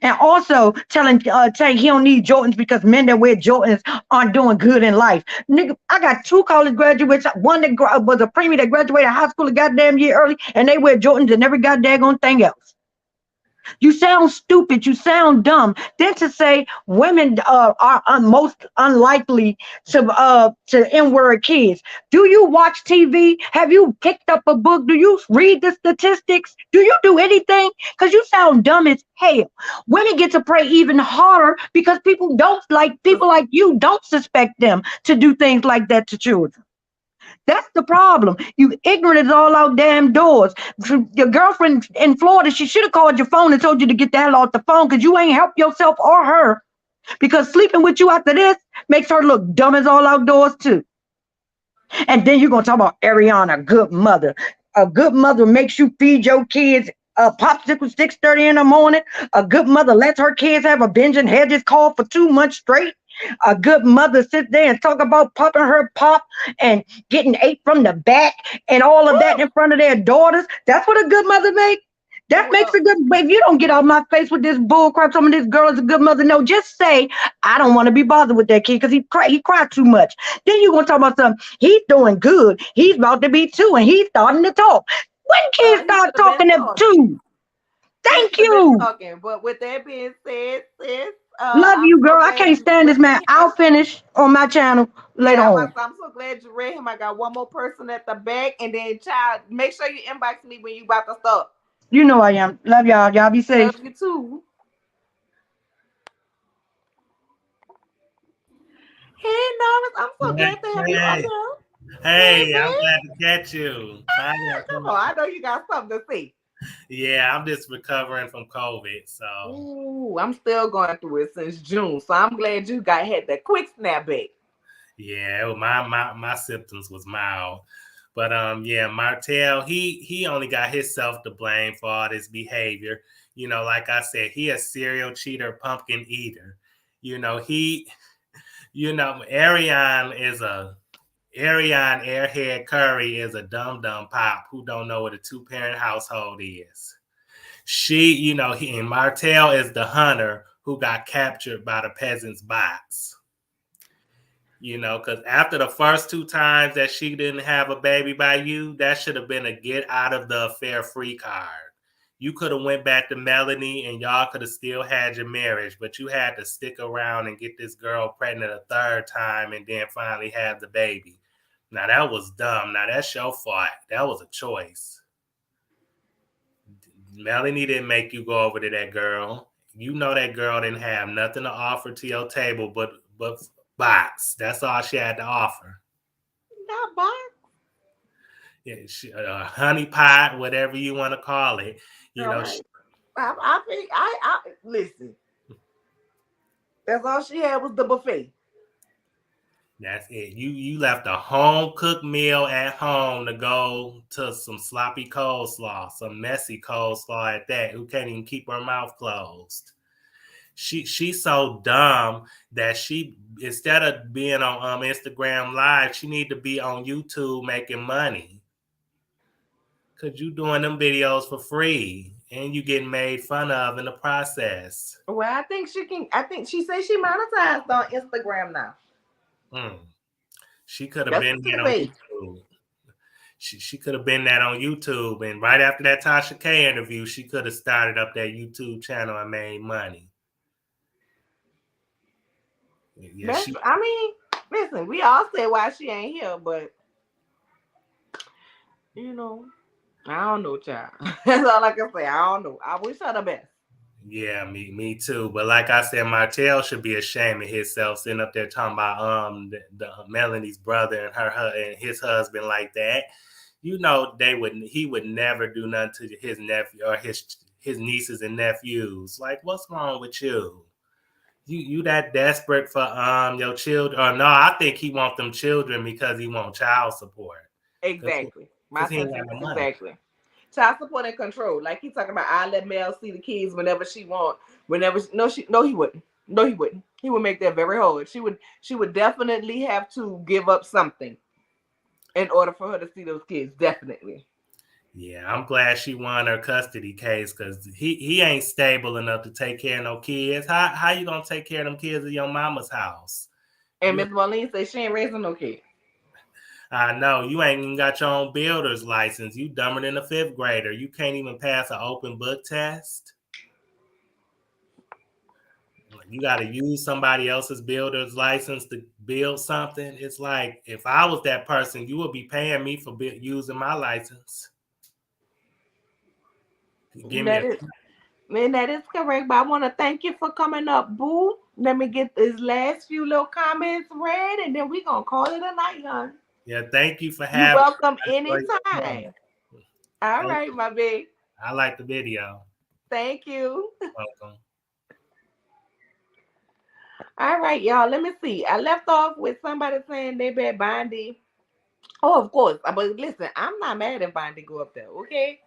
And also telling Tank he don't need Jordans because men that wear Jordans aren't doing good in life. Nigga, I got two college graduates. One that was a preemie that graduated high school a goddamn year early, and they wear Jordans and every goddamn thing else. You sound stupid. You sound dumb. Then to say women are most unlikely to N-word kids. Do you watch TV? Have you picked up a book? Do you read the statistics? Do you do anything? Because you sound dumb as hell. Women get to pray even harder because people like you don't suspect them to do things like that to children. That's the problem. You ignorant as all out damn doors. Your girlfriend in Florida, she should have called your phone and told you to get the hell off the phone because you ain't helped yourself or her. Because sleeping with you after this makes her look dumb as all outdoors too. And then you're gonna talk about Ariane, a good mother. A good mother makes you feed your kids a popsicle 6:30 in the morning. A good mother lets her kids have a binge and hedges call for 2 months straight. A good mother sits there and talk about popping her pop and getting ate from the back and all of that in front of their daughters. That's what a good mother makes. That makes Well, a good. If you don't get out my face with this bull crap, some of this girl is a good mother. No, just say I don't want to be bothered with that kid because he cried too much. Then you gonna talk about something. He's doing good. He's about to be two, and he's starting to talk. When kids he start should have been talking at talking. two, He thank should have been you. talking. But with that being said, sis, Love I'm you, so girl. I glad can't you stand this read man. I'll him. finish on my channel later Yeah, on. I'm so glad you read him. I got one more person at the back, and then child, make sure you inbox me when you about to start. You know I am. Love y'all. Y'all be Love safe. you too. Hey, Norris, I'm so Hey, glad to have you on hey, here. Hey, hey, I'm glad babe. to catch you. Finally, Come on, I know you got something to say. yeah, I'm just recovering from COVID. So, Ooh, I'm still going through it since June, so I'm glad you got had that quick snapback. yeah, my symptoms was mild. But yeah, Martel, he only got himself to blame for all this behavior. Like I said, he a serial cheater, pumpkin eater. You know, he Ariane Airhead Curry is a dumb pop who don't know what a two-parent household is. And Martel is the hunter who got captured by the peasants' bots. Because after the first two times that she didn't have a baby by you, that should have been a get out of the affair free card. You could have went back to Melanie and y'all could have still had your marriage, but you had to stick around and get this girl pregnant a third time and then finally have the baby. Now that was dumb. Now that's your fault. That was a choice. Melanie didn't make you go over to that girl. You know that girl didn't have nothing to offer to your table but box. That's all she had to offer. Not box. Yeah, honey pot, whatever you want to call it. You All know, right. I think I listen. That's all she had was the buffet. that's it. You left a home cooked meal at home to go to some sloppy coleslaw, some messy coleslaw at that. Who can't even keep her mouth closed? She's so dumb that she instead of being on Instagram Live, she need to be on YouTube making money. Cause you doing them videos for free and you getting made fun of in the process. Well, I think she can. I think she says she monetized on Instagram now. Mm. She could have That's been what that she on say. YouTube. She could have been that on YouTube, and right after that Tasha K interview, she could have started up that YouTube channel and made money. Yeah, That's. I mean, listen. We all say why she ain't here, but you know, I don't know, child. That's all I can say. I don't know. I wish her the best. yeah, me too. But like I said, Martel should be ashamed of himself sitting up there talking about the Melanie's brother and her and his husband like that. You know, he would never do nothing to his nephew or his nieces and nephews. Like, what's wrong with you? You that desperate for your children? Or no, I think he want them children because he want child support. Cause, Exactly. My 'cause he ain't got sentence no is money. exactly. Child support and control. Like he talking about, I let Mel see the kids whenever she want. Whenever no, he wouldn't. No, he wouldn't. He would make that very hard. She would definitely have to give up something in order for her to see those kids. Definitely. Yeah, I'm glad she won her custody case because he ain't stable enough to take care of no kids. How you gonna take care of them kids in your mama's house? And You Miss Marlene said she ain't raising no kid. I know you ain't even got your own builder's license. You dumber than a fifth grader. You can't even pass an open book test. You got to use somebody else's builder's license to build something. It's like if I was that person, you would be paying me for using my license. Give me That a is, man, that is correct. But I want to thank you for coming up, boo. Let me get these last few little comments read, and then we gonna call it a night, hon. yeah. Thank you for You having welcome me. Enjoy your show. anytime. All Thank right, you. my big. I like the video. Thank you. Welcome. All right, y'all. Let me see. I left off with somebody saying they bet Bondi. Oh, of course. But listen, I'm not mad if Bondi go up there. Okay,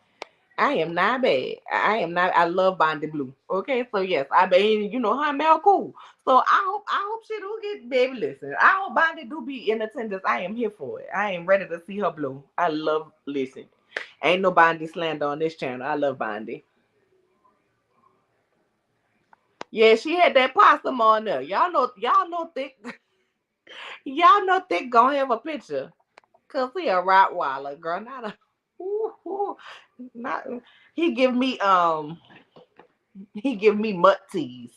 I am not bad. I am not. I love Bondi Blue. Okay, so yes, I mean, you know her Mel cool. So I hope she do get baby. Listen, I hope Bondi do be in attendance. I am here for it. I am ready to see her blue. I love listen. Ain't no Bondi slander on this channel. I love Bondi. Yeah, she had that possum on there. Y'all know thick. Y'all know thick gonna have a picture. Cause he a Rottweiler, girl, not a. Ooh, ooh, not he give me mutt teas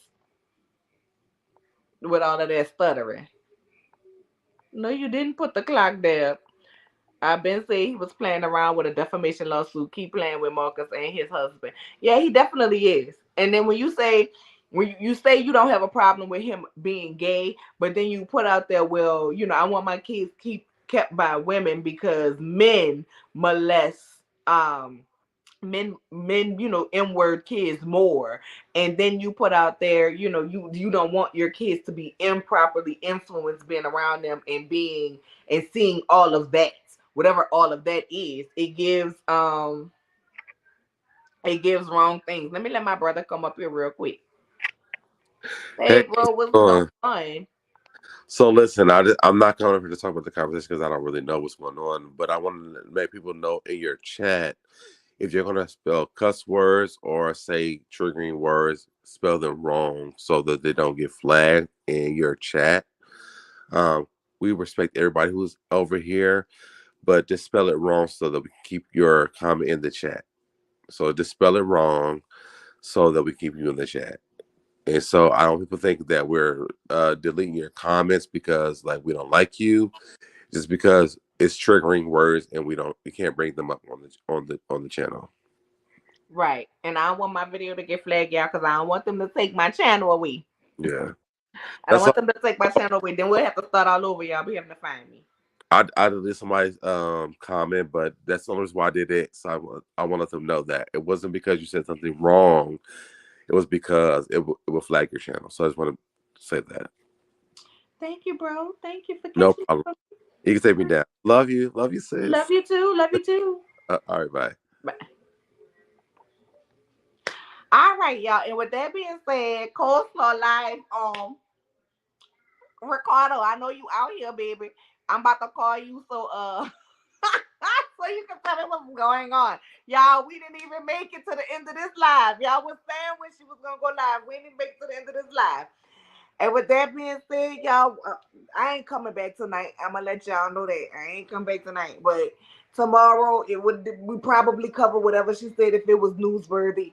with all of that stuttering. No, you didn't put the clock there. I've been saying he was playing around with a defamation lawsuit. Keep playing with Marcus and his husband. Yeah, he definitely is. And then when you say you don't have a problem with him being gay, but then you put out there, well, I want my kids kept by women because men molest men n-word kids more, and then you put out there, you don't want your kids to be improperly influenced being around them and being and seeing all of that, whatever all of that is. It gives wrong things. Let me let my brother come up here real quick. Hey Hey, what's bro, what's going going on? on? So listen, I'm not coming up here to talk about the conversation because I don't really know what's going on. But I want to make people know in your chat if you're gonna spell cuss words or say triggering words, spell them wrong so that they don't get flagged in your chat. Um, we respect everybody who's over here, but just spell it wrong so that we can keep your comment in the chat. So just spell it wrong so that we keep you in the chat. And so I don't people think that we're deleting your comments because like we don't like you, just because it's triggering words and we can't bring them up on the channel. Right, and I don't want my video to get flagged, y'all, because I don't want them to take my channel away. Yeah, I don't that's want all. them to take my channel away. Then we'll have to start all over, y'all. Be having to find me. I deleted somebody's comment, but that's the only reason why I did it. So I want to let them know that it wasn't because you said something wrong. It was because it will flag your channel. So I just want to say that. Thank you, bro. Thank you for No catching problem. up. You can take me down. Love you, Love sis. you too. Love you too. All right, bye. Bye. All right, y'all. And with that being said, Coleslaw live Ricardo. I know you out here, baby. I'm about to call you so you can tell me what's going on. Y'all, we didn't even make it to the end of this live. Y'all was saying when she was gonna go live. We didn't make it to the end of this live. And with that being said, y'all, I ain't coming back tonight. I'm gonna let y'all know that I ain't coming back tonight. But tomorrow, it would we probably cover whatever she said if it was newsworthy.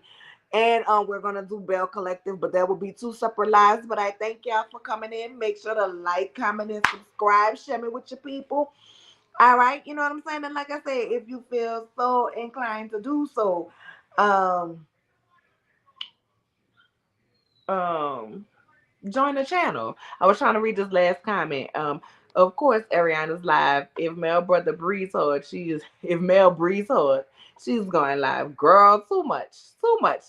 And we're gonna do Bell Collective, but that will be two separate lives. But I thank y'all for coming in. Make sure to like, comment, and subscribe. Share me with your people. All right, you know what I'm saying. And like I said, if you feel so inclined to do so, um, um, join the channel. I was trying to read this last comment. Of course, Ariane is live. If Mel brother breathes hard, she is. If Mel breathes hard, she's going live. Girl, too much, too much.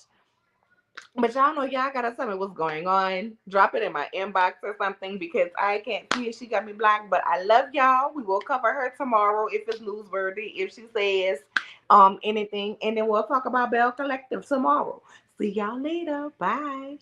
But y'all know y'all gotta tell me what's going on. Drop it in my inbox or something because I can't see it. She got me blocked. But I love y'all. We will cover her tomorrow if it's newsworthy. If she says anything, and then we'll talk about Bell Collective tomorrow. See y'all later. Bye.